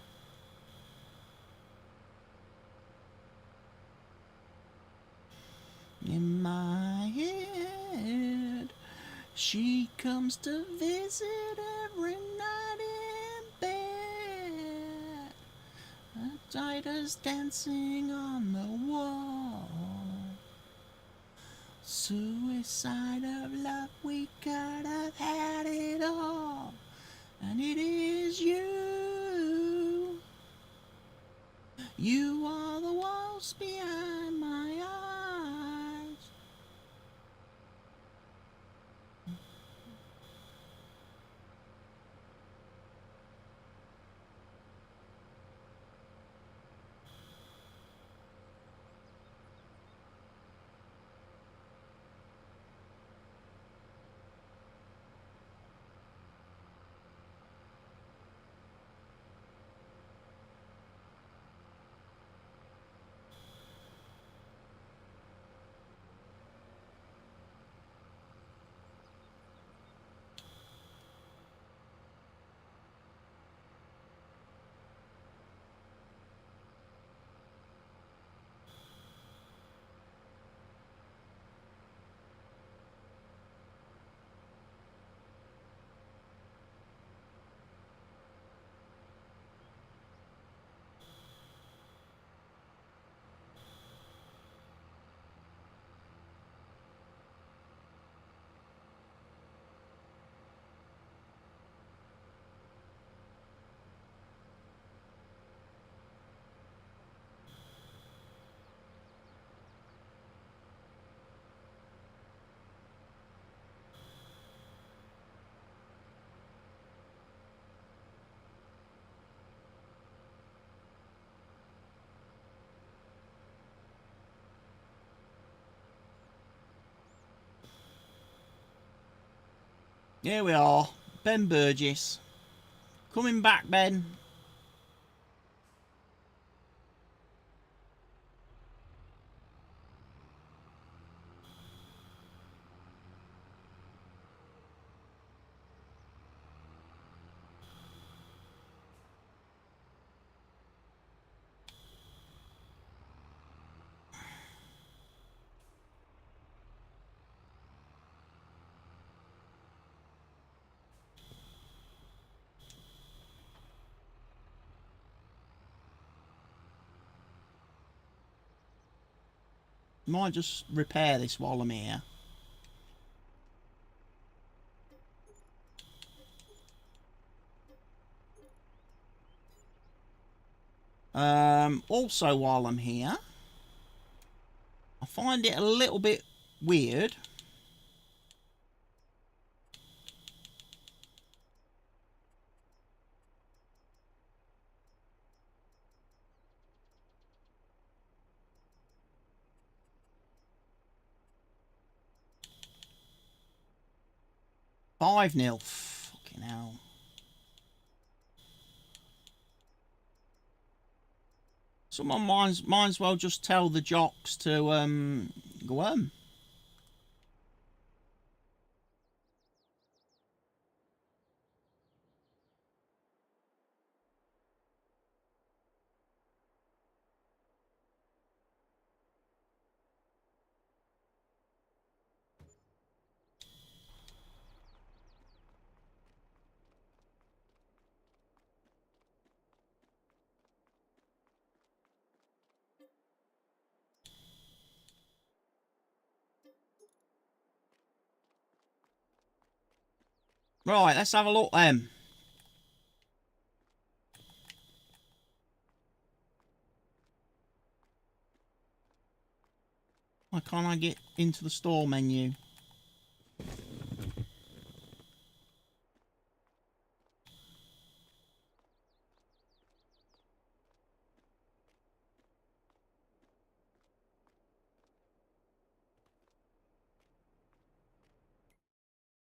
B: In my head, she comes to visit every night in bed. The tiger's dancing on the wall. Suicide of love, we could have had it all. And it is you. You are the walls behind my eyes. Here we are. Ben Burgess. Coming back, Ben. Might just repair this while I'm here. Also, while I'm here, I find it a little bit weird. Five 0. Fucking hell. Someone might as well just tell the jocks to go home. Right, let's have a look then. Why can't I get into the store menu? I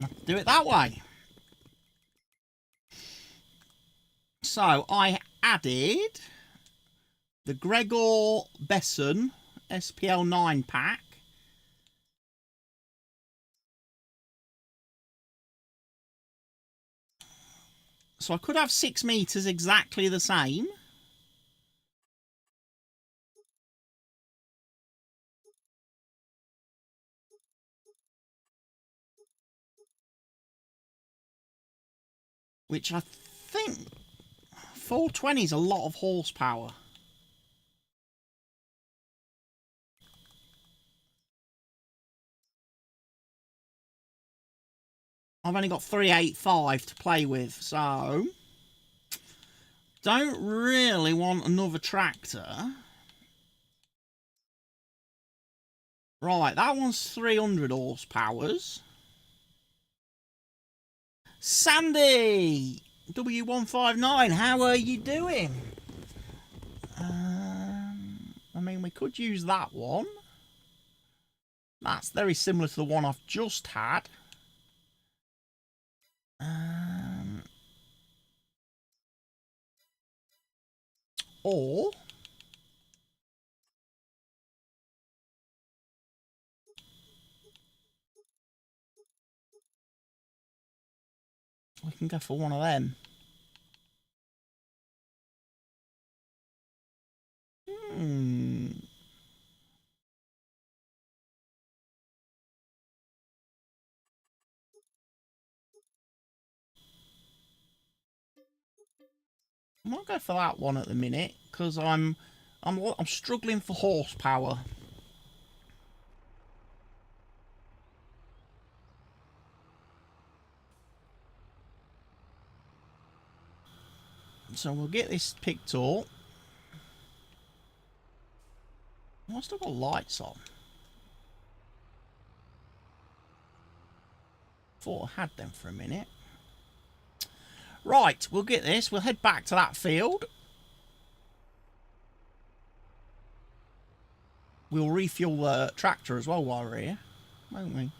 B: have to do it that way. So I added the Gregor Besson SPL 9 pack. So I could have 6 meters exactly the same. Which I think 420 is a lot of horsepower. I've only got 385 to play with, so don't really want another tractor. Right, that one's 300 horsepowers. Sandy W159, how are you doing? I mean, we could use that one. That's very similar to the one I've just had. Or we can go for one of them. I might go for that one at the minute because I'm struggling for horsepower. So we'll get this picked up. I've still got lights on. Thought I had them for a minute. Right, we'll get this. We'll head back to that field. We'll refuel the tractor as well while we're here, won't we?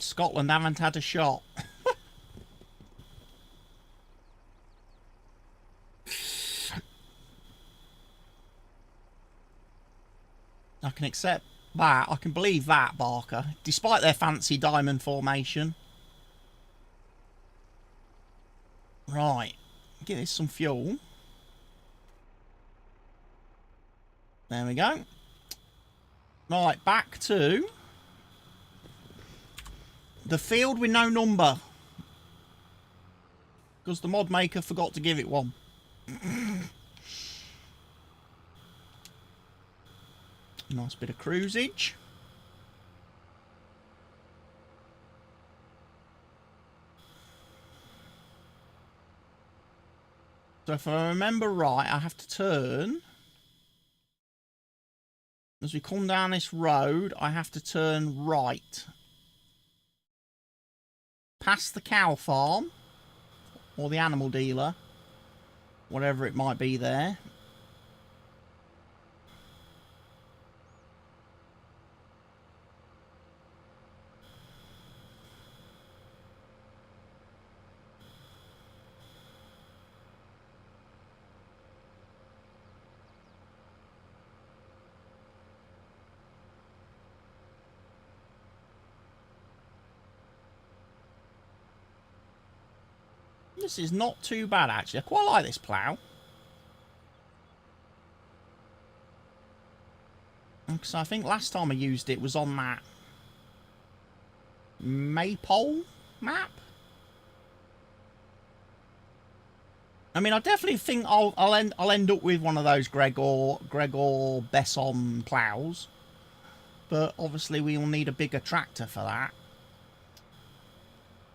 B: Scotland haven't had a shot. I can accept that. I can believe that, Barker. Despite their fancy diamond formation. Right. Get this some fuel. There we go. Right, back to the field with no number. Because the mod maker forgot to give it one. Nice bit of cruisage. So if I remember right, I have to turn. As we come down this road, I have to turn right. Past the cow farm. Or the animal dealer. Whatever it might be there. This is not too bad, actually. I quite like this plough. Because I think last time I used it was on that Maypole map. I mean, I definitely think I'll end up with one of those Gregor Besson ploughs. But obviously we'll need a bigger tractor for that.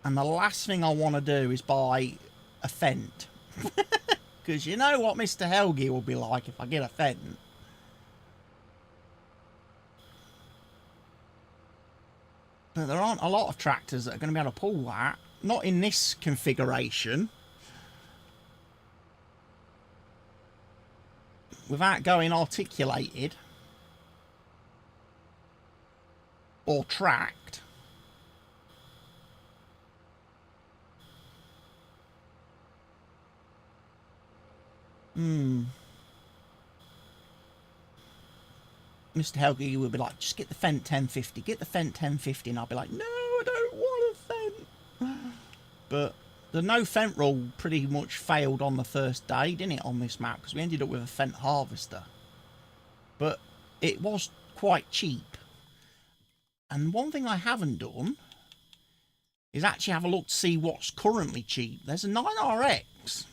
B: And the last thing I want to do is buy a Fent. Because you know what Mr. Helgi will be like if I get a Fent. But there aren't a lot of tractors that are going to be able to pull that. Not in this configuration. Without going articulated. Or tracked. Mr. Helgi would be like, just get the Fent 1050, get the Fent 1050, and I'll be like, no, I don't want a Fent. But the no Fent rule pretty much failed on the first day, didn't it, on this map? Because we ended up with a Fent harvester. But it was quite cheap. And one thing I haven't done is actually have a look to see what's currently cheap. There's a 9RX.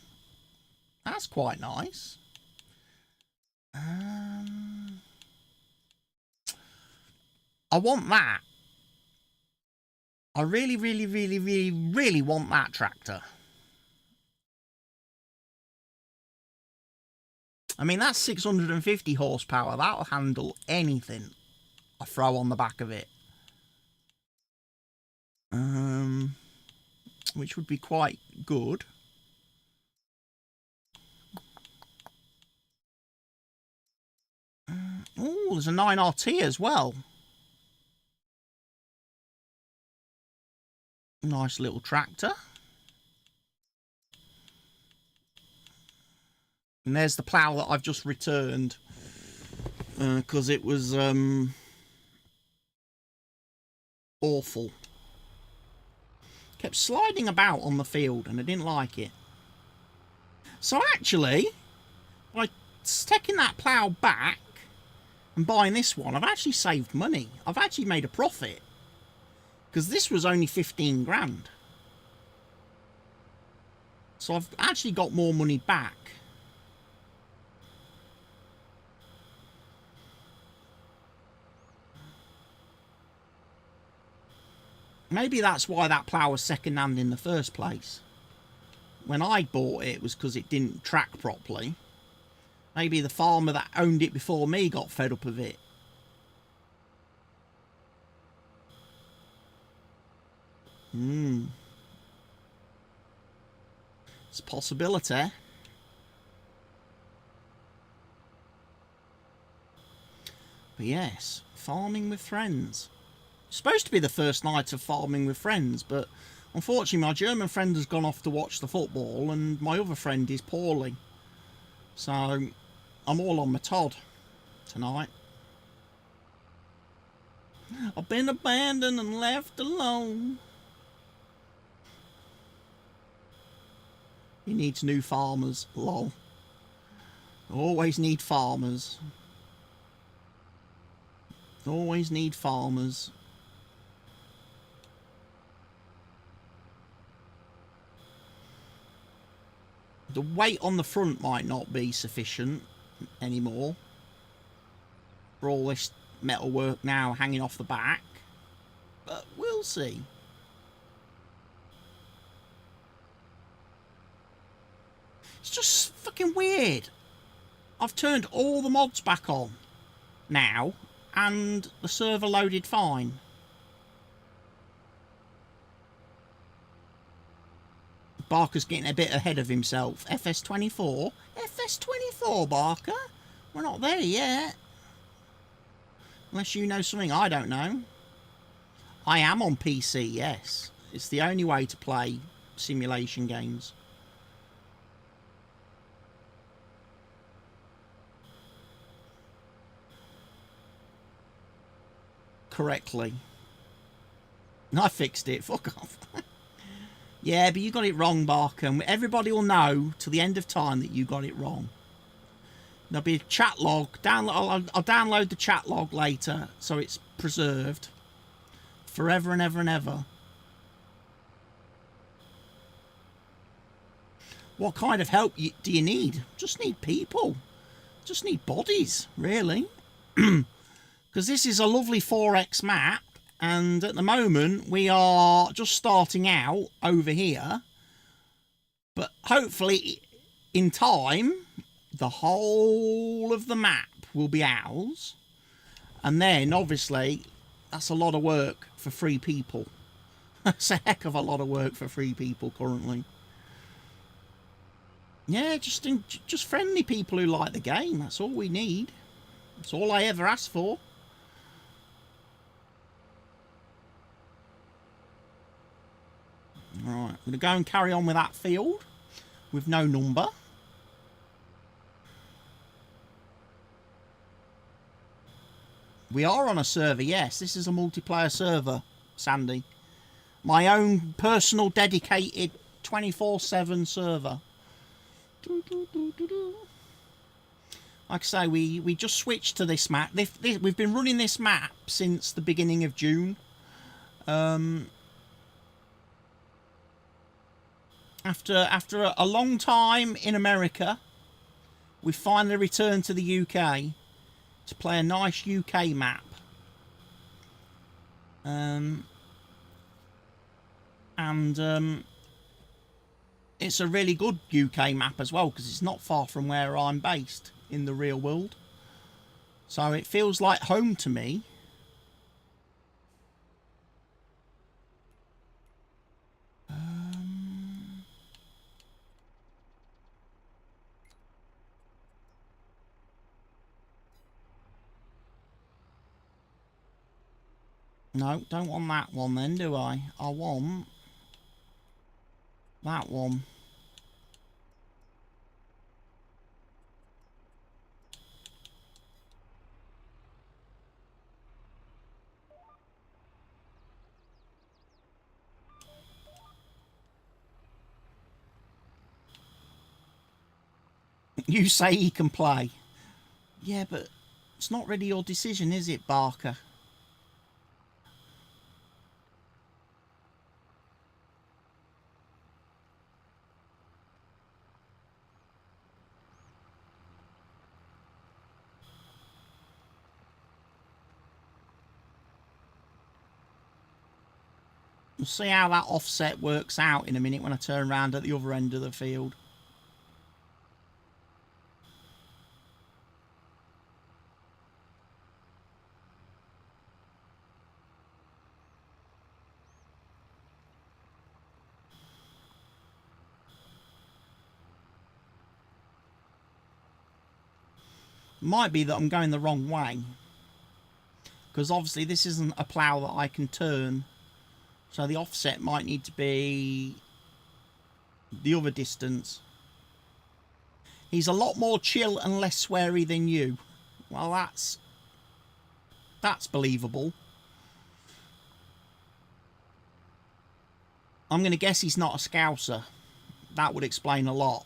B: That's quite nice. I want that. I really, really, really, really, really want that tractor. I mean, that's 650 horsepower. That'll handle anything I throw on the back of it. Which would be quite good. Oh, there's a 9RT as well. Nice little tractor. And there's the plough that I've just returned. Because it was awful. Kept sliding about on the field and I didn't like it. So actually, by taking that plough back and buying this one, I've actually saved money. I've actually made a profit. Because this was only 15 grand. So I've actually got more money back. Maybe that's why that plough was second hand in the first place. When I bought it, it was because it didn't track properly. Maybe the farmer that owned it before me got fed up of it. It's a possibility. But yes, farming with friends. supposed to be the first night of farming with friends, but unfortunately my German friend has gone off to watch the football and my other friend is poorly. So I'm all on my Todd tonight. I've been abandoned and left alone. He needs new farmers, lol. Always need farmers. Always need farmers. The weight on the front might not be sufficient anymore for all this metalwork now hanging off the back, but we'll see. It's just fucking weird. I've turned all the mods back on now and the server loaded fine. Barker's getting a bit ahead of himself. FS24? FS24, Barker? We're not there yet. Unless you know something I don't know. I am on PC, yes. It's the only way to play simulation games. Correctly. I fixed it. Fuck off. Yeah, but you got it wrong, Barker. Everybody will know till the end of time that you got it wrong. There'll be a chat log. I'll download the chat log later so it's preserved forever and ever and ever. What kind of help do you need? Just need people. Just need bodies, really. Because this is a lovely 4X map. And at the moment, we are just starting out over here. But hopefully, in time, the whole of the map will be ours. And then, obviously, that's a lot of work for 3 people. That's a heck of a lot of work for 3 people currently. Yeah, just friendly people who like the game. That's all we need. That's all I ever asked for. Alright, I'm going to go and carry on with that field with no number. We are on a server, yes. This is a multiplayer server, Sandy. My own personal dedicated 24/7 server. Like I say, we just switched to this map. We've been running this map since the beginning of June. After a long time in America, we finally returned to the UK to play a nice UK map. It's a really good UK map as well because it's not far from where I'm based in the real world. So it feels like home to me. No, don't want that one then, do I? I want that one. You say he can play. Yeah, but it's not really your decision, is it, Barker? We'll see how that offset works out in a minute when I turn around at the other end of the field. Might be that I'm going the wrong way. because obviously this isn't a plough that I can turn, so the offset might need to be the other distance. He's a lot more chill and less sweary than you. Well, that's believable. I'm going to guess he's not a Scouser. That would explain a lot.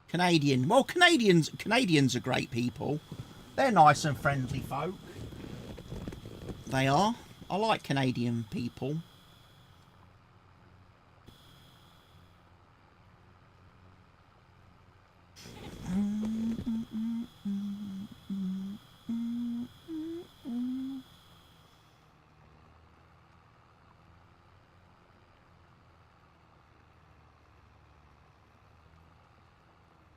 B: Canadian. Well, Canadians are great people. They're nice and friendly folk. They are. I like Canadian people.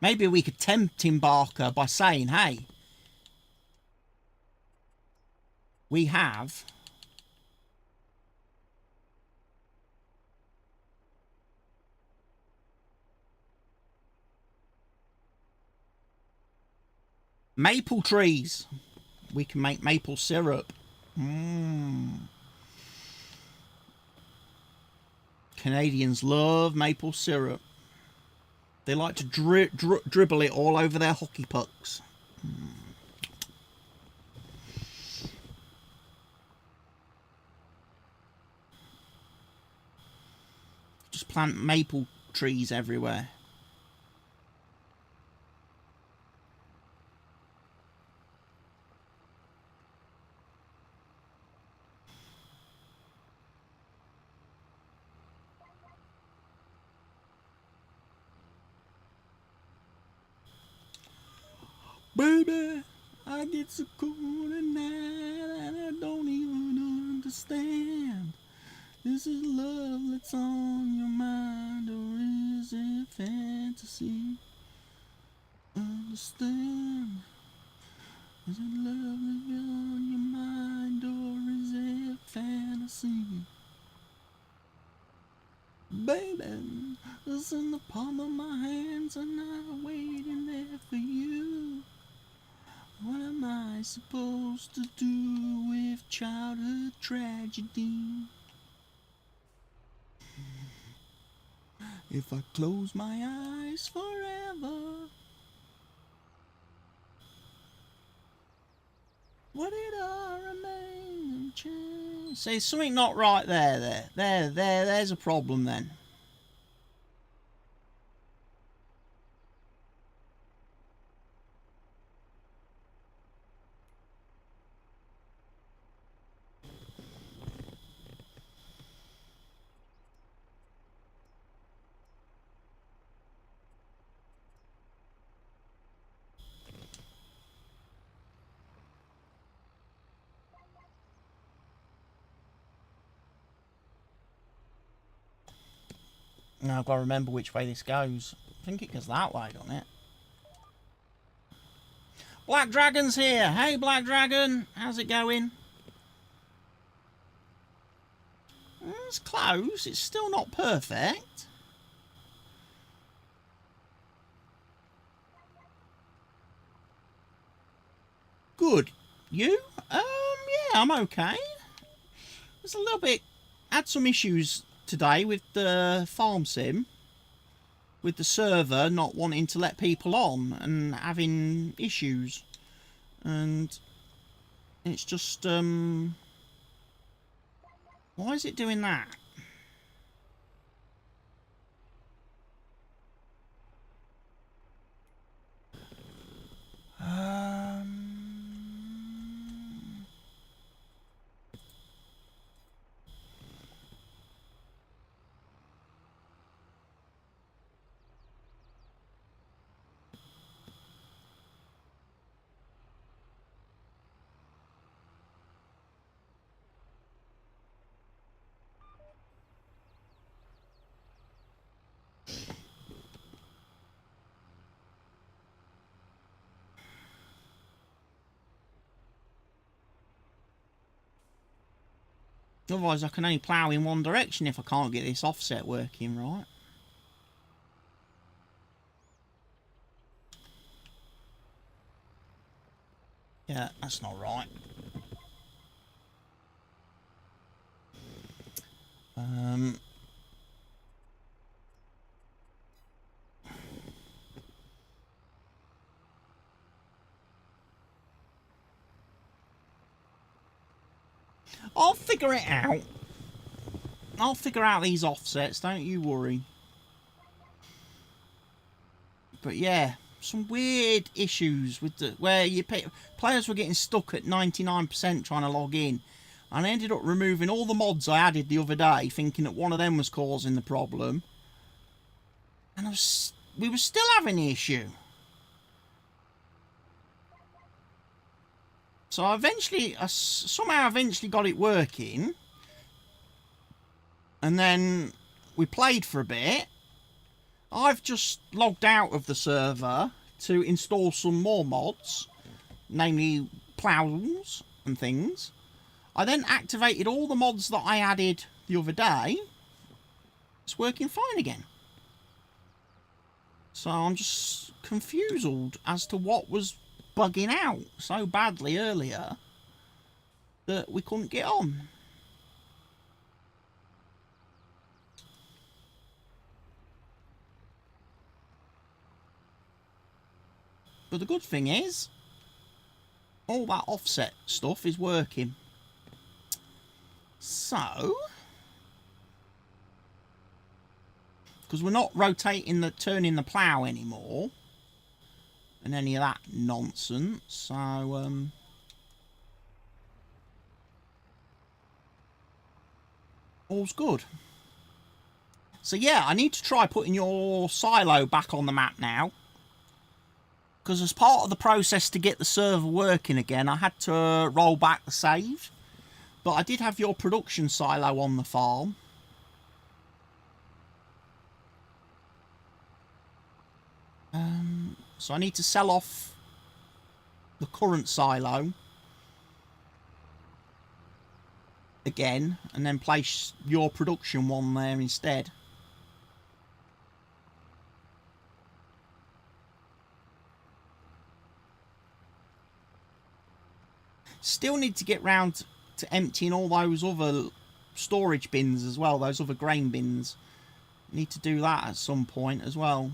B: Maybe we could tempt him, Barker, by saying, hey, we have maple trees. We can make maple syrup. Canadians love maple syrup. They like to dribble it all over their hockey pucks. Just plant maple trees everywhere. Baby, I get so cold tonight and I don't even understand. Is it love that's on your mind or is it fantasy? Understand. Is it love that's on your mind or is it fantasy? Baby, it's in the palm of my hands and I'm waiting there for you. What am I supposed to do with childhood tragedy? If I close my eyes forever, would it all remain unchanged? See, something not right there's a problem then. Now I've got to remember which way this goes. I think it goes that way, doesn't it? Black Dragon's here. Hey, Black Dragon. How's it going? It's close. It's still not perfect. Good. You? Yeah, I'm okay. There's a little bit... Had some issues today with the farm sim. With the server not wanting to let people on and having issues. And it's just... Why is it doing that? Otherwise I can only plough in one direction if I can't get this offset working right. Yeah, that's not right. I'll figure it out. I'll figure out these offsets, don't you worry. But yeah, some weird issues with where players were getting stuck at 99% trying to log in. And I ended up removing all the mods I added the other day, thinking that one of them was causing the problem. And we were still having the issue. So I somehow eventually got it working. And then we played for a bit. I've just logged out of the server to install some more mods, namely ploughs and things. I then activated all the mods that I added the other day. It's working fine again. So I'm just confused as to what was bugging out so badly earlier that we couldn't get on. But the good thing is, all that offset stuff is working. So, because we're not turning the plough anymore, and any of that nonsense, so all's good. So yeah, I need to try putting your silo back on the map now, because as part of the process to get the server working again, I had to roll back the save. But I did have your production silo on the farm. So I need to sell off the current silo again, and then place your production one there instead. Still need to get round to emptying all those other storage bins as well, those other grain bins. Need to do that at some point as well.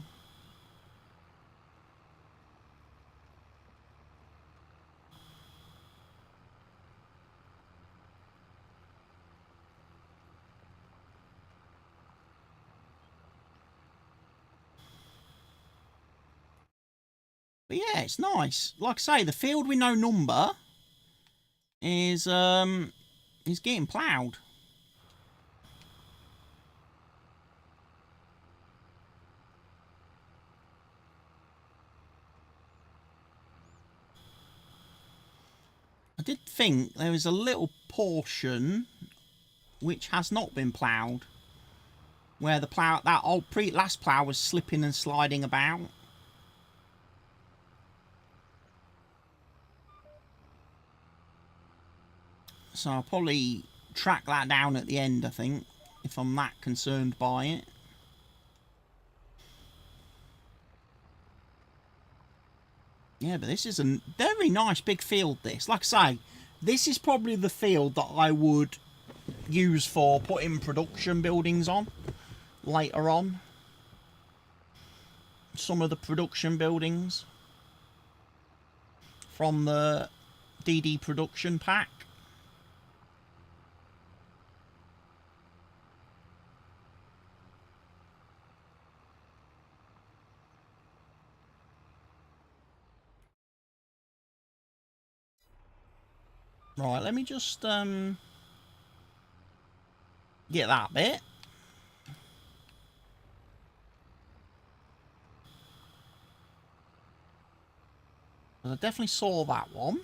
B: But yeah, it's nice. Like I say, the field with no number is getting ploughed. I did think there was a little portion which has not been ploughed, where the plough, that old last plough, was slipping and sliding about. So I'll probably track that down at the end, I think, if I'm that concerned by it. Yeah, but this is a very nice big field, this. Like I say, this is probably the field that I would use for putting production buildings on later on. Some of the production buildings from the DD production pack. Right, let me just get that bit. I definitely saw that one.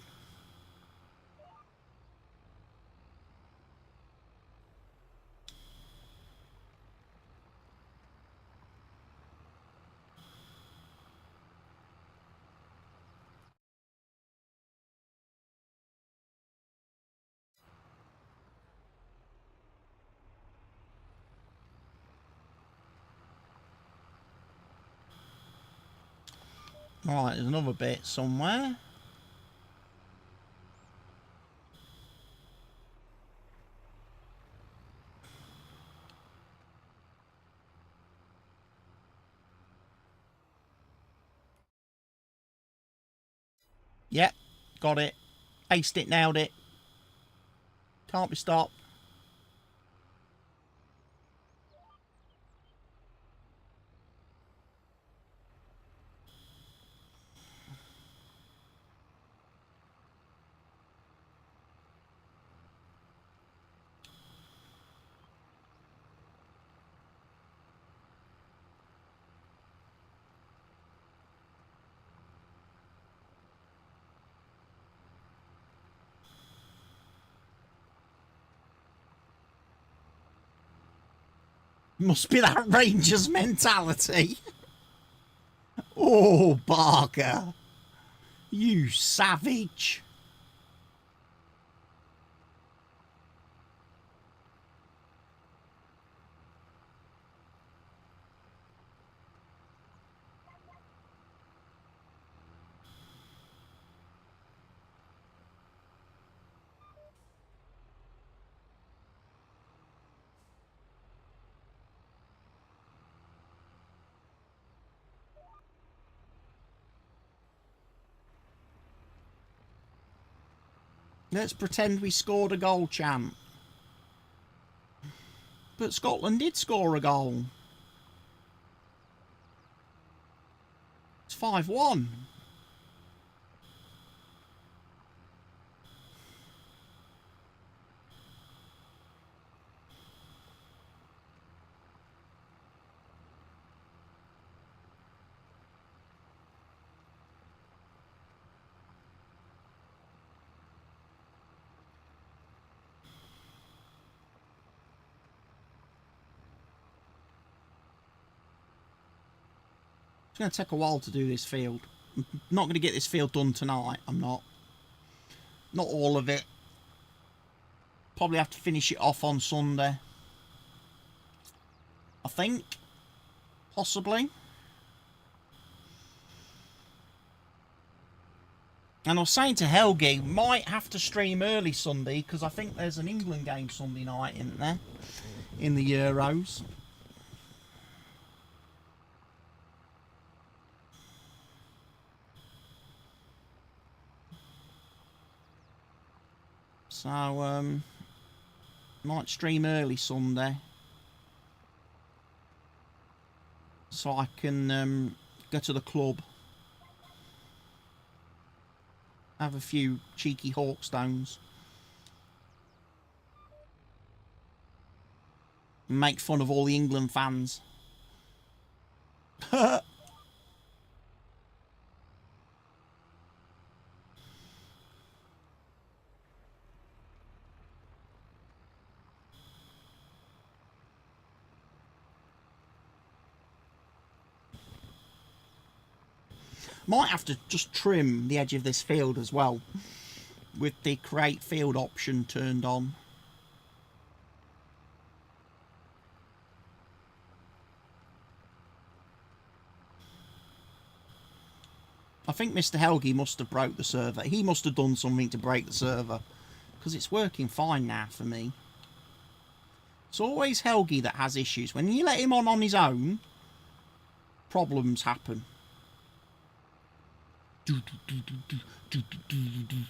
B: Right, there's another bit somewhere. Yep, got it. Aced it, nailed it. Can't be stopped. Must be that Rangers mentality. Oh, Barker. You savage. Let's pretend we scored a goal, champ. But Scotland did score a goal. It's 5-1. It's going to take a while to do this field. I'm not going to get this field done tonight. I'm not. Not all of it. Probably have to finish it off on Sunday. I think. Possibly. And I was saying to Helgi, might have to stream early Sunday because I think there's an England game Sunday night, isn't there? In the Euros. So, might stream early Sunday. So I can go to the club. Have a few cheeky Hawkstones. Make fun of all the England fans. Might have to just trim the edge of this field as well, with the create field option turned on. I think Mr. Helgi must have broke the server. He must have done something to break the server, because it's working fine now for me. It's always Helgi that has issues. When you let him on his own, problems happen. Doom, doom, doom, doom, doom, doom.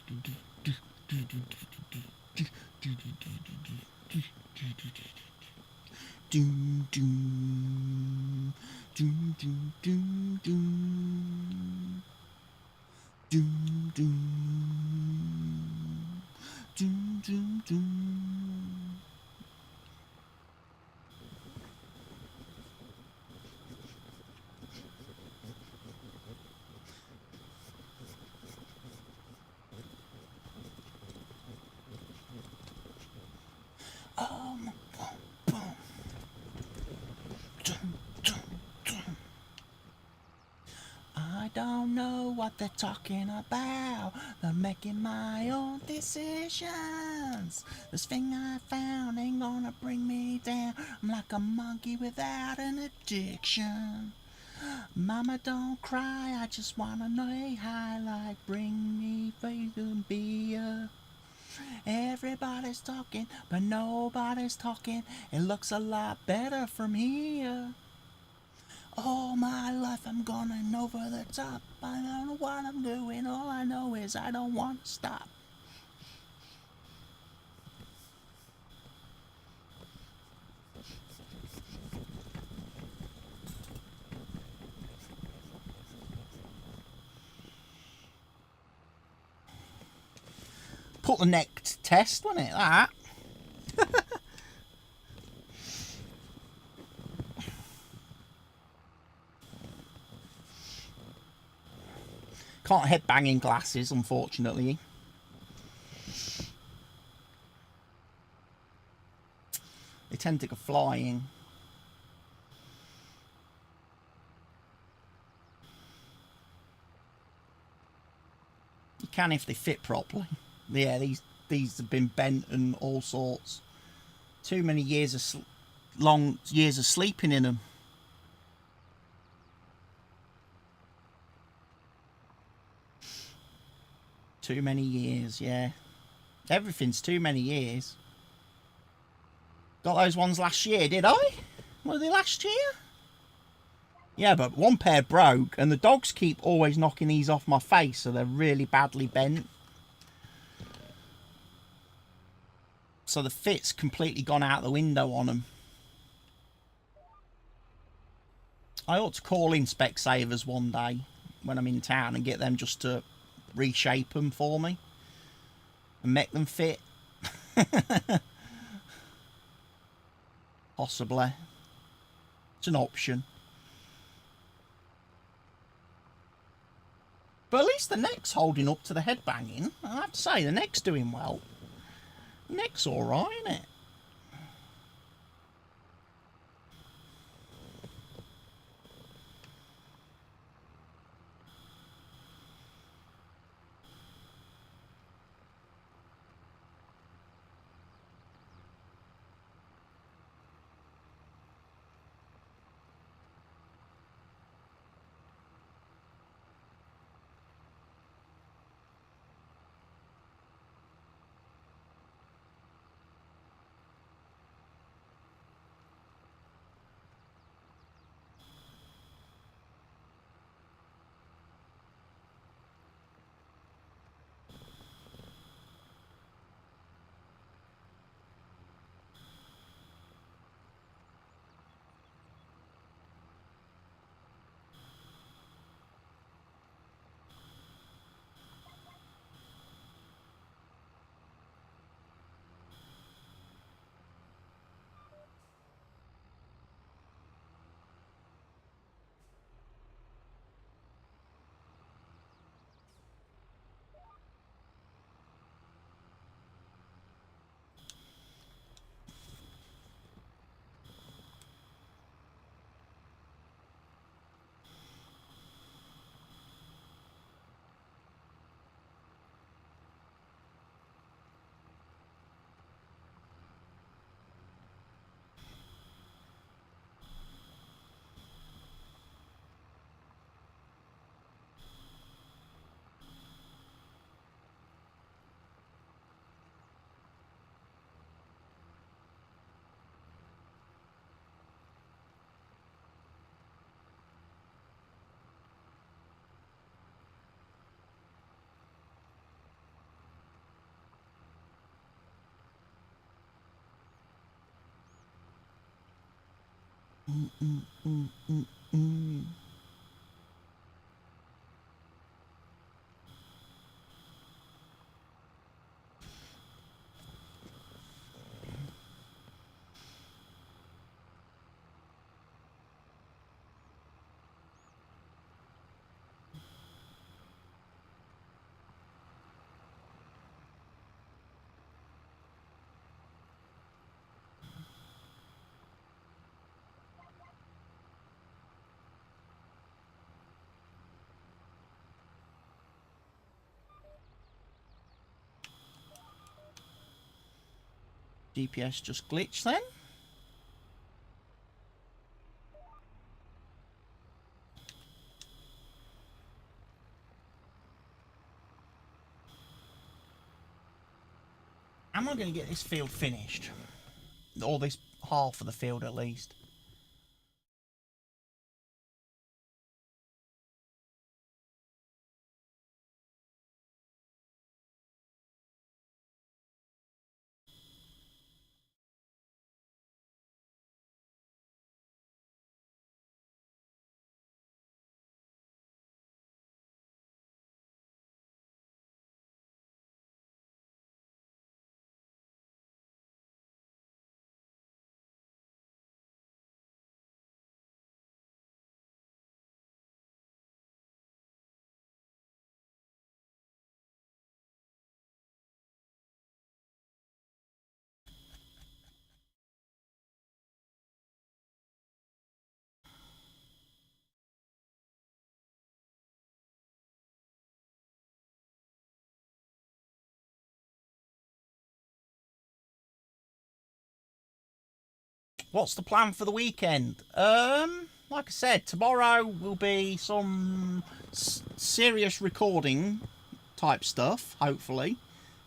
B: Doom, doom, doom, doom, doom. Boom, boom. Doom, doom, doom. I don't know what they're talking about. They're making my own decisions. This thing I found ain't gonna bring me down. I'm like a monkey without an addiction. Mama, don't cry, I just wanna know how, like, bring me food and beer. Everybody's talking, but nobody's talking. It looks a lot better from here. All my life I'm going over the top. I don't know what I'm doing, all I know is I don't want to stop. Put the neck to test, wasn't it, that? Can't headbang in glasses, unfortunately. They tend to go flying. You can if they fit properly. Yeah, these have been bent and all sorts. Too many years of long years of sleeping in them. Too many years, yeah. Everything's too many years. Got those ones last year, did I? Were they last year? Yeah, but one pair broke, and the dogs keep always knocking these off my face, so they're really badly bent. So the fit's completely gone out the window on them. I ought to call in Specsavers one day when I'm in town and get them just to reshape them for me and make them fit. Possibly. It's an option. But at least the neck's holding up to the headbanging. I have to say, the neck's doing well. The neck's alright, isn't it? GPS just glitched then. am I going to get this field finished? Or this half of the field at least. What's the plan for the weekend? Like I said, tomorrow will be some serious recording type stuff, hopefully.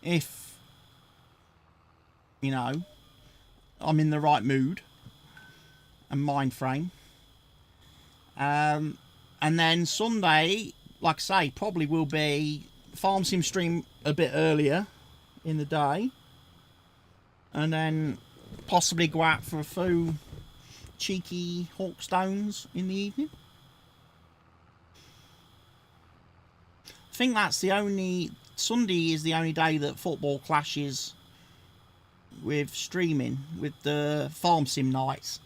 B: If, you know, I'm in the right mood and mind frame. And then Sunday, like I say, probably will be Farm Sim stream a bit earlier in the day. And then possibly go out for a few cheeky Hawkstones in the evening. I think that's the only... Sunday is the only day that football clashes with streaming, with the Farm Sim nights.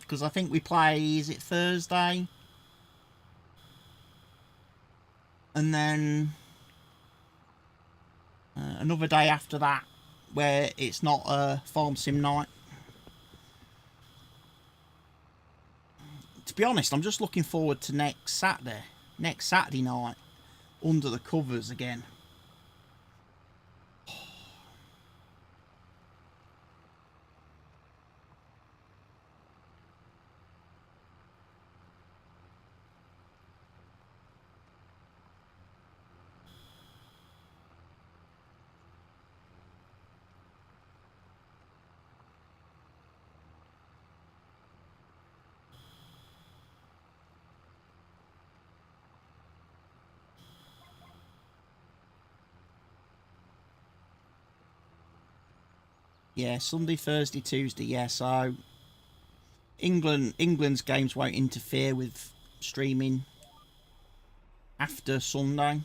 B: Because I think we play, is it Thursday? And then another day after that where it's not a Farm Sim night. To be honest, I'm just looking forward to next Saturday night, under the covers again. Yeah, Sunday, Thursday, Tuesday, yeah, so England's games won't interfere with streaming after Sunday.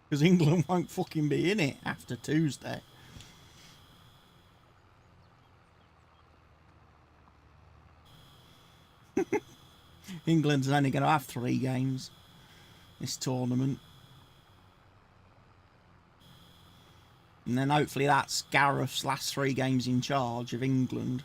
B: Because England won't fucking be in it after Tuesday. England's only going to have 3 games this tournament. And then hopefully that's Gareth's last 3 games in charge of England.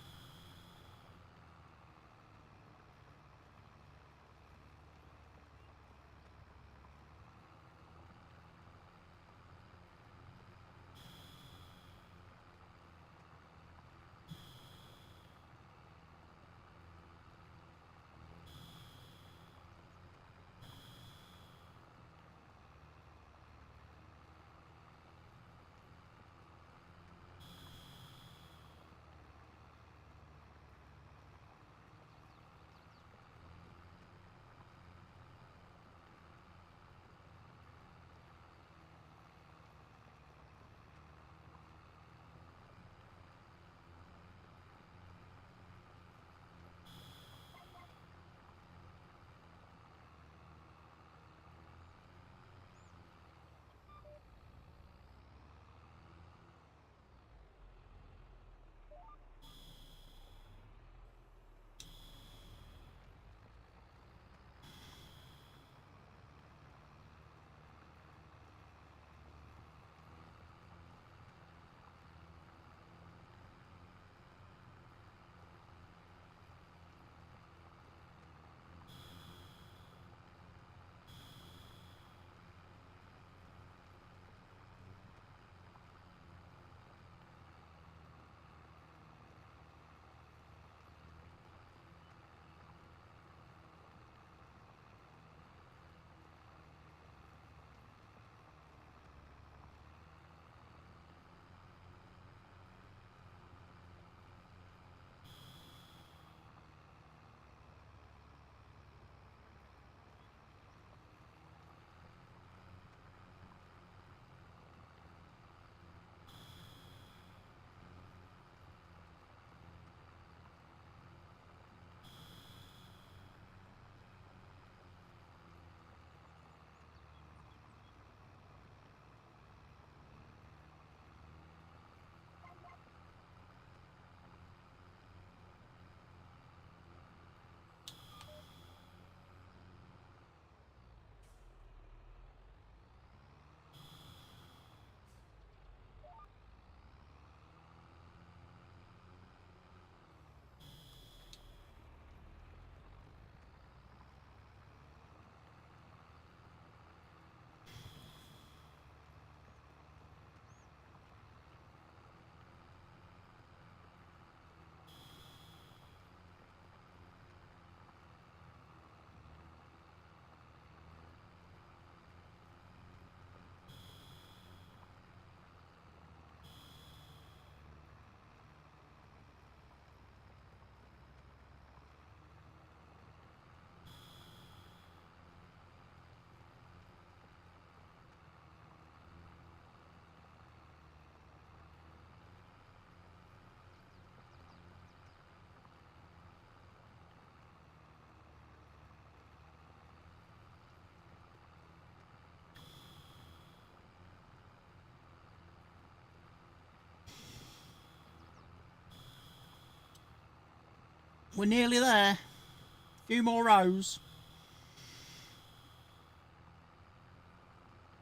B: We're nearly there. A few more rows.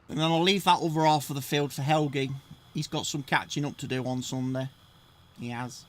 B: And then I'll leave that other half of the field for Helgi. He's got some catching up to do on Sunday. He has.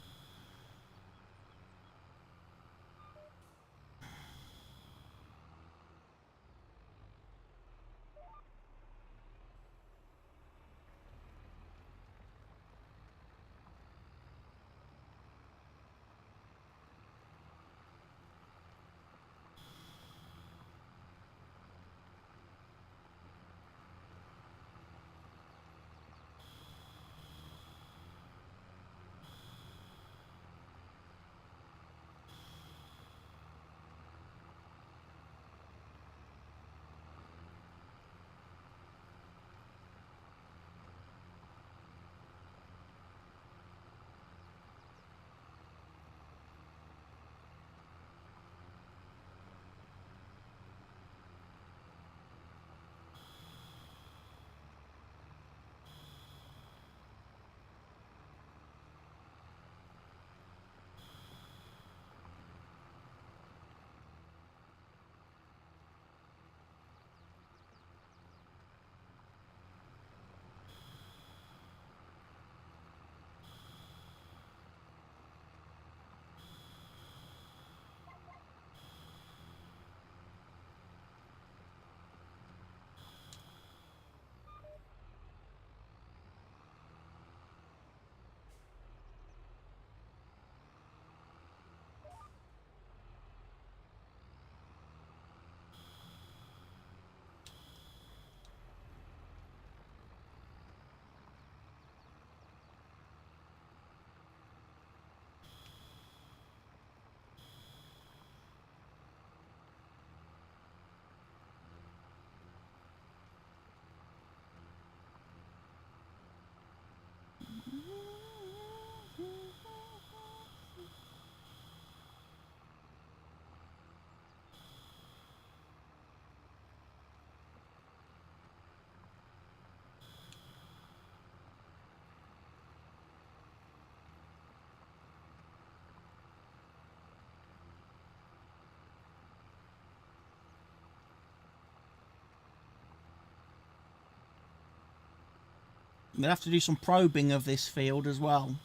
B: I'm going to have to do some probing of this field as well.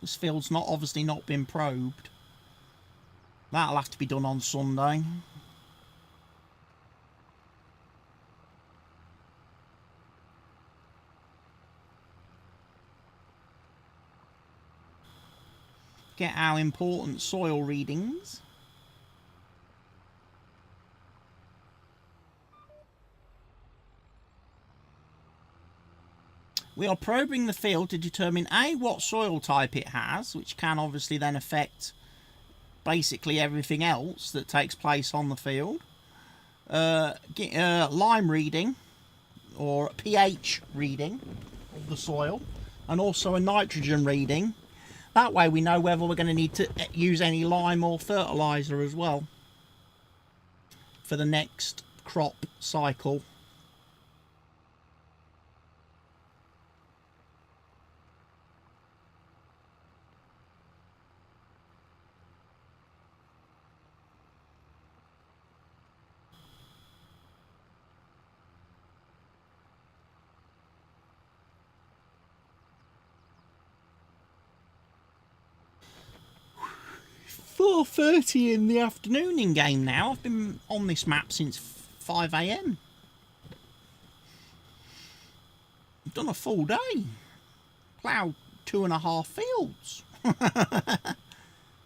B: This field's obviously not been probed. That'll have to be done on Sunday. Get our important soil readings. We are probing the field to determine A, what soil type it has, which can obviously then affect basically everything else that takes place on the field. Get a lime reading, or pH reading of the soil, and also a nitrogen reading. That way we know whether we're going to need to use any lime or fertiliser as well for the next crop cycle. .30 in the afternoon in game now. I've been on this map since 5 AM. I've done a full day. Ploughed 2.5 fields.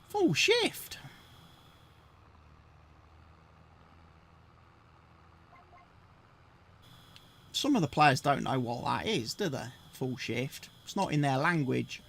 B: Full shift. Some of the players don't know what that is, do they? Full shift. It's not in their language.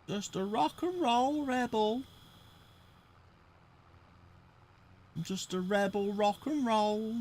B: Just a rock and roll rebel. Just a rebel rock and roll.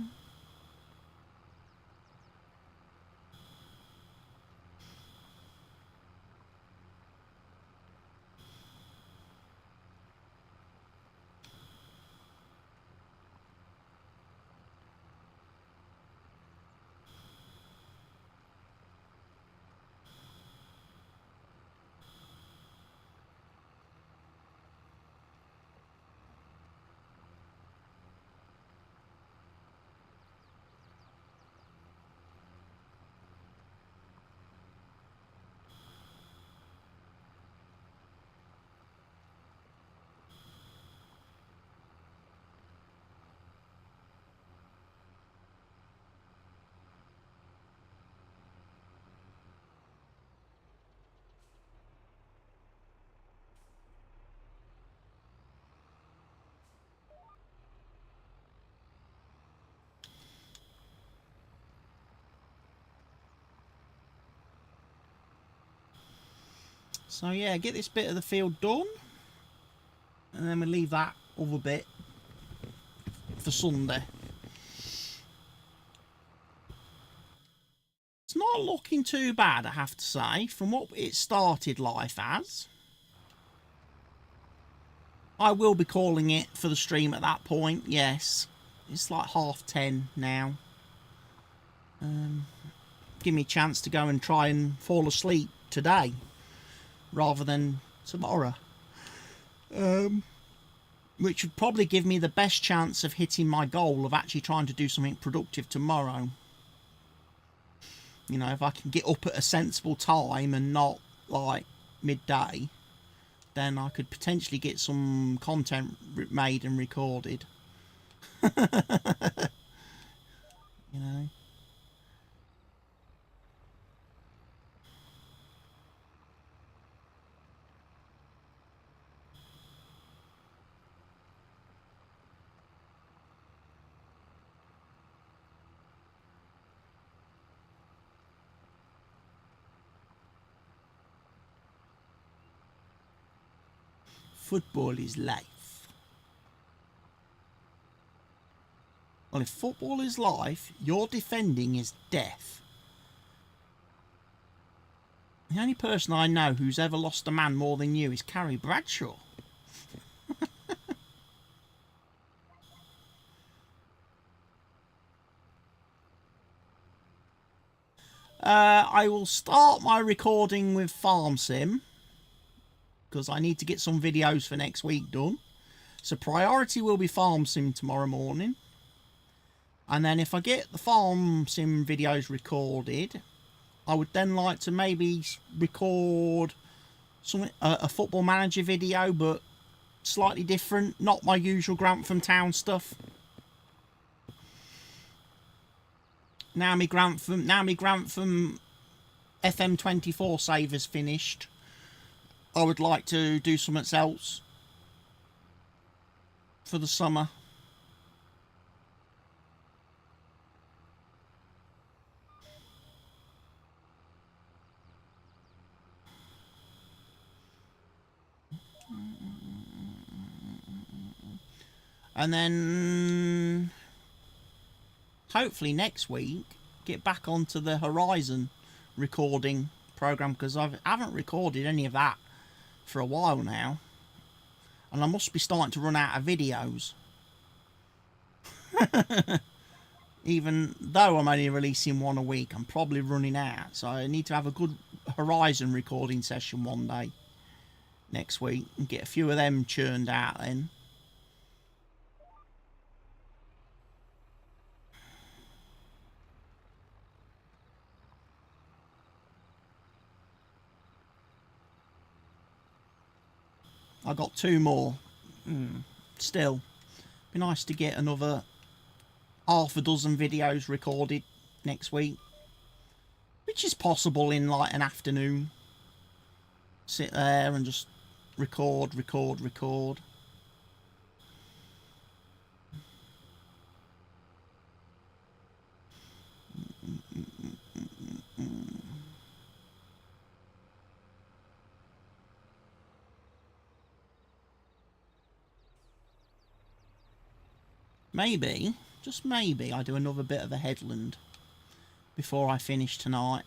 B: So yeah, get this bit of the field done, and then we leave that other bit for Sunday. It's not looking too bad, I have to say, from what it started life as. I will be calling it for the stream at that point, yes. It's like 10:30 now. Give me a chance to go and try and fall asleep today rather than tomorrow. Which would probably give me the best chance of hitting my goal of actually trying to do something productive tomorrow. You know, if I can get up at a sensible time and not like midday, then I could potentially get some content made and recorded. You know. Football is life. Well, if football is life, your defending is death. The only person I know who's ever lost a man more than you is Carrie Bradshaw. I will start my recording with Farm Sim, because I need to get some videos for next week done. So priority will be Farm Sim tomorrow morning. And then if I get the Farm Sim videos recorded, I would then like to maybe record a Football Manager video, but slightly different, not my usual Grantham Town stuff. Now me Grantham FM24 save is finished. I would like to do something else for the summer. And then hopefully next week get back onto the Horizon recording program, because I haven't recorded any of that for a while now, and I must be starting to run out of videos. Even though I'm only releasing one a week, I'm probably running out, so I need to have a good Horizon recording session one day next week and get a few of them churned out then. I got 2 more. Still, be nice to get another half a dozen videos recorded next week, which is possible in like an afternoon. Sit there and just record. maybe, just maybe, I do another bit of a headland before I finish tonight.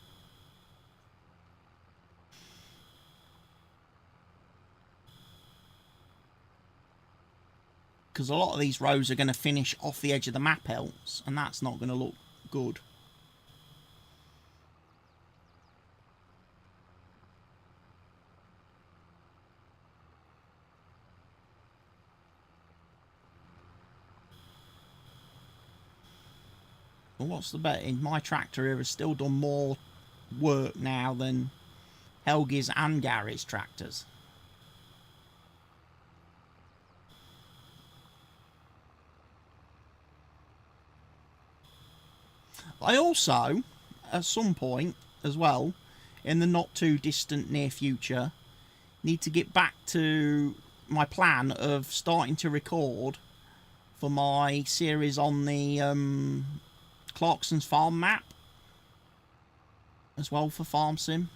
B: Because a lot of these rows are going to finish off the edge of the map else, and that's not going to look good. But what's the betting? My tractor here has still done more work now than Helgi's and Gary's tractors. I also, at some point as well, in the not too distant near future, need to get back to my plan of starting to record for my series on the Clarkson's farm map as well for Farm Sim.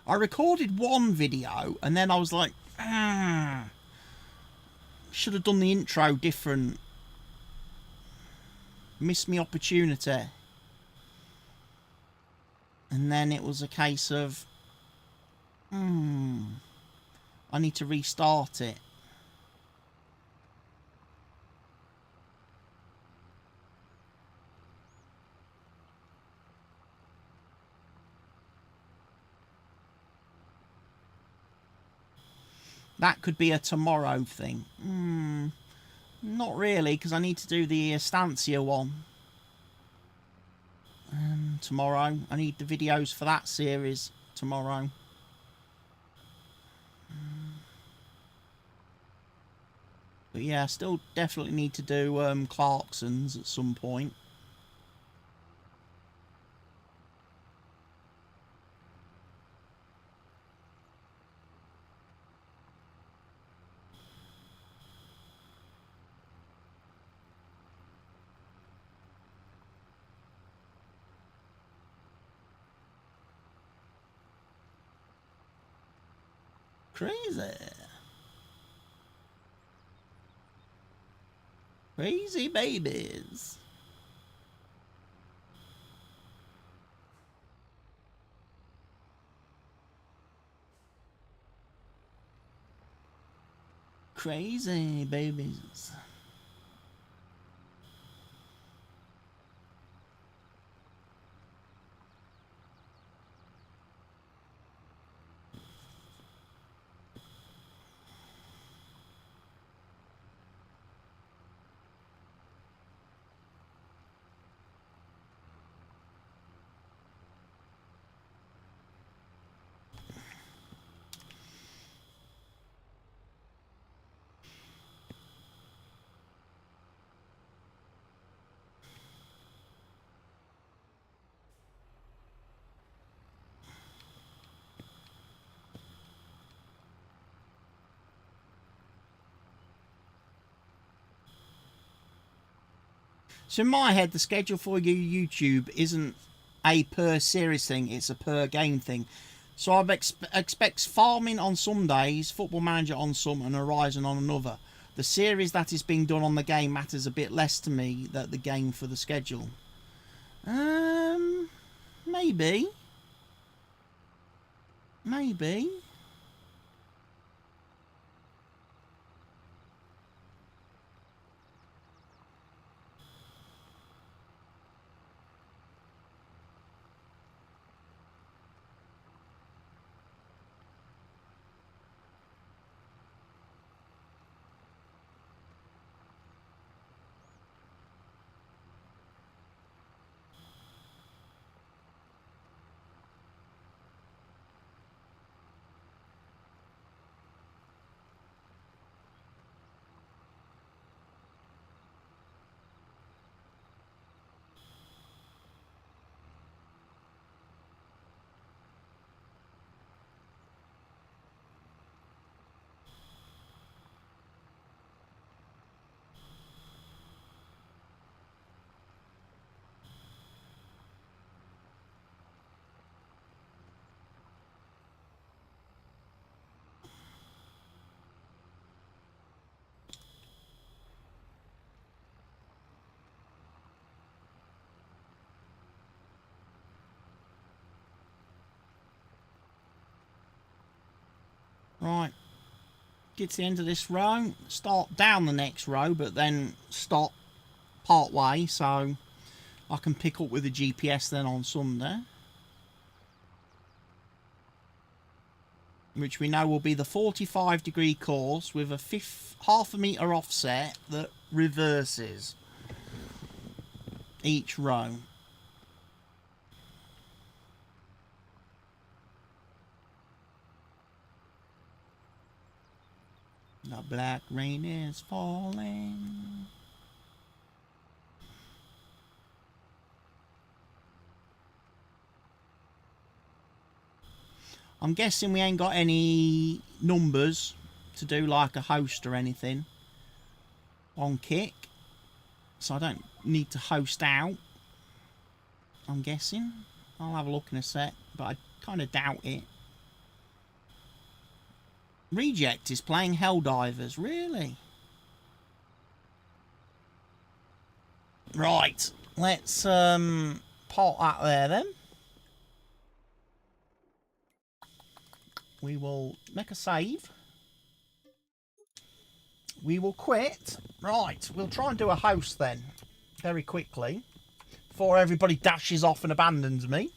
B: I recorded one video and then I was like, should have done the intro different. Missed me opportunity. And then it was a case of, I need to restart it. That could be a tomorrow thing. Not really, because I need to do the Estancia one. Tomorrow. I need the videos for that series tomorrow. But yeah, I still definitely need to do Clarkson's at some point. Crazy. Crazy babies. Crazy babies. So in my head, the schedule for your YouTube isn't a per series thing, it's a per game thing. So I expect farming on some days, Football Manager on some, and Horizon on another. The series that is being done on the game matters a bit less to me than the game for the schedule. Maybe. Maybe. Right. Get to the end of this row. Start down the next row, but then stop part way so I can pick up with the GPS then on Sunday. Which we know will be the 45-degree course with a half a metre offset that reverses each row. The black rain is falling. I'm guessing we ain't got any numbers to do like a host or anything on kick. So I don't need to host out. I'm guessing. I'll have a look in a sec, but I kind of doubt it. Reject is playing Helldivers, really? Right, let's part that there then. We will make a save. We will quit. Right, we'll try and do a host then, very quickly, before everybody dashes off and abandons me.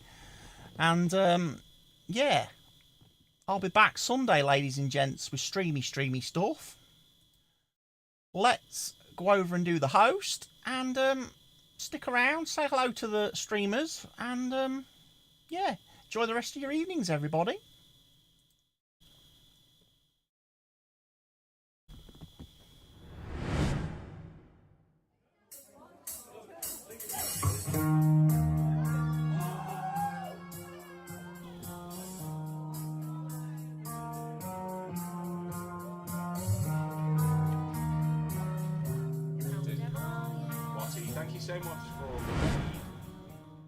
B: And yeah, I'll be back Sunday, ladies and gents, with streamy stuff. Let's go over and do the host, and stick around, say hello to the streamers, and yeah, enjoy the rest of your evenings, everybody.
C: Thank you so much for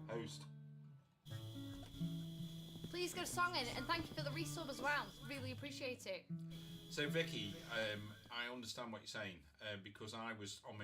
C: the host.
D: Please get a song in, and thank you for the resub as well. Really appreciate it.
C: So Vicky, I understand what you're saying because I was on my